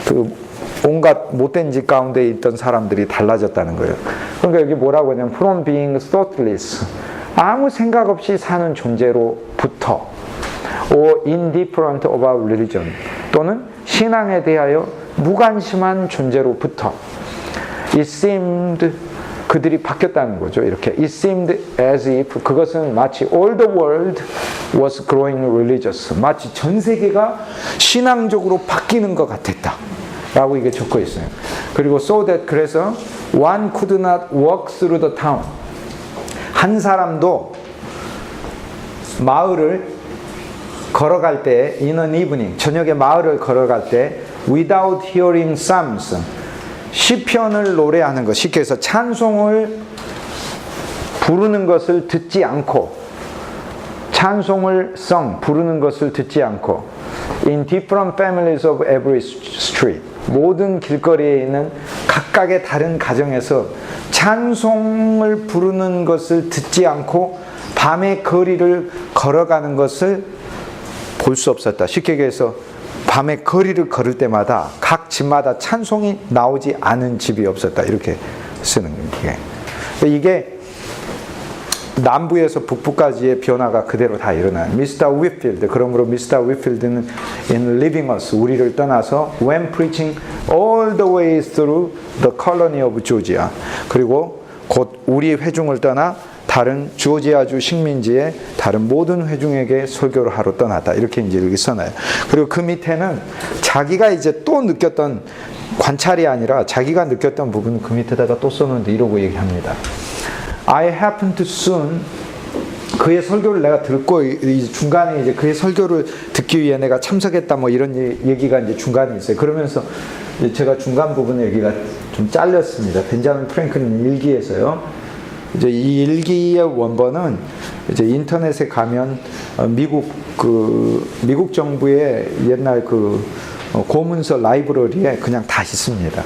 그 온갖 못된 짓 가운데 있던 사람들이 달라졌다는 거예요. 그러니까 여기 뭐라고 하냐면 from being thoughtless, 아무 생각 없이 사는 존재로부터 or indifferent about religion, 또는 신앙에 대하여 무관심한 존재로부터 it seemed, 그들이 바뀌었다는 거죠. 이렇게 it seemed as if, 그것은 마치 all the world was growing religious, 마치 전 세계가 신앙적으로 바뀌는 것 같았다 라고 이게 적혀 있어요. 그리고 so that, 그래서 one could not walk through the town, 한 사람도 마을을 걸어갈 때 in an evening, 저녁에 마을을 걸어갈 때 without hearing psalms, 시편을 노래하는 것, 쉽게 해서 찬송을 부르는 것을 듣지 않고, 찬송을 부르는 것을 듣지 않고 in different families of every street, 모든 길거리에 있는 각각의 다른 가정에서 찬송을 부르는 것을 듣지 않고 밤의 거리를 걸어가는 것을 볼 수 없었다. 쉽게 얘기해서 밤에 거리를 걸을 때마다 각 집마다 찬송이 나오지 않은 집이 없었다. 이렇게 쓰는 거예요. 이게 남부에서 북부까지의 변화가 그대로 다 일어나요. 미스터 위필드, 그러므로 미스터 위필드는 in leaving us, 우리를 떠나서 when preaching all the way through the colony of Georgia, 그리고 곧 우리 회중을 떠나 다른 조지아주 식민지의 다른 모든 회중에게 설교를 하러 떠났다. 이렇게 이제 여기 써놔요. 그리고 그 밑에는 자기가 이제 또 느꼈던, 관찰이 아니라 자기가 느꼈던 부분 그 밑에다가 또 써놓는데 이러고 얘기합니다. I happened to soon, 그의 설교를 내가 듣고 중간에 이제 그의 설교를 듣기 위해 내가 참석했다 뭐 이런 얘기가 이제 중간에 있어요. 그러면서 제가 중간 부분에 여기가 좀 잘렸습니다. 벤자민 프랭클린 일기에서요. 이제 이 일기의 원본은 이제 인터넷에 가면 미국 정부의 옛날 고문서 라이브러리에 그냥 다 있습니다.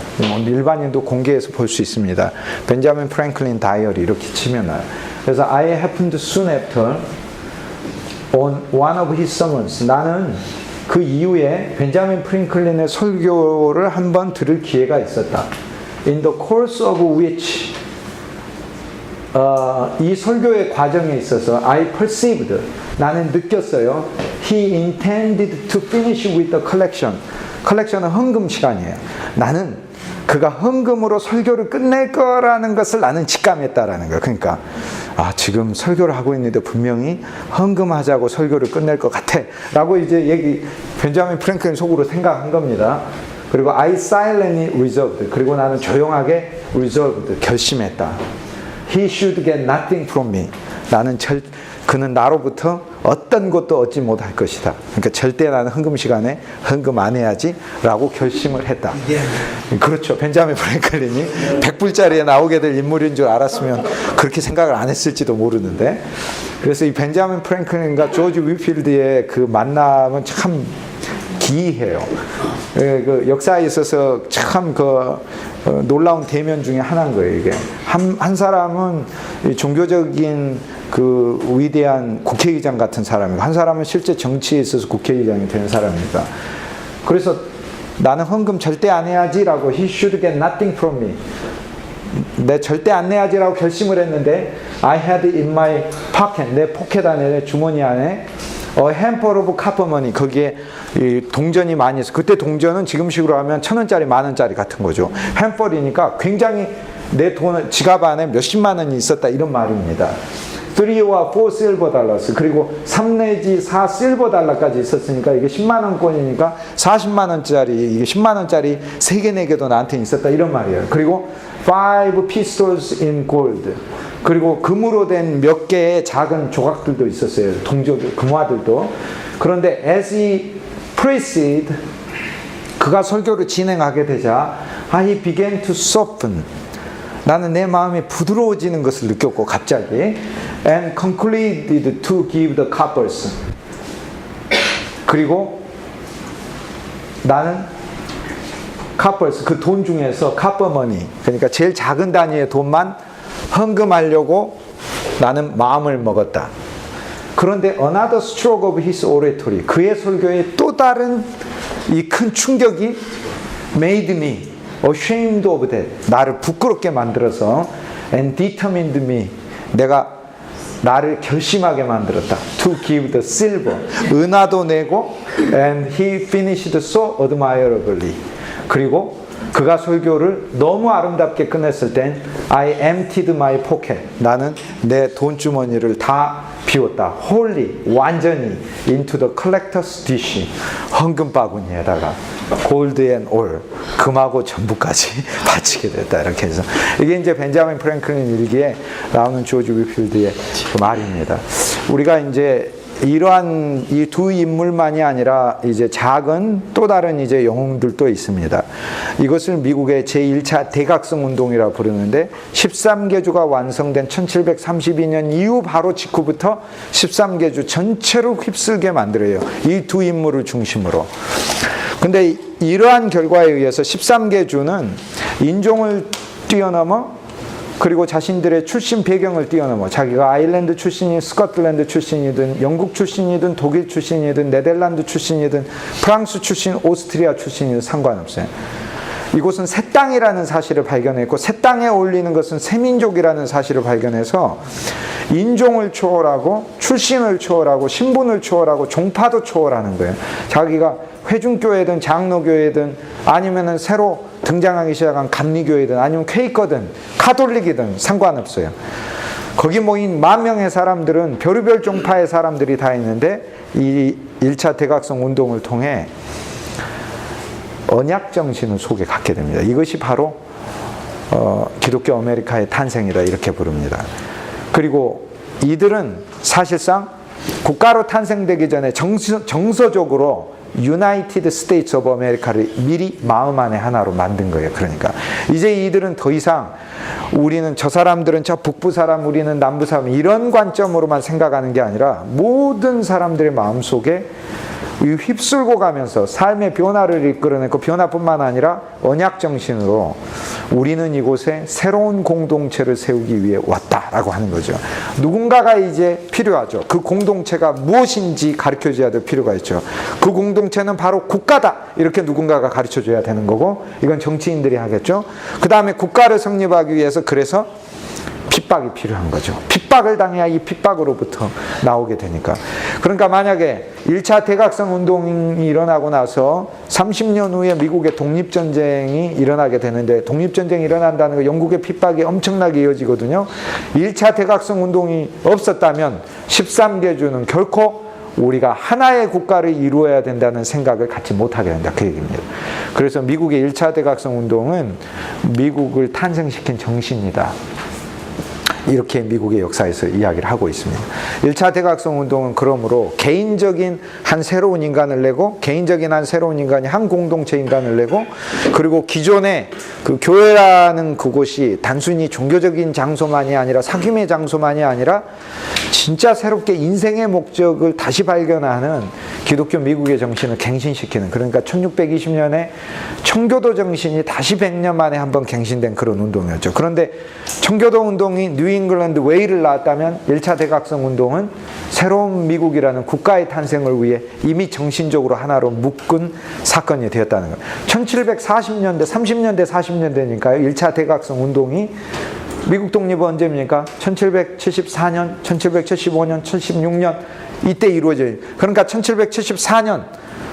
일반인도 공개해서 볼 수 있습니다. 벤자민 프랭클린 다이어리 이렇게 치면 나요. 그래서 I happened soon after on one of his sermons, 나는 그 이후에 벤자민 프랭클린의 설교를 한번 들을 기회가 있었다. In the course of which, 이 설교의 과정에 있어서 I perceived, 나는 느꼈어요. He intended to finish with the collection. collection은 헌금 시간이에요. 나는 그가 헌금으로 설교를 끝낼 거라는 것을 나는 직감했다라는 거예요. 그러니까 지금 설교를 하고 있는데 분명히 헌금하자고 설교를 끝낼 것 같아 라고 이제 벤자민 프랭클린 속으로 생각한 겁니다. 그리고 I silently resolved, 그리고 나는 조용하게 resolved, 결심했다. He should get nothing from me. 그는 나로부터 어떤 것도 얻지 못할 것이다. 그러니까 절대 나는 헌금 시간에 헌금 안 해야지 라고 결심을 했다. 그렇죠. 벤자민 프랭클린이 100불짜리에 나오게 될 인물인 줄 알았으면 그렇게 생각을 안 했을지도 모르는데, 그래서 이 벤자민 프랭클린과 조지 위필드의 그 만남은 참 기이해요. 그 역사에 있어서 참 놀라운 대면 중에 하나인 거예요. 이게 한 사람은 종교적인 그 위대한 국회의장 같은 사람이고, 한 사람은 실제 정치에 있어서 국회의장이 되는 사람이니까. 그래서 나는 헌금 절대 안 해야지라고 he should get nothing from me. 내 절대 안 내야지라고 결심을 했는데 I had in my pocket, 내 포켓 안에, 내 주머니 안에 a handful of copper money, 거기에 이 동전이 많이 있어. 그때 동전은 지금식으로 하면 1,000원짜리, 10,000원짜리 같은 거죠. handful이니까 굉장히 내 돈, 지갑 안에 몇십만 원이 있었다 이런 말입니다. 3와 4 실버 달러스, 그리고 3 내지 4 실버 달러까지 있었으니까 이게 10만 원권이니까 40만 원짜리, 이게 10만 원짜리 3개, 4개도 나한테 있었다 이런 말이에요. 그리고 5 pistols in gold, 그리고 금으로 된 몇 개의 작은 조각들도 있었어요. 동조들, 금화들도. 그런데 as he proceeded, 그가 설교를 진행하게 되자 I began to soften, 나는 내 마음이 부드러워지는 것을 느꼈고 갑자기, and concluded to give the coppers, 그리고 나는 coppers, 그 돈 중에서 copper money, 그러니까 제일 작은 단위의 돈만 헌금하려고 나는 마음을 먹었다. 그런데 another stroke of his oratory, 그의 설교에 또 다른 이 큰 충격이 made me ashamed of that, 나를 부끄럽게 만들어서, and determined me, 내가 나를 결심하게 만들었다. to give the silver, 은화도 내고, and he finished so admirably, 그리고 그가 설교를 너무 아름답게 끝냈을 땐 I emptied my pocket, 나는 내 돈주머니를 다 비웠다. wholly, 완전히 into the collector's dish, 헌금 바구니에다가 gold and all, 금하고 전부까지 바치게 됐다. 이렇게 해서 이게 이제 벤자민 프랭클린 일기에 나오는 조지 위필드의 그 말입니다. 우리가 이제 이러한 이 두 인물만이 아니라 이제 작은 또 다른 이제 영웅들도 있습니다. 이것을 미국의 제1차 대각성 운동이라 부르는데 13개주가 완성된 1732년 이후 바로 직후부터 13개주 전체를 휩쓸게 만들어요. 이 두 인물을 중심으로. 근데 이러한 결과에 의해서 13개주는 인종을 뛰어넘어, 그리고 자신들의 출신 배경을 뛰어넘어, 자기가 아일랜드 출신이 스코틀랜드 출신이든 영국 출신이든 독일 출신이든 네덜란드 출신이든 프랑스 출신, 오스트리아 출신이든 상관없어요. 이곳은 새 땅이라는 사실을 발견했고, 새 땅에 어울리는 것은 새민족이라는 사실을 발견해서 인종을 초월하고 출신을 초월하고 신분을 초월하고 종파도 초월하는 거예요. 자기가 회중교회든 장로교회든 아니면은 새로 등장하기 시작한 감리교회든 아니면 퀘이커든 카톨릭이든 상관없어요. 거기 모인 10,000명의 사람들은 별의별 종파의 사람들이 다 있는데, 이 1차 대각성 운동을 통해 언약 정신을 속에 갖게 됩니다. 이것이 바로 기독교 아메리카의 탄생이다 이렇게 부릅니다. 그리고 이들은 사실상 국가로 탄생되기 전에 정서적으로 유나이티드 스테이츠 오브 아메리카를 미리 마음 안에 하나로 만든 거예요. 그러니까 이제 이들은 더 이상 우리는 저 사람들은 저 북부 사람, 우리는 남부 사람, 이런 관점으로만 생각하는 게 아니라 모든 사람들의 마음속에 휩쓸고 가면서 삶의 변화를 이끌어내고, 변화뿐만 아니라 언약 정신으로 우리는 이곳에 새로운 공동체를 세우기 위해 왔다라고 하는 거죠. 누군가가 이제 필요하죠. 그 공동체가 무엇인지 가르쳐줘야 될 필요가 있죠. 그 공동체는 바로 국가다, 이렇게 누군가가 가르쳐줘야 되는 거고, 이건 정치인들이 하겠죠. 그 다음에 국가를 성립하기 위해서 그래서 핍박이 필요한 거죠. 핍박을 당해야 이 핍박으로부터 나오게 되니까. 그러니까 만약에 1차 대각성 운동이 일어나고 나서 30년 후에 미국의 독립전쟁이 일어나게 되는데, 독립전쟁이 일어난다는 거 영국의 핍박이 엄청나게 이어지거든요. 1차 대각성 운동이 없었다면 13개주는 결코 우리가 하나의 국가를 이루어야 된다는 생각을 갖지 못하게 된다, 그 얘기입니다. 그래서 미국의 1차 대각성 운동은 미국을 탄생시킨 정신이다, 이렇게 미국의 역사에서 이야기를 하고 있습니다. 1차 대각성 운동은 그러므로 개인적인 한 새로운 인간을 내고, 개인적인 한 새로운 인간이 한 공동체 인간을 내고, 그리고 기존의 그 교회라는 그곳이 단순히 종교적인 장소만이 아니라, 사귐의 장소만이 아니라 진짜 새롭게 인생의 목적을 다시 발견하는 기독교 미국의 정신을 갱신시키는, 그러니까 1620년에 청교도 정신이 다시 100년 만에 한번 갱신된 그런 운동이었죠. 그런데 청교도 운동이 뉴잉글랜드 웨이를 낳았다면 1차 대각성 운동은 새로운 미국이라는 국가의 탄생을 위해 이미 정신적으로 하나로 묶은 사건이 되었다는 거예요. 1740년대, 30년대, 40년대니까요. 1차 대각성 운동이, 미국 독립은 언제입니까? 1774년, 1775년, 76년 이때 이루어져요. 그러니까 1774년,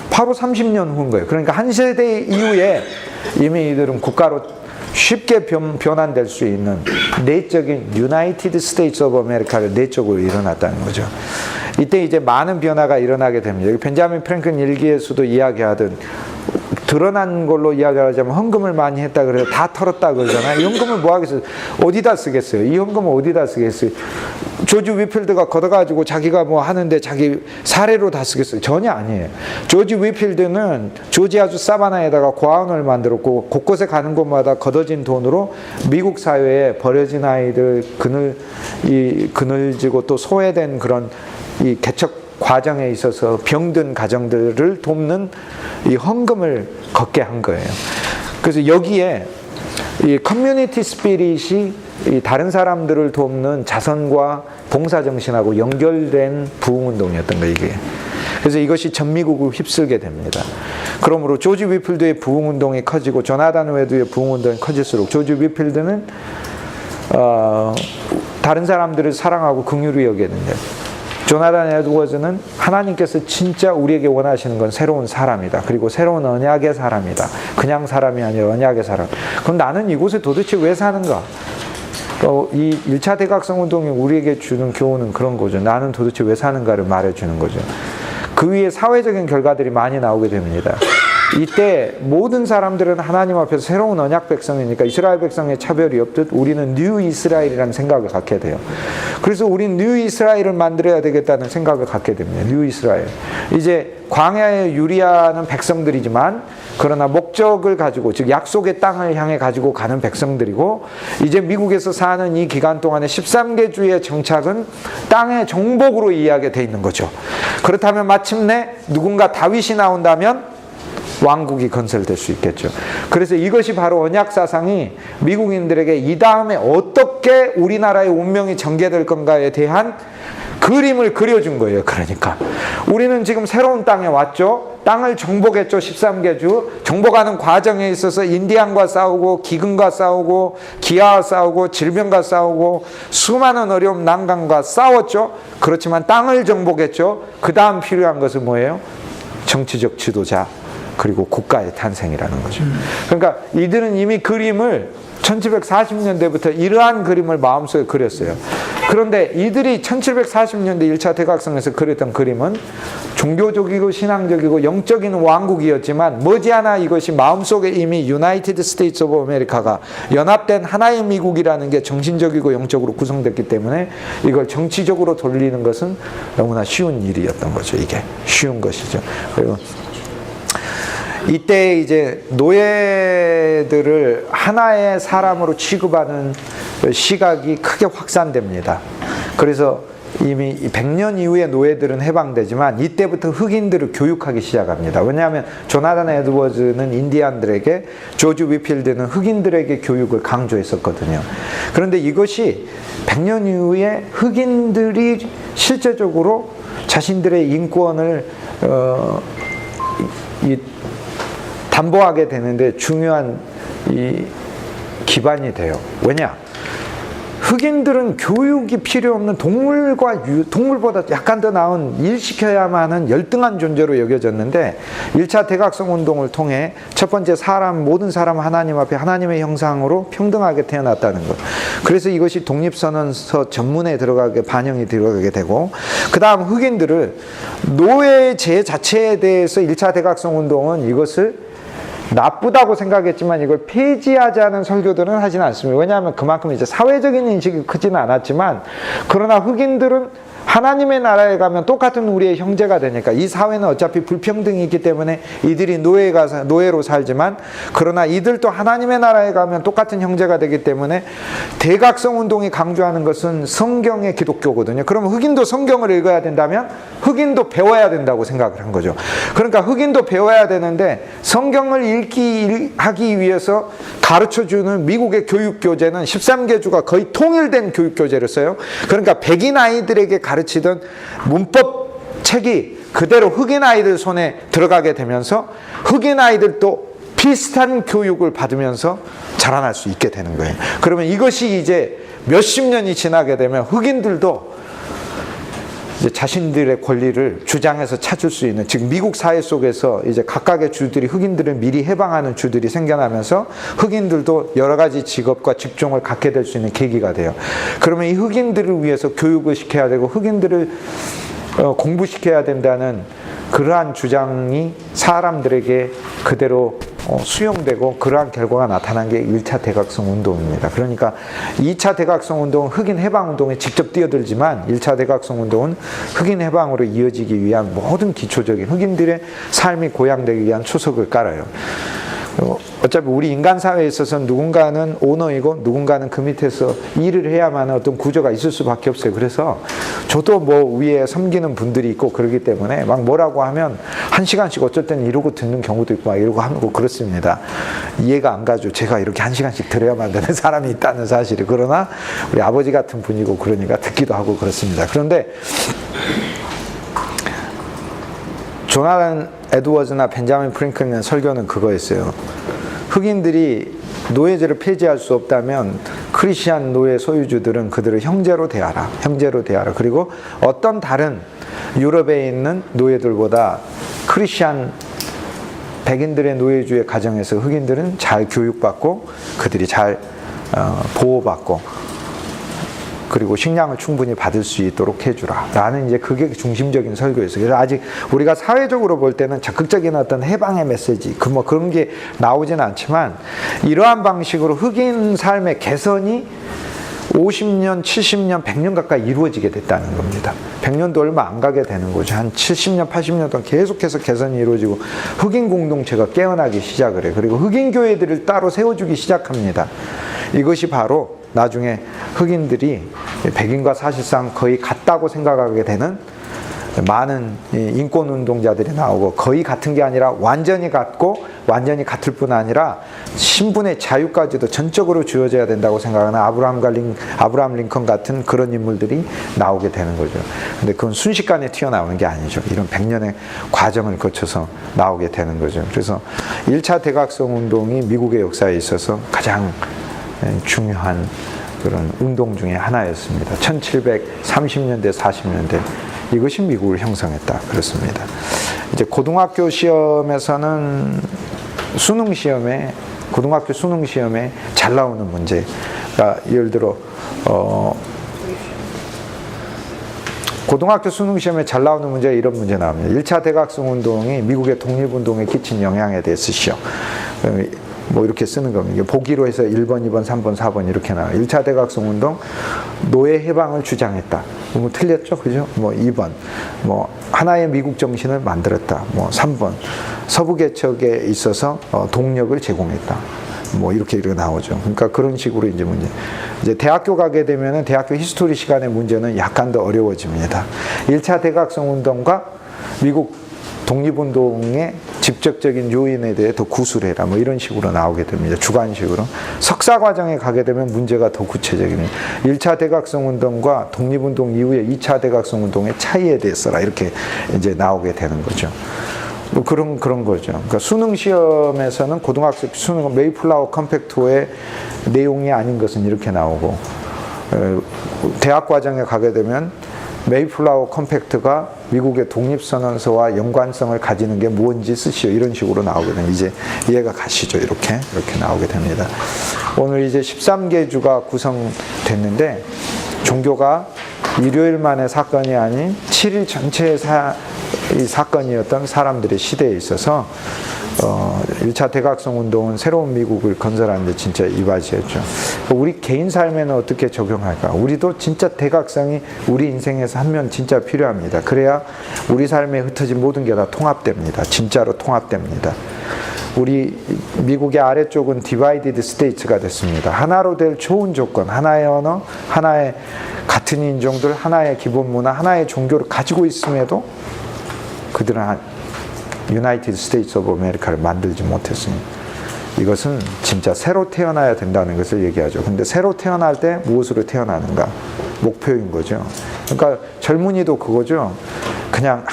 바로 30년 후인 거예요. 그러니까 한 세대 이후에 이미 이들은 국가로 쉽게 변환될 수 있는 내적인 유나이티드 스테이츠 오브 아메리카를 내적으로 일어났다는 거죠. 이때 이제 많은 변화가 일어나게 됩니다. 벤자민 프랭클린 일기에서도 이야기하던 드러난 걸로 이야기하자면 헌금을 많이 했다 그래서 다 털었다 그러잖아요. 이 헌금을 뭐 하겠어요? 어디다 쓰겠어요? 이 헌금을 어디다 쓰겠어요? 조지 위필드가 걷어가지고 자기가 뭐 하는데 자기 사례로 다 쓰겠어요? 전혀 아니에요. 조지 위필드는 조지아주 사바나에다가 고아원을 만들었고 곳곳에 가는 곳마다 걷어진 돈으로 미국 사회에 버려진 아이들, 그늘지고 또 소외된 그런 이 개척 과정에 있어서 병든 가정들을 돕는 이 헌금을 걷게 한 거예요. 그래서 여기에 이 커뮤니티 스피릿이 이 다른 사람들을 돕는 자선과 봉사 정신하고 연결된 부흥운동이었던 거예요, 이게. 그래서 이것이 전 미국을 휩쓸게 됩니다. 그러므로 조지 위필드의 부흥운동이 커지고 조나단 웨드의 부흥운동이 커질수록 조지 위필드는 다른 사람들을 사랑하고 긍휼히 여기는데 조나단 에드워즈는 하나님께서 진짜 우리에게 원하시는 건 새로운 사람이다. 그리고 새로운 언약의 사람이다. 그냥 사람이 아니라 언약의 사람. 그럼 나는 이곳에 도대체 왜 사는가? 이 1차 대각성 운동이 우리에게 주는 교훈은 그런 거죠. 나는 도대체 왜 사는가를 말해주는 거죠. 그 위에 사회적인 결과들이 많이 나오게 됩니다. 이때 모든 사람들은 하나님 앞에서 새로운 언약 백성이니까 이스라엘 백성의 차별이 없듯 우리는 뉴 이스라엘이라는 생각을 갖게 돼요. 그래서 우리는 뉴 이스라엘을 만들어야 되겠다는 생각을 갖게 됩니다. 뉴 이스라엘. 이제 광야에 유리하는 백성들이지만 그러나 목적을 가지고, 즉 약속의 땅을 향해 가지고 가는 백성들이고, 이제 미국에서 사는 이 기간 동안에 13개 주의 정착은 땅의 정복으로 이해하게 돼 있는 거죠. 그렇다면 마침내 누군가 다윗이 나온다면 왕국이 건설될 수 있겠죠. 그래서 이것이 바로 언약 사상이 미국인들에게 이 다음에 어떻게 우리나라의 운명이 전개될 건가에 대한 그림을 그려준 거예요. 그러니까 우리는 지금 새로운 땅에 왔죠. 땅을 정복했죠. 13개 주. 정복하는 과정에 있어서 인디안과 싸우고 기근과 싸우고 기아와 싸우고 질병과 싸우고 수많은 어려움 난관과 싸웠죠. 그렇지만 땅을 정복했죠. 그 다음 필요한 것은 뭐예요? 정치적 지도자, 그리고 국가의 탄생이라는 거죠. 그러니까 이들은 이미 그림을 1740년대부터 이러한 그림을 마음속에 그렸어요. 그런데 이들이 1740년대 1차 대각성에서 그렸던 그림은 종교적이고 신앙적이고 영적인 왕국이었지만 머지않아 이것이 마음속에 이미 유나이티드 스테이츠 오브 아메리카가 연합된 하나의 미국이라는 게 정신적이고 영적으로 구성됐기 때문에 이걸 정치적으로 돌리는 것은 너무나 쉬운 일이었던 거죠. 이게 쉬운 것이죠. 그리고 이때 이제 노예들을 하나의 사람으로 취급하는 시각이 크게 확산됩니다. 그래서 이미 100년 이후에 노예들은 해방되지만 이때부터 흑인들을 교육하기 시작합니다. 왜냐하면 조나단 에드워즈는 인디안들에게, 조지 위필드는 흑인들에게 교육을 강조했었거든요. 그런데 이것이 100년 이후에 흑인들이 실제적으로 자신들의 인권을 담보하게 되는데 중요한 이 기반이 돼요. 왜냐? 흑인들은 교육이 필요 없는 동물보다 약간 더 나은 일시켜야만 하는 열등한 존재로 여겨졌는데 1차 대각성 운동을 통해 첫 번째 모든 사람 하나님 앞에 하나님의 형상으로 평등하게 태어났다는 것. 그래서 이것이 독립선언서 전문에 반영이 들어가게 되고, 그 다음 흑인들을 노예제 자체에 대해서 1차 대각성 운동은 이것을 나쁘다고 생각했지만 이걸 폐지하자는 설교들은 하지는 않습니다. 왜냐하면 그만큼 이제 사회적인 인식이 크지는 않았지만, 그러나 흑인들은 하나님의 나라에 가면 똑같은 우리의 형제가 되니까, 이 사회는 어차피 불평등이 있기 때문에 이들이 노예로 살지만, 그러나 이들도 하나님의 나라에 가면 똑같은 형제가 되기 때문에 대각성 운동이 강조하는 것은 성경의 기독교거든요. 그러면 흑인도 성경을 읽어야 된다면 흑인도 배워야 된다고 생각을 한 거죠. 그러니까 흑인도 배워야 되는데 성경을 하기 위해서 가르쳐주는 미국의 교육교재는 13개 주가 거의 통일된 교육교재를 써요. 그러니까 백인 아이들에게 가르치던 문법 책이 그대로 흑인 아이들 손에 들어가게 되면서 흑인 아이들도 비슷한 교육을 받으면서 자라날 수 있게 되는 거예요. 그러면 이것이 이제 몇십 년이 지나게 되면 흑인들도 이제 자신들의 권리를 주장해서 찾을 수 있는, 지금 미국 사회 속에서 이제 각각의 주들이 흑인들을 미리 해방하는 주들이 생겨나면서 흑인들도 여러 가지 직업과 직종을 갖게 될 수 있는 계기가 돼요. 그러면 이 흑인들을 위해서 교육을 시켜야 되고 흑인들을 공부시켜야 된다는 그러한 주장이 사람들에게 그대로 수용되고 그러한 결과가 나타난 게 1차 대각성 운동입니다. 그러니까 2차 대각성 운동은 흑인 해방 운동에 직접 뛰어들지만 1차 대각성 운동은 흑인 해방으로 이어지기 위한 모든 기초적인 흑인들의 삶이 고양되기 위한 초석을 깔아요. 어차피 우리 인간 사회에 있어서는 누군가는 오너이고 누군가는 그 밑에서 일을 해야만 어떤 구조가 있을 수밖에 없어요. 그래서 저도 뭐 위에 섬기는 분들이 있고 그러기 때문에 막 뭐라고 하면 한 시간씩 어쩔 때는 이러고 듣는 경우도 있고 막 이러고 하고 그렇습니다. 이해가 안 가죠. 제가 이렇게 한 시간씩 들어야만 되는 사람이 있다는 사실이. 그러나 우리 아버지 같은 분이고 그러니까 듣기도 하고 그렇습니다. 그런데 조나단 에드워즈나 벤자민 프랭클린의 설교는 그거였어요. 흑인들이 노예제를 폐지할 수 없다면 크리스찬 노예 소유주들은 그들을 형제로 대하라. 형제로 대하라. 그리고 어떤 다른 유럽에 있는 노예들보다 크리스찬 백인들의 노예주의 가정에서 흑인들은 잘 교육받고 그들이 잘 보호받고 그리고 식량을 충분히 받을 수 있도록 해주라 라는 이제 그게 중심적인 설교였어요. 그래서 아직 우리가 사회적으로 볼 때는 적극적인 어떤 해방의 메시지 뭐 그런 게 나오진 않지만 이러한 방식으로 흑인 삶의 개선이 50년, 70년, 100년 가까이 이루어지게 됐다는 겁니다. 100년도 얼마 안 가게 되는 거죠. 한 70년, 80년 동안 계속해서 개선이 이루어지고 흑인 공동체가 깨어나기 시작을 해요. 그리고 흑인 교회들을 따로 세워주기 시작합니다. 이것이 바로 나중에 흑인들이 백인과 사실상 거의 같다고 생각하게 되는 많은 인권운동자들이 나오고 거의 같은 게 아니라 완전히 같고 완전히 같을 뿐 아니라 신분의 자유까지도 전적으로 주어져야 된다고 생각하는 아브라함 링컨 같은 그런 인물들이 나오게 되는 거죠. 근데 그건 순식간에 튀어나오는 게 아니죠. 이런 100년의 과정을 거쳐서 나오게 되는 거죠. 그래서 1차 대각성 운동이 미국의 역사에 있어서 가장 중요한 그런 운동 중에 하나였습니다. 1730년대, 40년대 이것이 미국을 형성했다 그렇습니다. 이제 고등학교 시험에서는 고등학교 수능 시험에 잘 나오는 문제가 예를 들어 고등학교 수능 시험에 잘 나오는 문제가 이런 문제 나옵니다. 1차 대각성 운동이 미국의 독립운동에 끼친 영향에 대해서 시험. 뭐 이렇게 쓰는 겁니다. 보기로 해서 1번, 2번, 3번, 4번 이렇게 나와요. 1차 대각성 운동 노예 해방을 주장했다. 뭐 틀렸죠, 그죠? 뭐 2번, 뭐 하나의 미국 정신을 만들었다. 뭐 3번, 서부 개척에 있어서 동력을 제공했다. 뭐 이렇게 나오죠. 그러니까 그런 식으로 이제 문제. 이제 대학교 가게 되면은 대학교 히스토리 시간의 문제는 약간 더 어려워집니다. 1차 대각성 운동과 미국 독립운동의 직접적인 요인에 대해 더 구술해라 뭐 이런 식으로 나오게 됩니다. 주관식으로. 석사 과정에 가게 되면 문제가 더 구체적입니다. 1차 대각성 운동과 독립운동 이후에 2차 대각성 운동의 차이에 대해서라 이렇게 이제 나오게 되는 거죠. 뭐 그런 거죠. 그러니까 수능 시험에서는 고등학생 수능 메이플라워 컴팩트의 내용이 아닌 것은 이렇게 나오고 대학 과정에 가게 되면 메이플라워 컴팩트가 미국의 독립선언서와 연관성을 가지는 게 뭔지 쓰시오 이런 식으로 나오거든요. 이제 이해가 가시죠. 이렇게 나오게 됩니다. 오늘 이제 13개 주가 구성됐는데 종교가 일요일만의 사건이 아닌 7일 전체의 사건이었던 사람들의 시대에 있어서 1차 대각성 운동은 새로운 미국을 건설하는 데 진짜 이바지했죠. 우리 개인 삶에는 어떻게 적용할까? 우리도 진짜 대각성이 우리 인생에서 한 면 진짜 필요합니다. 그래야 우리 삶에 흩어진 모든 게 다 통합됩니다. 진짜로 통합됩니다. 우리 미국의 아래쪽은 디바이디드 스테이트가 됐습니다. 하나로 될 좋은 조건, 하나의 언어, 하나의 같은 인종들, 하나의 기본 문화, 하나의 종교를 가지고 있음에도 그들은 유나이티드 스테이츠 오브 아메리카를 만들지 못했습니다. 이것은 진짜 새로 태어나야 된다는 것을 얘기하죠. 근데 새로 태어날 때 무엇으로 태어나는가? 목표인 거죠. 그러니까 젊은이도 그거죠. 그냥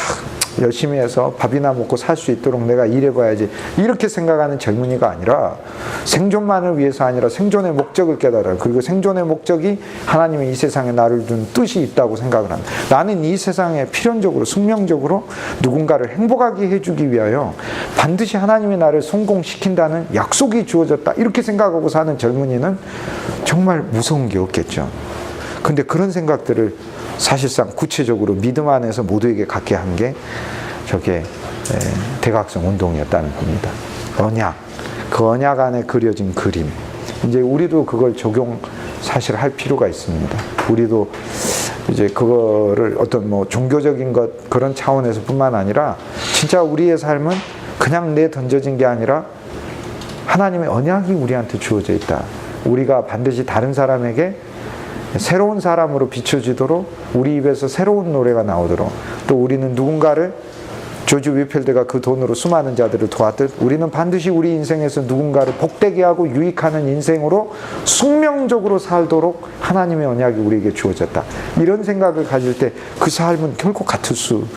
열심히 해서 밥이나 먹고 살 수 있도록 내가 일해봐야지 이렇게 생각하는 젊은이가 아니라 생존만을 위해서 아니라 생존의 목적을 깨달아요. 그리고 생존의 목적이 하나님의 이 세상에 나를 둔 뜻이 있다고 생각을 합니다. 나는 이 세상에 필연적으로 숙명적으로 누군가를 행복하게 해주기 위하여 반드시 하나님이 나를 성공시킨다는 약속이 주어졌다, 이렇게 생각하고 사는 젊은이는 정말 무서운 게 없겠죠. 근데 그런 생각들을 사실상 구체적으로 믿음 안에서 모두에게 갖게 한 게 저게 대각성 운동이었다는 겁니다. 언약, 그 언약 안에 그려진 그림. 이제 우리도 그걸 적용 사실 할 필요가 있습니다. 우리도 이제 그거를 어떤 뭐 종교적인 것 그런 차원에서 뿐만 아니라 진짜 우리의 삶은 그냥 내 던져진 게 아니라 하나님의 언약이 우리한테 주어져 있다. 우리가 반드시 다른 사람에게 새로운 사람으로 비춰지도록, 우리 입에서 새로운 노래가 나오도록, 또 우리는 누군가를, 조지 위필드가 그 돈으로 수많은 자들을 도왔듯 우리는 반드시 우리 인생에서 누군가를 복되게 하고 유익하는 인생으로 숙명적으로 살도록 하나님의 언약이 우리에게 주어졌다. 이런 생각을 가질 때 그 삶은 결코 같을 수